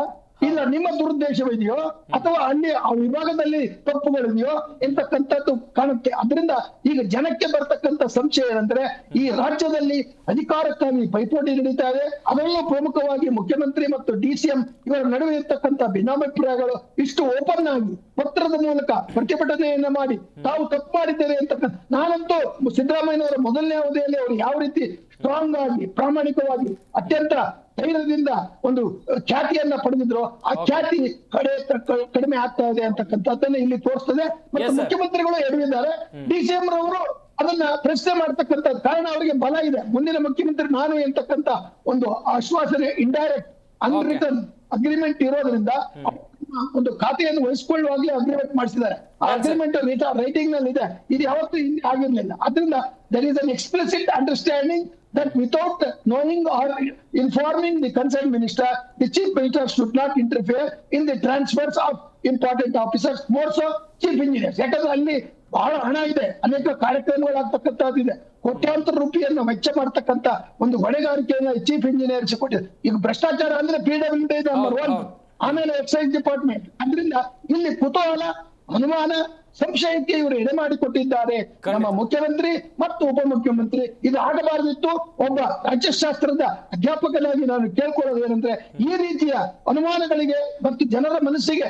ಇಲ್ಲ ನಿಮ್ಮ ದುರುದ್ದೇಶವಿದೆಯೋ ಅಥವಾ ಅಲ್ಲಿ ಆ ವಿಭಾಗದಲ್ಲಿ ತಪ್ಪುಗಳಿದೆಯೋ ಎಂತಕ್ಕಂಥದ್ದು ಕಾಣುತ್ತೆ. ಅದರಿಂದ ಈಗ ಜನಕ್ಕೆ ಬರ್ತಕ್ಕಂಥ ಸಂಶಯ ಏನಂದ್ರೆ, ಈ ರಾಜ್ಯದಲ್ಲಿ ಅಧಿಕಾರಕ್ಕಾಗಿ ಪೈಪೋಟಿ ನಡೀತಾ ಇದೆ. ಅದರಲ್ಲೂ ಪ್ರಮುಖವಾಗಿ ಮುಖ್ಯಮಂತ್ರಿ ಮತ್ತು DCM ಇವರ ನಡುವೆ ಇರ್ತಕ್ಕಂಥ ಭಿನ್ನಾಭಿಪ್ರಾಯಗಳು ಇಷ್ಟು ಓಪನ್ ಆಗಿ ಪತ್ರದ ಮೂಲಕ ಪ್ರತಿಭಟನೆಯನ್ನ ಮಾಡಿ ತಾವು ತಪ್ಪು ಮಾಡಿದ್ದೇವೆ ಅಂತಕ್ಕಂಥ. ನಾನಂತೂ ಸಿದ್ದರಾಮಯ್ಯನವರ ಮೊದಲನೇ ಅವಧಿಯಲ್ಲಿ ಅವರು ಯಾವ ರೀತಿ ಸ್ಟ್ರಾಂಗ್ ಆಗಿ ಪ್ರಾಮಾಣಿಕವಾಗಿ ಅತ್ಯಂತ ಧೈರ್ಯದಿಂದ ಒಂದು ಖ್ಯಾತಿಯನ್ನ ಪಡೆದಿದ್ರು, ಆ ಖ್ಯಾತಿ ಕಡಿಮೆ ಆಗ್ತಾ ಇದೆ ಅಂತಕ್ಕಂಥದ್ದನ್ನ ಇಲ್ಲಿ ತೋರಿಸ್ತದೆ. ಮತ್ತು ಮುಖ್ಯಮಂತ್ರಿಗಳು ಎಡವಿದ್ದಾರೆ. DCM ರವರು ಅದನ್ನ ಪ್ರಶ್ನೆ ಮಾಡ್ತಕ್ಕಂಥ ಕಾರಣ ಅವರಿಗೆ ಬಲ ಇದೆ. ಮುಂದಿನ ಮುಖ್ಯಮಂತ್ರಿ ನಾನು ಎಂತಕ್ಕಂಥ ಒಂದು ಆಶ್ವಾಸನೆ, ಇಂಡೈರೆಕ್ಟ್ ಅನ್ರಿಟನ್ ಅಗ್ರಿಮೆಂಟ್ ಇರೋದ್ರಿಂದ ಒಂದು ಖಾತೆಯನ್ನು ವಹಿಸಿಕೊಳ್ಳುವಾಗಲೇ ಅಗ್ರಿಮೆಂಟ್ ಮಾಡಿಸಿದ್ದಾರೆ. ಆ ಅಗ್ರಿಮೆಂಟ್ ರೈಟಿಂಗ್ ನಲ್ಲಿ ಇದೆ, ಇದು ಯಾವತ್ತೂ ಹಿಂದೆ ಆಗಿರ್ಲಿಲ್ಲ. ಅದರಿಂದ there is an explicit understanding that without knowing or informing the concerned minister, the chief minister should not interfere in the transfers of important officers, more so chief engineers. ಯಾಕಂದ್ರೆ ಅಲ್ಲಿ ಬಹಳ ಹಣ ಇದೆ, ಅನೇಕ ಕಾರ್ಯಕ್ರಮಗಳಾಗ್ತಕ್ಕಂಥದ್ದಿದೆ, ಕೋಟ್ಯಾಂತರ ರೂಪಾಯಿಯನ್ನು ವೆಚ್ಚ ಮಾಡ್ತಕ್ಕಂಥ ಒಂದು ಹೊಣೆಗಾರಿಕೆಯನ್ನು ಚೀಫ್ ಇಂಜಿನಿಯರ್ಸ್ ಕೊಟ್ಟಿದೆ. ಈಗ ಭ್ರಷ್ಟಾಚಾರ ಅಂದ್ರೆ PWD ನಂಬರ್ 1, ಆಮೇಲೆ ಎಕ್ಸೈಸ್ ಡಿಪಾರ್ಟ್ಮೆಂಟ್. ಅದರಿಂದ ಇಲ್ಲಿ ಕುತೂಹಲ, ಅನುಮಾನ, ಸಂಶಯಕ್ಕೆ ಇವರು ಎಡೆ ಮಾಡಿಕೊಟ್ಟಿದ್ದಾರೆ ನಮ್ಮ ಮುಖ್ಯಮಂತ್ರಿ ಮತ್ತು ಉಪಮುಖ್ಯಮಂತ್ರಿ. ಇದು ಆಗಬಾರದಿತ್ತು. ಒಬ್ಬ ರಾಜ್ಯಶಾಸ್ತ್ರದ ಅಧ್ಯಾಪಕನಾಗಿ ನಾನು ಕೇಳ್ಕೊಳ್ಳೋದು ಏನಂದ್ರೆ, ಈ ರೀತಿಯ ಅನುಮಾನಗಳಿಗೆ ಮತ್ತು ಜನರ ಮನಸ್ಸಿಗೆ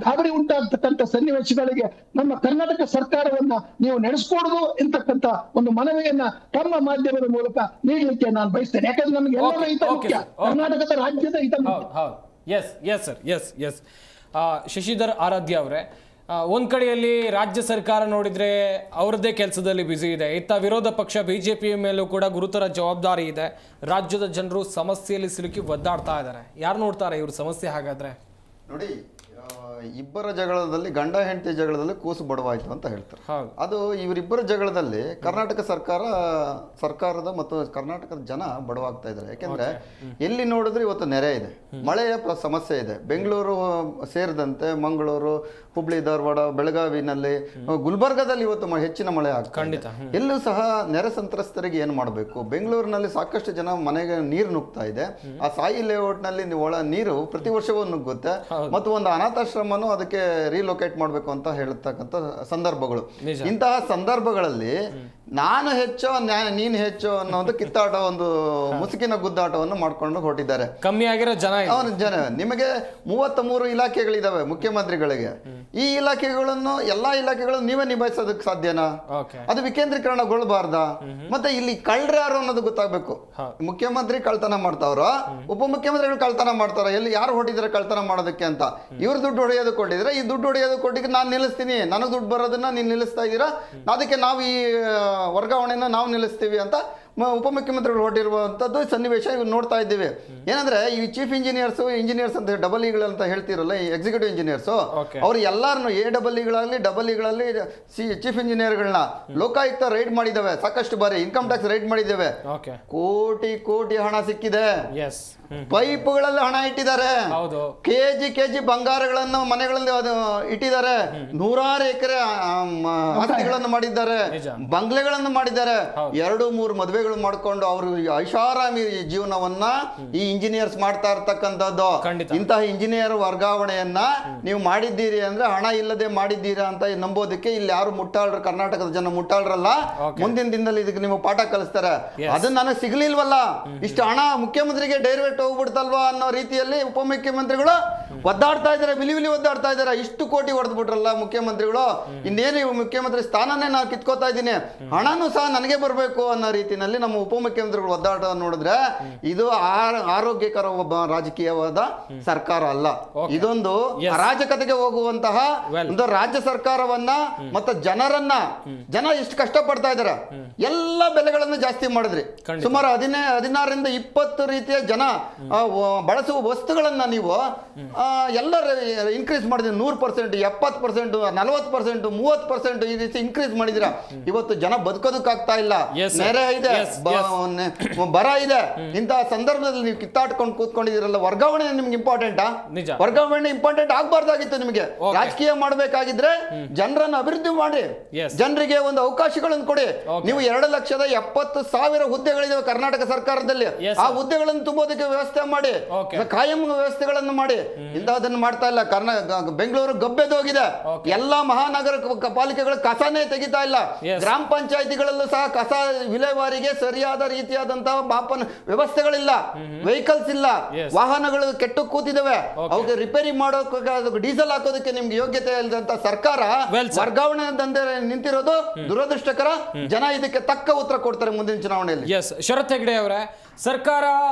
ಗಾಬರಿ ಉಂಟಾಗ್ತಕ್ಕಂಥ ಸನ್ನಿವೇಶಗಳಿಗೆ ನಮ್ಮ ಕರ್ನಾಟಕ ಸರ್ಕಾರವನ್ನ ನೀವು ನಡೆಸ್ಕೊಡುದು ಎಂತಕ್ಕಂಥ ಒಂದು ಮನವಿಯನ್ನ ತಮ್ಮ ಮಾಧ್ಯಮದ ಮೂಲಕ ನೀಡಲಿಕ್ಕೆ ನಾನು ಬಯಸ್ತೇನೆ. ಯಾಕಂದ್ರೆ ನಮಗೆ ಎಲ್ಲರ ಹಿತ ಮುಖ್ಯ, ಕರ್ನಾಟಕದ ರಾಜ್ಯದ ಹಿತ ಮುಖ್ಯ. Yes sir, yes. Shashidhar Aradhya ಅವರೇ, ಒಂದ್ ಕಡೆಯಲ್ಲಿ ರಾಜ್ಯ ಸರ್ಕಾರ ನೋಡಿದ್ರೆ ಅವರದ್ದೇ ಕೆಲಸದಲ್ಲಿ ಬ್ಯುಸಿ ಇದೆ, ಇತ್ತ ವಿರೋಧ ಪಕ್ಷ ಬಿಜೆಪಿ ಮೇಲೂ ಕೂಡ ಗುರುತರ ಜವಾಬ್ದಾರಿ ಇದೆ. ರಾಜ್ಯದ ಜನರು ಸಮಸ್ಯೆಯಲ್ಲಿ ಸಿಲುಕಿ ಒದ್ದಾಡ್ತಾ ಇದ್ದಾರೆ. ಯಾರು ನೋಡ್ತಾರೆ ಇವ್ರ ಸಮಸ್ಯೆ? ಹಾಗಾದ್ರೆ ನೋಡಿ, ಇಬ್ಬರ ಜಗಳದಲ್ಲಿ, ಗಂಡ ಹೆಂಡತಿ ಜಗಳದಲ್ಲಿ ಕೂಸು ಬಡವಾಯ್ತು ಅಂತ ಹೇಳ್ತಾರೆ. ಅದು ಇವರಿಬ್ಬರ ಜಗಳದಲ್ಲಿ ಕರ್ನಾಟಕ ಸರ್ಕಾರದ ಮತ್ತು ಕರ್ನಾಟಕದ ಜನ ಬಡವಾಗ್ತಾ ಇದ್ದಾರೆ. ಯಾಕೆಂದ್ರೆ ಎಲ್ಲಿ ನೋಡಿದ್ರೆ ಇವತ್ತು ನೆರೆ ಇದೆ, ಮಳೆಯ ಸಮಸ್ಯೆ ಇದೆ. ಬೆಂಗಳೂರು ಸೇರಿದಂತೆ ಮಂಗಳೂರು, ಹುಬ್ಳಿ, ಧಾರವಾಡ, ಬೆಳಗಾವಿನಲ್ಲಿ, ಗುಲ್ಬರ್ಗಾದಲ್ಲಿ ಇವತ್ತು ಹೆಚ್ಚಿನ ಮಳೆ ಆಗ್ತಾ ಇದೆ. ಎಲ್ಲೂ ಸಹ ನೆರೆ ಸಂತ್ರಸ್ತರಿಗೆ ಏನು ಮಾಡಬೇಕು? ಬೆಂಗಳೂರಿನಲ್ಲಿ ಸಾಕಷ್ಟು ಜನ ಮನೆಗೆ ನೀರು ನುಗ್ತಾ ಇದೆ. ಆ ಸಾಯಿ ಲೇಔಟ್ ನಲ್ಲಿ ನೀರು ಪ್ರತಿ ವರ್ಷವೂ ನುಗ್ಗುತ್ತೆ ಮತ್ತು ಒಂದು ಅನಾಥಾಶ್ರಮನು ಅದಕ್ಕೆ ರೀಲೊಕೇಟ್ ಮಾಡಬೇಕು ಅಂತ ಹೇಳ್ತಕ್ಕಂಥ ಸಂದರ್ಭಗಳು. ಇಂತಹ ಸಂದರ್ಭಗಳಲ್ಲಿ ನಾನು ಹೆಚ್ಚೋ ನೀನು ಹೆಚ್ಚೋ ಅನ್ನೋ ಕಿತ್ತಾಟ, ಒಂದು ಮುಸುಕಿನ ಗುದ್ದಾಟವನ್ನು ಮಾಡ್ಕೊಂಡು ಹೊರಟಿದ್ದಾರೆ. ಕಮ್ಮಿ ಆಗಿರೋ ಜನ ನಿಮಗೆ 33 ಇಲಾಖೆಗಳಿದಾವೆ ಮುಖ್ಯಮಂತ್ರಿಗಳಿಗೆ. ಈ ಇಲಾಖೆಗಳನ್ನು ಎಲ್ಲಾ ಇಲಾಖೆಗಳನ್ನು ನೀವೇ ನಿಭಾಯಿಸೋದಕ್ಕೆ ಸಾಧ್ಯನಾ? ಅದು ವಿಕೇಂದ್ರೀಕರಣಗೊಳ್ಳಬಾರ್ದ? ಮತ್ತೆ ಇಲ್ಲಿ ಕಳ್ಳರು ಯಾರು ಅನ್ನೋದು ಗೊತ್ತಾಗ್ಬೇಕು. ಮುಖ್ಯಮಂತ್ರಿ ಕಳ್ತನ ಮಾಡ್ತಾವ್ರ, ಉಪಮುಖ್ಯಮಂತ್ರಿಗಳು ಕಳ್ತನ ಮಾಡ್ತಾರ, ಎಲ್ಲಿ ಯಾರು ಹೊಟ್ಟಿದ್ರೆ ಕಳ್ತನ ಮಾಡೋದಕ್ಕೆ ಅಂತ. ಇವ್ರು ದುಡ್ಡು ಹೊಡೆಯೋದಕ್ಕೆ ಕೊಟ್ಟಿದ್ರೆ, ಈ ದುಡ್ಡು ಹೊಡೆಯೋದಕ್ಕೆ ಕೊಟ್ಟಿದ್ರೆ ನಾನು ನಿಲ್ಲಿಸ್ತೀನಿ, ನನಗೆ ದುಡ್ಡು ಬರೋದನ್ನ ನೀನು ನಿಲ್ಲಿಸ್ತಾ ಇದ್ದೀರಾ, ಅದಕ್ಕೆ ನಾವು ಈ ವರ್ಗಾವಣೆನ ನಾವು ನಿಲ್ಲಿಸ್ತೀವಿ ಅಂತ ಉಪಮುಖ್ಯಮಂತ್ರಿಗಳು ಹೊರಟಿರುವಂಥದ್ದು ಸನ್ನಿವೇಶ ಇವ್ರು ನೋಡ್ತಾ ಇದ್ದೀವಿ. ಏನಂದ್ರೆ ಈ ಚೀಫ್ ಇಂಜಿನಿಯರ್ಸ್ ಅಂತ ಡಬಲ್ ಇಗಳು ಅಂತ ಹೇಳ್ತಿರಲ್ಲ, ಈ ಎಕ್ಸಿಕ್ಯೂಟಿವ್ ಇಂಜಿನಿಯರ್ಸ್, ಅವ್ರು ಎಲ್ಲಾರನ್ನು ಡಬಲ್ ಇಗಳಲ್ಲಿ ಚೀಫ್ ಇಂಜಿನಿಯರ್ಗಳನ್ನ ಲೋಕಾಯುಕ್ತ ರೈಡ್ ಮಾಡಿದ್ದಾವೆ, ಸಾಕಷ್ಟು ಬಾರಿ ಇನ್ಕಮ್ ಟ್ಯಾಕ್ಸ್ ರೈಡ್ ಮಾಡಿದ್ದೇವೆ. ಕೋಟಿ ಹಣ ಸಿಕ್ಕಿದೆ. ಪೈಪ್ಗಳಲ್ಲಿ ಹಣ ಇಟ್ಟಿದ್ದಾರೆ, ಕೆಜಿ ಬಂಗಾರಗಳನ್ನು ಮನೆಗಳಲ್ಲಿ ಇಟ್ಟಿದ್ದಾರೆ, 100 ಎಕರೆ ಆಸ್ತಿಗಳನ್ನು ಮಾಡಿದ್ದಾರೆ, ಬಂಗ್ಲೆಗಳನ್ನು ಮಾಡಿದ್ದಾರೆ, 2-3 ಮದುವೆಗಳು ಮಾಡಿಕೊಂಡು ಅವರು ಐಷಾರಾಮಿ ಜೀವನವನ್ನ ಈ ಇಂಜಿನಿಯರ್ಸ್ ಮಾಡ್ತಾ ಇರ್ತಕ್ಕಂಥದ್ದು. ಇಂತಹ ಇಂಜಿನಿಯರ್ ವರ್ಗಾವಣೆಯನ್ನ ನೀವು ಮಾಡಿದ್ದೀರಿ ಅಂದ್ರೆ ಹಣ ಇಲ್ಲದೆ ಮಾಡಿದ್ದೀರಾ ಅಂತ ನಂಬೋದಕ್ಕೆ ಇಲ್ಲಿ ಯಾರು ಮುಟ್ಟಾಳ್ರು, ಕರ್ನಾಟಕದ ಜನ ಮುಟ್ಟಾಳ್ರಲ್ಲ. ಮುಂದಿನ ದಿನದಲ್ಲಿ ಇದಕ್ಕೆ ನೀವು ಪಾಠ ಕಲಿಸ್ತಾರೆ. ಅದು ನನಗೆ ಸಿಗ್ಲಿಲ್ವಲ್ಲ, ಇಷ್ಟು ಹಣ ಮುಖ್ಯಮಂತ್ರಿಗೆ ಡೈರೆಕ್ಟ್ ಹೋಗ್ಬಿಡ್ತಲ್ವಾ ಅನ್ನೋ ರೀತಿಯಲ್ಲಿ ಉಪಮುಖ್ಯಮಂತ್ರಿಗಳು ಒದ್ದಾಡ್ತಾ ಇದ್ದಾರೆ, ವಿಲಿ ಒದ್ದಾಡ್ತಾ ಇದ್ದಾರೆ. ಇಷ್ಟು ಕೋಟಿ ಹೊಡೆದ್ಬಿಟ್ರಲ್ಲ ಮುಖ್ಯಮಂತ್ರಿಗಳು, ಇನ್ನೇನು ಮುಖ್ಯಮಂತ್ರಿ ಸ್ಥಾನನೇ ನಾನು ಕಿತ್ಕೋತಾ ಇದ್ದೀನಿ, ಹಣನೂ ಸಹ ನನಗೆ ಬರಬೇಕು ಅನ್ನೋ ರೀತಿಯಲ್ಲಿ ನಮ್ಮ ಉಪಮುಖ್ಯಮಂತ್ರಿಗಳು ಒದ್ದಾಡ ನೋಡಿದ್ರೆ ಇದು ಆರೋಗ್ಯಕರ ಒಬ್ಬ ರಾಜಕೀಯವಾದ ಸರ್ಕಾರ ಅಲ್ಲ. ಇದೊಂದು ಅರಾಜಕತೆಗೆ ಹೋಗುವಂತಹ ಒಂದು ರಾಜ್ಯ ಸರ್ಕಾರವನ್ನ ಮತ್ತು ಜನ ಎಷ್ಟು ಕಷ್ಟಪಡ್ತಾ ಇದ್ದಾರೆ. ಎಲ್ಲ ಬೆಲೆಗಳನ್ನು ಜಾಸ್ತಿ ಮಾಡಿದ್ರಿ. ಸುಮಾರು 16ರಿಂದ 20 ರೀತಿಯ ಜನ ಬಳಸುವ ವಸ್ತುಗಳನ್ನ ನೀವು ಎಲ್ಲ ಇನ್ಕ್ರೀಸ್ ಮಾಡಿದ್ರಿ. 100%, 70%, 40%, 30% ಈ ರೀತಿ ಇನ್ಕ್ರೀಸ್ ಮಾಡಿದಿರ. ಇವತ್ತು ಜನ ಬದುಕೋದಕ್ಕಾಗ್ತಾ ಇಲ್ಲ, ನೆರೆ ಇದೆ, ಬರ ಇದೆ. ಇಂತಹ ಸಂದರ್ಭದಲ್ಲಿ ನೀವು ಕಿತ್ತಾಡ್ಕೊಂಡು ಕೂತ್ಕೊಂಡಿದ್ದೀರಲ್ಲ, ವರ್ಗಾವಣೆ ನಿಮ್ಗೆ ಇಂಪಾರ್ಟೆಂಟಾ? ವರ್ಗಾವಣೆ ಇಂಪಾರ್ಟೆಂಟ್ ಆಗ್ಬಾರ್ದಾಗಿತ್ತು. ನಿಮಗೆ ರಾಜಕೀಯ ಮಾಡಬೇಕಾಗಿದ್ರೆ ಜನರನ್ನು ಅಭಿವೃದ್ಧಿ ಮಾಡಿ, ಜನರಿಗೆ ಒಂದು ಅವಕಾಶಗಳನ್ನು ಕೊಡಿ. ನೀವು 2,70,000 ಹುದ್ದೆಗಳಿದಾವೆ ಕರ್ನಾಟಕ ಸರ್ಕಾರದಲ್ಲಿ. ಆ ಹುದ್ದೆಗಳನ್ನು ತುಂಬೋದಕ್ಕೆ ವ್ಯವಸ್ಥೆ ಮಾಡಿ, ಕಾಯಂ ವ್ಯವಸ್ಥೆಗಳನ್ನು ಮಾಡಿ. ಇಂತಹದನ್ನು ಮಾಡ್ತಾ ಇಲ್ಲ. ಬೆಂಗಳೂರು ಗಬ್ಬೆದೋಗಿದೆ. ಎಲ್ಲಾ ಮಹಾನಗರ ಪಾಲಿಕೆಗಳು ಕಸನೇ ತೆಗಿತಾ ಇಲ್ಲ. ಗ್ರಾಮ ಪಂಚಾಯಿತಿಗಳಲ್ಲೂ ಸಹ ಕಸ ವಿಲೇವಾರಿಗೆ ಸರಿಯಾದ ರೀತಿಯಾದಂತಹ ಮಾಪನ ವ್ಯವಸ್ಥೆಗಳಿಲ್ಲ, ವೆಹಿಕಲ್ಸ್ ಇಲ್ಲ, ವಾಹನಗಳು ಕೆಟ್ಟು ಕೂತಿದ್ದಾವೆ. ಅವಕ್ಕೆ ರಿಪೇರಿ ಮಾಡೋಕೆ ಡೀಸೆಲ್ ಹಾಕೋದಕ್ಕೆ ನಿಮ್ಗೆ ಯೋಗ್ಯತೆ ಇಲ್ಲದಂತ ಸರ್ಕಾರ ವರ್ಗಾವಣೆ ದಂಧೆ ನಿಂತಿರೋದು ದುರದೃಷ್ಟಕರ. ಜನ ಇದಕ್ಕೆ ತಕ್ಕ ಉತ್ತರ ಕೊಡ್ತಾರೆ ಮುಂದಿನ ಚುನಾವಣೆಯಲ್ಲಿ. ಶರತ್ ಹೆಗ್ಡೆ ಅವರೇ, ಸರ್ಕಾರ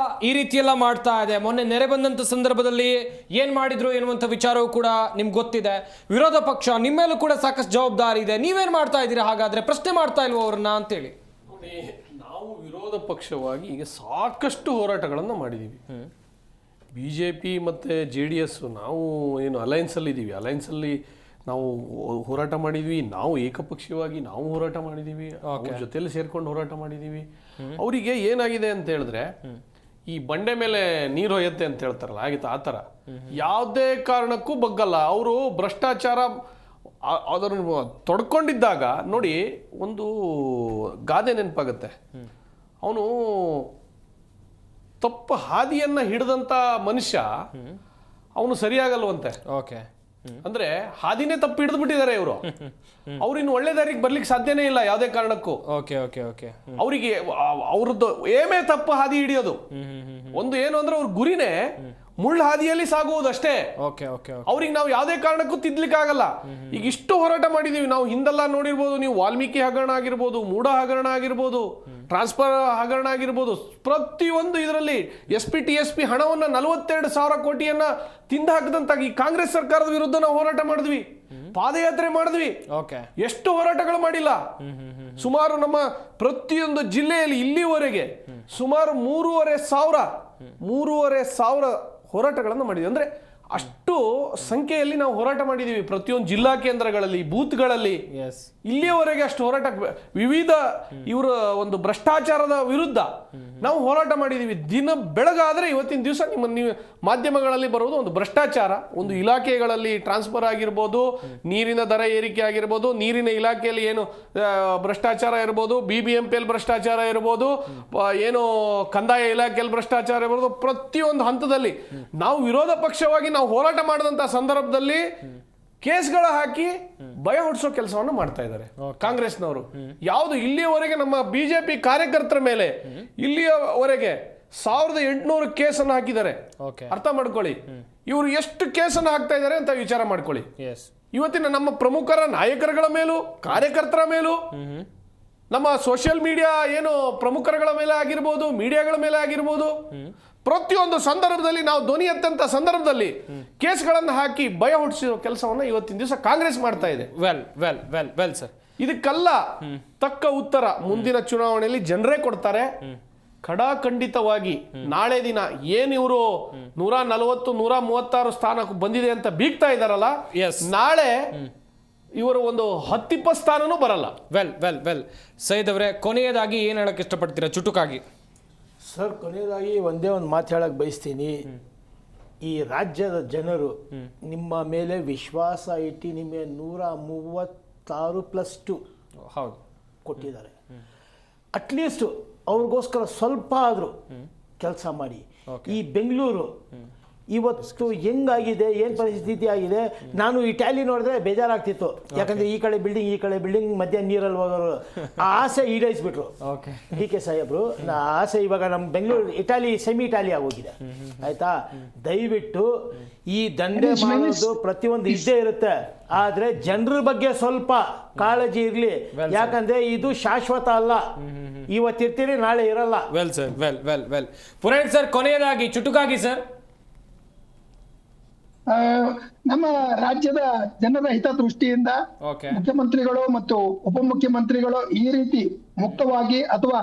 ಈ ರೀತಿ ಎಲ್ಲ ಮಾಡ್ತಾ ಇದೆ. ಮೊನ್ನೆ ನೆರೆ ಬಂದಂತ ಸಂದರ್ಭದಲ್ಲಿ ಏನ್ ಮಾಡಿದ್ರು ಎನ್ನುವಂತ ವಿಚಾರವೂ ಕೂಡ ನಿಮ್ಗೆ ಗೊತ್ತಿದೆ. ವಿರೋಧ ಪಕ್ಷ ನಿಮ್ಮೇಲೂ ಕೂಡ ಸಾಕಷ್ಟು ಜವಾಬ್ದಾರಿ ಇದೆ. ನೀವೇನ್ ಮಾಡ್ತಾ ಇದ್ದೀರಾ? ಹಾಗಾದ್ರೆ ಪ್ರಶ್ನೆ ಮಾಡ್ತಾ ಇಲ್ವೋ ಅವ್ರನ್ನ ಅಂತೇಳಿ. ನಾವು ವಿರೋಧ ಪಕ್ಷವಾಗಿ ಈಗ ಸಾಕಷ್ಟು ಹೋರಾಟಗಳನ್ನು ಮಾಡಿದ್ದೀವಿ. BJP ಮತ್ತು JDS ನಾವು ಏನು ಅಲಯನ್ಸಲ್ಲಿ ಇದ್ದೀವಿ, ಅಲಯನ್ಸಲ್ಲಿ ನಾವು ಹೋರಾಟ ಮಾಡಿದ್ವಿ, ನಾವು ಏಕಪಕ್ಷೀಯವಾಗಿ ನಾವು ಹೋರಾಟ ಮಾಡಿದ್ದೀವಿ, ಅವ್ರ ಜೊತೆಲಿ ಸೇರ್ಕೊಂಡು ಹೋರಾಟ ಮಾಡಿದ್ದೀವಿ. ಅವರಿಗೆ ಏನಾಗಿದೆ ಅಂತ ಹೇಳಿದ್ರೆ ಈ ಬಂಡೆ ಮೇಲೆ ನೀರು ಹೊಯ್ಯತ್ತೆ ಅಂತ ಹೇಳ್ತಾರಲ್ಲ, ಆಗಿತ್ತು ಆ ಥರ. ಯಾವುದೇ ಕಾರಣಕ್ಕೂ ಬಗ್ಗಲ್ಲ ಅವರು. ಭ್ರಷ್ಟಾಚಾರ ಅದನ್ನು ತೊಡ್ಕೊಂಡಿದ್ದಾಗ ನೋಡಿ ಒಂದು ಗಾದೆ ನೆನಪಾಗುತ್ತೆ. ಅವನು ತಪ್ಪು ಹಾದಿಯನ್ನ ಹಿಡಿದಂತ ಮನುಷ್ಯ ಅವನು ಸರಿಯಾಗಲ್ವಂತೆ. ಓಕೆ. ಅಂದ್ರೆ ಹಾದಿನೇ ತಪ್ಪು ಹಿಡಿದು ಬಿಟ್ಟಿದ್ದಾರೆ ಇವರು. ಅವ್ರಿನ್ನು ಒಳ್ಳೆ ದಾರಿಗೆ ಬರ್ಲಿಕ್ಕೆ ಸಾಧ್ಯನೇ ಇಲ್ಲ ಯಾವುದೇ ಕಾರಣಕ್ಕೂ. Okay okay okay. ಅವರಿಗೆ ಅವ್ರದ್ದು ಏಮೇ ತಪ್ಪು ಹಾದಿ ಹಿಡಿಯೋದು. ಒಂದು ಏನು ಅಂದ್ರೆ ಅವ್ರ ಗುರಿನೇ ಮುಳ್ಳು ಹಾದಿಯಲ್ಲಿ ಸಾಗುವುದಷ್ಟೇ. Okay okay. ಅವ್ರಿಗೆ ನಾವು ಯಾವುದೇ ಕಾರಣಕ್ಕೂ ತಿದ್ಲಿಕ್ಕೆ ಆಗಲ್ಲ. ಈಗ ಇಷ್ಟು ಹೋರಾಟ ಮಾಡಿದೀವಿ ನಾವು, ಹಿಂದೆಲ್ಲ ನೋಡಿರ್ಬೋದು ನೀವು, ವಾಲ್ಮೀಕಿ ಹಗರಣ ಆಗಿರ್ಬೋದು, ಮೂಢ ಹಗರಣ ಆಗಿರ್ಬೋದು, ಟ್ರಾನ್ಸ್ಫರ್ ಹಗರಣ ಆಗಿರ್ಬೋದು, ಪ್ರತಿಯೊಂದು ಇದರಲ್ಲಿ SP TSP ಹಣವನ್ನ 42,000 ಕೋಟಿಯನ್ನ ತಿಂದು ಹಾಕಿದಂತ ಈ ಕಾಂಗ್ರೆಸ್ ಸರ್ಕಾರದ ವಿರುದ್ಧ ನಾವು ಹೋರಾಟ ಮಾಡಿದ್ವಿ, ಪಾದಯಾತ್ರೆ ಮಾಡಿದ್ವಿ. ಓಕೆ. ಎಷ್ಟು ಹೋರಾಟಗಳು ಮಾಡಿಲ್ಲ. ಸುಮಾರು ನಮ್ಮ ಪ್ರತಿಯೊಂದು ಜಿಲ್ಲೆಯಲ್ಲಿ ಇಲ್ಲಿವರೆಗೆ ಸುಮಾರು 3,500 ಹೋರಾಟಗಳನ್ನು ಮಾಡಿದ್ವಿ. ಅಂದ್ರೆ ಅಷ್ಟು ಸಂಖ್ಯೆಯಲ್ಲಿ ನಾವು ಹೋರಾಟ ಮಾಡಿದೀವಿ ಪ್ರತಿಯೊಂದು ಜಿಲ್ಲಾ ಕೇಂದ್ರಗಳಲ್ಲಿ, ಬೂತ್ಗಳಲ್ಲಿ. ಇಲ್ಲಿಯವರೆಗೆ ಅಷ್ಟು ಹೋರಾಟ, ವಿವಿಧ ಇವರ ಒಂದು ಭ್ರಷ್ಟಾಚಾರದ ವಿರುದ್ಧ ನಾವು ಹೋರಾಟ ಮಾಡಿದೀವಿ. ದಿನ ಬೆಳಗಾದ್ರೆ ಇವತ್ತಿನ ದಿವಸ ನೀವು ಮಾಧ್ಯಮಗಳಲ್ಲಿ ಬರುವುದು ಒಂದು ಭ್ರಷ್ಟಾಚಾರ, ಒಂದು ಇಲಾಖೆಗಳಲ್ಲಿ ಟ್ರಾನ್ಸ್ಫರ್ ಆಗಿರ್ಬೋದು, ನೀರಿನ ದರ ಏರಿಕೆ ಆಗಿರ್ಬೋದು, ನೀರಿನ ಇಲಾಖೆಯಲ್ಲಿ ಏನು ಭ್ರಷ್ಟಾಚಾರ ಇರ್ಬೋದು, BBMPL ಭ್ರಷ್ಟಾಚಾರ ಇರ್ಬೋದು, ಏನು ಕಂದಾಯ ಇಲಾಖೆಯಲ್ಲಿ ಭ್ರಷ್ಟಾಚಾರ ಇರ್ಬೋದು, ಪ್ರತಿಯೊಂದು ಹಂತದಲ್ಲಿ ನಾವು ವಿರೋಧ ಪಕ್ಷವಾಗಿ ನಾವು ಹೋರಾಟ ಮಾಡಿದಂತ ಸಂದರ್ಭದಲ್ಲಿ ಕೇಸ್ಗಳ ಹಾಕಿ ಭಯ ಹುಟ್ಟಿಸೋ ಕೆಲಸವನ್ನು ಮಾಡ್ತಾ ಇದ್ದಾರೆ ಕಾಂಗ್ರೆಸ್ನವರು. ಯಾವುದು ಇಲ್ಲಿಯವರೆಗೆ ನಮ್ಮ BJP ಕಾರ್ಯಕರ್ತರ ಮೇಲೆ ಇಲ್ಲಿಯವರೆಗೆ 1,800 ಕೇಸನ್ನು ಹಾಕಿದ್ದಾರೆ. ಅರ್ಥ ಮಾಡ್ಕೊಳ್ಳಿ ಇವರು ಎಷ್ಟು ಕೇಸನ್ನು ಹಾಕ್ತಾ ಇದ್ದಾರೆ ಅಂತ ವಿಚಾರ ಮಾಡ್ಕೊಳ್ಳಿ. ಇವತ್ತಿನ ನಮ್ಮ ಪ್ರಮುಖರ ನಾಯಕರುಗಳ ಮೇಲೂ, ಕಾರ್ಯಕರ್ತರ ಮೇಲೂ, ನಮ್ಮ ಸೋಷಿಯಲ್ ಮೀಡಿಯಾ ಏನು ಪ್ರಮುಖರುಗಳ ಮೇಲೆ ಆಗಿರ್ಬೋದು, ಮೀಡಿಯಾಗಳ ಮೇಲೆ ಆಗಿರ್ಬೋದು, ಪ್ರತಿಯೊಂದು ಸಂದರ್ಭದಲ್ಲಿ ನಾವು ಧ್ವನಿ ಎತ್ತಂತ ಸಂದರ್ಭದಲ್ಲಿ ಕೇಸ್ಗಳನ್ನು ಹಾಕಿ ಭಯ ಹುಟ್ಟಿಸೋ ಕೆಲಸವನ್ನ ಇವತ್ತಿನ ದಿವಸ ಕಾಂಗ್ರೆಸ್ ಮಾಡ್ತಾ ಇದೆ. ವೆಲ್ ಸರ್, ಇದಕ್ಕೆಲ್ಲ ತಕ್ಕ ಉತ್ತರ ಮುಂದಿನ ಚುನಾವಣೆಯಲ್ಲಿ ಜನರೇ ಕೊಡ್ತಾರೆ. ಖಡಾಖಂಡಿತವಾಗಿ ನಾಳೆ ದಿನ ಏನ್ ಇವರು 140, 136 ಸ್ಥಾನಕ್ಕೆ ಬಂದಿದೆ ಅಂತ ಬೀಗ್ತಾ ಇದಾರಲ್ಲ, ನಾಳೆ ಇವರು ಒಂದು 10-20 ಸ್ಥಾನನೂ ಬರಲ್ಲ. ವೆಲ್ ಸೈಯದ್ ಅವರೇ, ಕೊನೆಯದಾಗಿ ಏನ್ ಹೇಳಕ್ ಇಷ್ಟಪಡ್ತೀರಾ ಚುಟುಕಾಗಿ? ಸರ್, ಕೊನೆಯದಾಗಿ ಒಂದೇ ಒಂದು ಮಾತು ಹೇಳಕ್ಕೆ ಬಯಸ್ತೀನಿ. ಈ ರಾಜ್ಯದ ಜನರು ನಿಮ್ಮ ಮೇಲೆ ವಿಶ್ವಾಸ ಇಟ್ಟು ನಿಮಗೆ 136+2 ಹೌದು ಕೊಟ್ಟಿದ್ದಾರೆ. ಅಟ್ಲೀಸ್ಟ್ ಅವ್ರಿಗೋಸ್ಕರ ಸ್ವಲ್ಪ ಆದರೂ ಕೆಲಸ ಮಾಡಿ. ಈ ಬೆಂಗಳೂರು ಇವತ್ತು ಹೆಂಗಾಗಿದೆ, ಏನು ಪರಿಸ್ಥಿತಿ ಆಗಿದೆ, ನಾನು ಈ ಟ್ಯಾಲಿ ನೋಡಿದ್ರೆ ಬೇಜಾರಾಗ್ತಿತ್ತು. ಯಾಕಂದ್ರೆ ಈ ಕಡೆ ಬಿಲ್ಡಿಂಗ್ ಮಧ್ಯ ನೀರಲ್ಲಿ ಹೋಗೋರು ಆ ಆಸೆ ಈಡೇರಿಸ್ಬಿಟ್ರು DK ಸಾಹೇಬ್ರು. ಆಸೆ ಇವಾಗ ನಮ್ಮ ಬೆಂಗಳೂರು ಸೆಮಿ ಇಟಾಲಿ ಆಗೋಗಿದೆ. ಆಯ್ತಾ? ದಯವಿಟ್ಟು ಈ ದಂಧೆ ಮಾಡೋದು ಪ್ರತಿಯೊಂದು ಇದ್ದೇ ಇರುತ್ತೆ, ಆದ್ರೆ ಜನರ ಬಗ್ಗೆ ಸ್ವಲ್ಪ ಕಾಳಜಿ ಇರಲಿ. ಯಾಕಂದ್ರೆ ಇದು ಶಾಶ್ವತ ಅಲ್ಲ. ಇವತ್ತಿರ್ತೀರಿ, ನಾಳೆ ಇರಲ್ಲ. Well sir, well Purohit sir, ಕೊನೆಯದಾಗಿ ಚುಟುಕಾಗಿ ಸರ್. ನಮ್ಮ ರಾಜ್ಯದ ಜನರ ಹಿತದೃಷ್ಟಿಯಿಂದ ಮುಖ್ಯಮಂತ್ರಿಗಳು ಮತ್ತು ಉಪಮುಖ್ಯಮಂತ್ರಿಗಳು ಈ ರೀತಿ ಮುಕ್ತವಾಗಿ ಅಥವಾ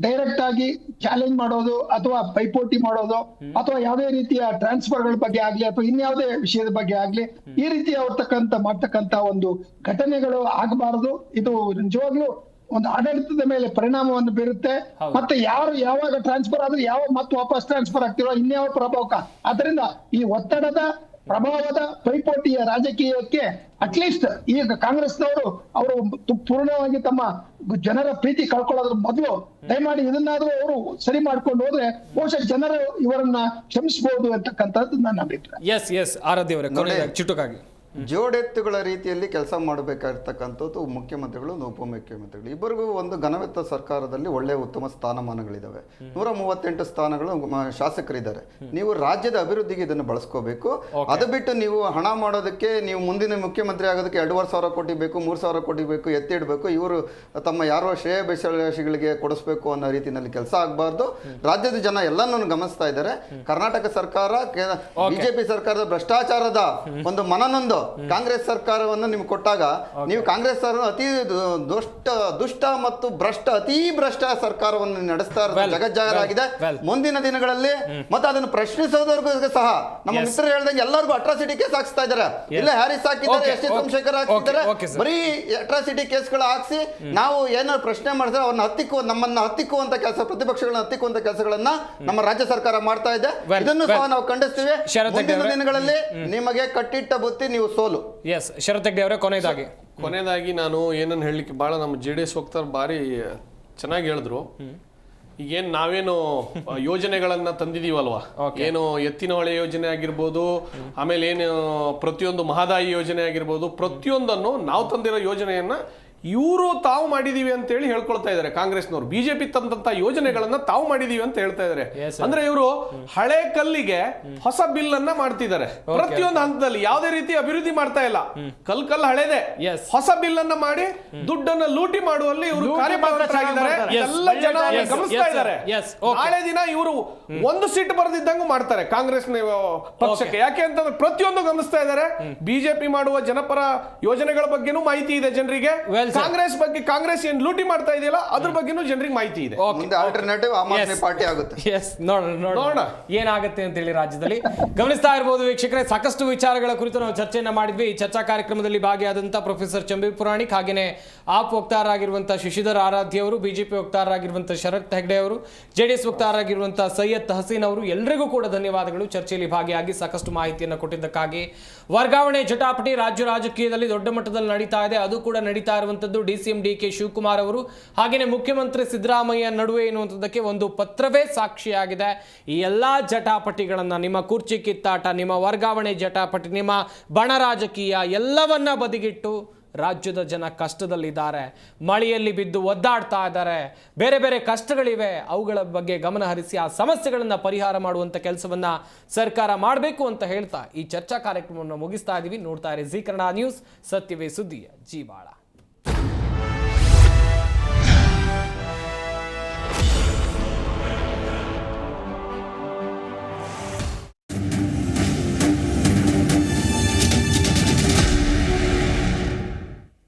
ಡೈರೆಕ್ಟ್ ಆಗಿ ಚಾಲೆಂಜ್ ಮಾಡೋದು ಅಥವಾ ಪೈಪೋಟಿ ಮಾಡೋದು ಅಥವಾ ಯಾವುದೇ ರೀತಿಯ ಟ್ರಾನ್ಸ್ಫರ್ಗಳ ಬಗ್ಗೆ ಆಗ್ಲಿ ಅಥವಾ ಇನ್ಯಾವುದೇ ವಿಷಯದ ಬಗ್ಗೆ ಆಗ್ಲಿ ಈ ರೀತಿ ಮಾಡ್ತಕ್ಕಂತ ಒಂದು ಘಟನೆಗಳು ಆಗಬಾರದು. ಇದು ನಿಜವಾಗ್ಲೂ ಒಂದು ಆಡಳಿತದ ಮೇಲೆ ಪರಿಣಾಮವನ್ನು ಬೀರುತ್ತೆ. ಮತ್ತೆ ಯಾರು ಯಾವಾಗ ಟ್ರಾನ್ಸ್ಫರ್ ಆದ್ರೆ ಯಾವ ಮತ್ತೆ ವಾಪಸ್ ಟ್ರಾನ್ಸ್ಫರ್ ಆಗ್ತಿರೋ ಇನ್ಯಾವ ಪ್ರಭಾವಕ. ಆದ್ರಿಂದ ಈ ಒತ್ತಡದ ಪ್ರಭಾವದ ಪೈಪೋಟಿಯ ರಾಜಕೀಯಕ್ಕೆ ಅಟ್ಲೀಸ್ಟ್ ಈಗ ಕಾಂಗ್ರೆಸ್ನವರು ಅವರು ಪೂರ್ಣವಾಗಿ ತಮ್ಮ ಜನರ ಪ್ರೀತಿ ಕಳ್ಕೊಳ್ಳೋದ್ರ ಮೊದಲು ದಯಮಾಡಿ ಇದನ್ನಾದ್ರೂ ಅವರು ಸರಿ ಮಾಡ್ಕೊಂಡು ಹೋದ್ರೆ ಬಹುಶಃ ಜನರು ಇವರನ್ನ ಕ್ಷಮಿಸಬಹುದು ಅಂತಕ್ಕಂಥದ್ದು ನನ್ನ ಅಭಿಪ್ರಾಯ. ಎಸ್ ಆರಾಧ್ಯ ಅವರೇ, ಚುಟುಕಾಗಿ. ಜೋಡೆತ್ತುಗಳ ರೀತಿಯಲ್ಲಿ ಕೆಲಸ ಮಾಡಬೇಕಾಗಿರ್ತಕ್ಕಂಥದ್ದು ಮುಖ್ಯಮಂತ್ರಿಗಳು, ಉಪಮುಖ್ಯಮಂತ್ರಿಗಳು ಇಬ್ಬರಿಗೂ ಒಂದು ಘನವೆತ್ತ ಸರ್ಕಾರದಲ್ಲಿ ಒಳ್ಳೆಯ ಉತ್ತಮ ಸ್ಥಾನಮಾನಗಳಿದ್ದಾವೆ. 138 ಸ್ಥಾನಗಳು ಶಾಸಕರಿದ್ದಾರೆ. ನೀವು ರಾಜ್ಯದ ಅಭಿವೃದ್ಧಿಗೆ ಇದನ್ನು ಬಳಸ್ಕೋಬೇಕು. ಅದು ಬಿಟ್ಟು ನೀವು ಹಣ ಮಾಡೋದಕ್ಕೆ, ನೀವು ಮುಂದಿನ ಮುಖ್ಯಮಂತ್ರಿ ಆಗೋದಕ್ಕೆ 2,500 ಕೋಟಿ ಬೇಕು, 3,000 ಕೋಟಿ ಬೇಕು, ಎತ್ತಿಡಬೇಕು, ಇವರು ತಮ್ಮ ಯಾರೋ ಶ್ರೇಯಭಿಲಾಷಿಗಳಿಗೆ ಕೊಡಿಸ್ಬೇಕು ಅನ್ನೋ ರೀತಿಯಲ್ಲಿ ಕೆಲಸ ಆಗಬಾರ್ದು. ರಾಜ್ಯದ ಜನ ಎಲ್ಲನೂ ಗಮನಿಸ್ತಾ ಇದ್ದಾರೆ. ಕರ್ನಾಟಕ ಸರ್ಕಾರ, BJP ಸರ್ಕಾರದ ಭ್ರಷ್ಟಾಚಾರದ ಒಂದು ಮನನೊಂದು ಕಾಂಗ್ರೆಸ್ ಸರ್ಕಾರವನ್ನು ನಿಮ್ಗೆ ಕೊಟ್ಟಾಗ ನೀವು ಕಾಂಗ್ರೆಸ್ ಅತಿ ದುಷ್ಟ ಮತ್ತು ಅತಿ ಭ್ರಷ್ಟ ಸರ್ಕಾರವನ್ನು ನಡೆಸ್ತಾ ಇರೋದು ಜಗಜ್ಜಾಹೀರಾಗಿದೆ. ಮುಂದಿನ ದಿನಗಳಲ್ಲಿ ಮತ್ತೆ ಅದನ್ನು ಪ್ರಶ್ನಿಸೋದವರೆಗೂ ಸಹ ನಮ್ಮ ಮಿತ್ರರು ಹೇಳ್ದಂಗೆ ಎಲ್ಲರಿಗೂ ಅಟ್ರಾಸಿಟಿ ಕೇಸ್ ಹಾಕ್ಸ್ತಾ ಇದ್ದಾರೆ. ಇಲ್ಲ ಹ್ಯಾರಿಸ್ ಹಾಕಿದ್ದಾರೆ, ಎಸ್ ಟಿ ಸೋಮಶೇಖರ್ ಹಾಕಿದ್ದಾರೆ, ಬರೀ ಅಟ್ರಾಸಿಟಿ ಕೇಸ್ಗಳು ಹಾಕ್ಸಿ ನಾವು ಏನಾದ್ರು ಪ್ರಶ್ನೆ ಮಾಡಿದ್ರೆ ಅವ್ರನ್ನ ನಮ್ಮನ್ನ ಹತ್ತಿಕ್ಕುವಂತ ಕೆಲಸ, ಪ್ರತಿಪಕ್ಷಗಳನ್ನ ಹತ್ತಿಕ್ಕುವಂತ ಕೆಲಸಗಳನ್ನ ನಮ್ಮ ರಾಜ್ಯ ಸರ್ಕಾರ ಮಾಡ್ತಾ ಇದೆ. ಇದನ್ನು ಸಹ ನಾವು ಖಂಡಿಸ್ತೀವಿ. ಮುಂದಿನ ದಿನಗಳಲ್ಲಿ ನಿಮಗೆ ಕಟ್ಟಿಟ್ಟ ಬುತ್ತಿ, ನೀವು ಸೋಲು. ಎಸ್, ಶರತ್ ಹೆಗ್ಡೆ ಅವರೇ ಕೊನೆಯದಾಗಿ ನಾನು ಏನನ್ನು ಹೇಳಲಿಕ್ಕೆ ಭಾಳ ನಮ್ಮ JDS ವಕ್ತಾರು ಭಾರಿ ಚೆನ್ನಾಗಿ ಹೇಳಿದ್ರು. ಈಗೇನು ನಾವೇನು ಯೋಜನೆಗಳನ್ನ ತಂದಿದೀವಲ್ವಾ, ಏನು ಎತ್ತಿನ ಹೊಳೆ ಯೋಜನೆ ಆಗಿರ್ಬೋದು, ಆಮೇಲೆ ಏನು ಪ್ರತಿಯೊಂದು ಮಹದಾಯಿ ಯೋಜನೆ ಆಗಿರ್ಬೋದು, ಪ್ರತಿಯೊಂದನ್ನು ನಾವು ತಂದಿರೋ ಯೋಜನೆಯನ್ನ ಇವರು ತಾವು ಮಾಡಿದೀವಿ ಅಂತ ಹೇಳಿ ಹೇಳ್ಕೊಳ್ತಾ ಇದ್ದಾರೆ. ಕಾಂಗ್ರೆಸ್ನವರು ಬಿಜೆಪಿ ತಂದಂತ ಯೋಜನೆಗಳನ್ನ ತಾವು ಮಾಡಿದೀವಿ ಅಂತ ಹೇಳ್ತಾ ಇದ್ದಾರೆ. ಅಂದ್ರೆ ಇವರು ಹಳೆ ಕಲ್ಲಿಗೆ ಹೊಸ ಬಿಲ್ ಅನ್ನ ಮಾಡ್ತಿದ್ದಾರೆ. ಪ್ರತಿಯೊಂದು ಹಂತದಲ್ಲಿ ಯಾವುದೇ ರೀತಿ ಅಭಿವೃದ್ಧಿ ಮಾಡ್ತಾ ಇಲ್ಲ. ಕಲ್ಲು ಹಳೇದೆ, ಹೊಸ ಬಿಲ್ ಅನ್ನ ಮಾಡಿ ದುಡ್ಡನ್ನ ಲೂಟಿ ಮಾಡುವಲ್ಲಿ ಇವರು ಕಾರ್ಯಪ್ರವೃತ್ತರಾಗಿದ್ದಾರೆ. ಎಲ್ಲ ಜನ ಗಮನಿಸ್ತಾ ಇದ್ದಾರೆ. ನಾಳೆ ದಿನ ಇವರು ಒಂದು ಸೀಟ್ ಬರೆದಿದ್ದಂಗೂ ಮಾಡ್ತಾರೆ ಕಾಂಗ್ರೆಸ್ ಪಕ್ಷಕ್ಕೆ. ಯಾಕೆ ಅಂತಂದ್ರೆ ಪ್ರತಿಯೊಂದು ಗಮನಿಸ್ತಾ ಇದ್ದಾರೆ. ಬಿಜೆಪಿ ಮಾಡುವ ಜನಪರ ಯೋಜನೆಗಳ ಬಗ್ಗೆನೂ ಮಾಹಿತಿ ಇದೆ ಜನರಿಗೆ. ಕಾಂಗ್ರೆಸ್ ಬಗ್ಗೆ, ಕಾಂಗ್ರೆಸ್ ಏನ್ ಲೂಟಿ ಮಾಡ್ತಾ ಇದೆಯಲ್ಲ ಅದ್ರ ಬಗ್ಗೆನೂ ಜನರಿಗೆ ಮಾಹಿತಿ ಇದೆ. ಆಲ್ಟರ್ನೇಟಿವ್ ಆಮ್ ಆದ್ಮಿ ಪಾರ್ಟಿ ಆಗುತ್ತೆ. ನೋಡೋಣ ಏನಾಗುತ್ತೆ ಅಂತ ಹೇಳಿ ರಾಜ್ಯದಲ್ಲಿ. ಗಮನಿಸ್ತಾ ಇರಬಹುದು ವೀಕ್ಷಕರೇ, ಸಾಕಷ್ಟು ವಿಚಾರಗಳ ಕುರಿತು ನಾವು ಚರ್ಚೆಯನ್ನ ಮಾಡಿದ್ವಿ. ಈ ಚರ್ಚಾ ಕಾರ್ಯಕ್ರಮದಲ್ಲಿ ಭಾಗಿಯಾದಂತಹ ಪ್ರೊಫೆಸರ್ ಚಂಬಿ ಪುರಾಣಿಕ್, ಹಾಗೇನೆ ಆಪ್ ವಕ್ತಾರರಾಗಿರುವಂತಹ ಶಶಿಧರ್ ಆರಾಧ್ಯ ಅವರು, ಬಿಜೆಪಿ ವಕ್ತಾರರಾಗಿರುವಂತಹ ಶರತ್ ಹೆಗ್ಡೆ ಅವರು, JDS ವಕ್ತಾರರಾಗಿರುವಂತಹ ಸೈಯದ್ ಹಸೀನ್ ಅವರು, ಎಲ್ಲರಿಗೂ ಕೂಡ ಧನ್ಯವಾದಗಳು. ಚರ್ಚೆಯಲ್ಲಿ ಭಾಗಿಯಾಗಿ ಸಾಕಷ್ಟು ಮಾಹಿತಿಯನ್ನು ಕೊಟ್ಟಿದ್ದಕ್ಕಾಗಿ. ವರ್ಗಾವಣೆ ಜಟಾಪಟಿ ರಾಜ್ಯ ರಾಜಕೀಯದಲ್ಲಿ ದೊಡ್ಡ ಮಟ್ಟದಲ್ಲಿ ನಡೀತಾ ಇದೆ. ಅದು ಕೂಡ ನಡೀತಾ ಇರುವಂತದ್ದು DCM DK ಶಿವಕುಮಾರ್ ಅವರು ಹಾಗೇನೆ ಮುಖ್ಯಮಂತ್ರಿ ಸಿದ್ದರಾಮಯ್ಯ ನಡುವೆ ಎನ್ನುವಂಥದ್ದಕ್ಕೆ ಒಂದು ಪತ್ರವೇ ಸಾಕ್ಷಿಯಾಗಿದೆ. ಈ ಎಲ್ಲಾ ಜಟಾಪಟಿಗಳನ್ನ, ನಿಮ್ಮ ಕುರ್ಚಿ ಕಿತ್ತಾಟ, ನಿಮ್ಮ ವರ್ಗಾವಣೆ ಜಟಾಪಟಿ, ನಿಮ್ಮ ಬಣ ರಾಜಕೀಯ ಎಲ್ಲವನ್ನ ಬದಿಗಿಟ್ಟು ರಾಜ್ಯದ ಜನ ಕಷ್ಟದಲ್ಲಿದ್ದಾರೆ. ಮಳೆಯಲ್ಲಿ ಬಿದ್ದು ಒದ್ದಾಡ್ತಾ ಇದ್ದಾರೆ. ಬೇರೆ ಬೇರೆ ಕಷ್ಟಗಳಿವೆ. ಅವುಗಳ ಬಗ್ಗೆ ಗಮನ ಹರಿಸಿ ಆ ಸಮಸ್ಯೆಗಳನ್ನು ಪರಿಹಾರ ಮಾಡುವಂಥ ಕೆಲಸವನ್ನ ಸರ್ಕಾರ ಮಾಡಬೇಕು ಅಂತ ಹೇಳ್ತಾ ಈ ಚರ್ಚಾ ಕಾರ್ಯಕ್ರಮವನ್ನು ಮುಗಿಸ್ತಾ ಇದ್ದೀವಿ. ನೋಡ್ತಾ ಇರಿ ಜೀ ಕನ್ನಡ ನ್ಯೂಸ್, ಸತ್ಯವೇ ಸುದ್ದಿಯ ಜೀವಾಳ.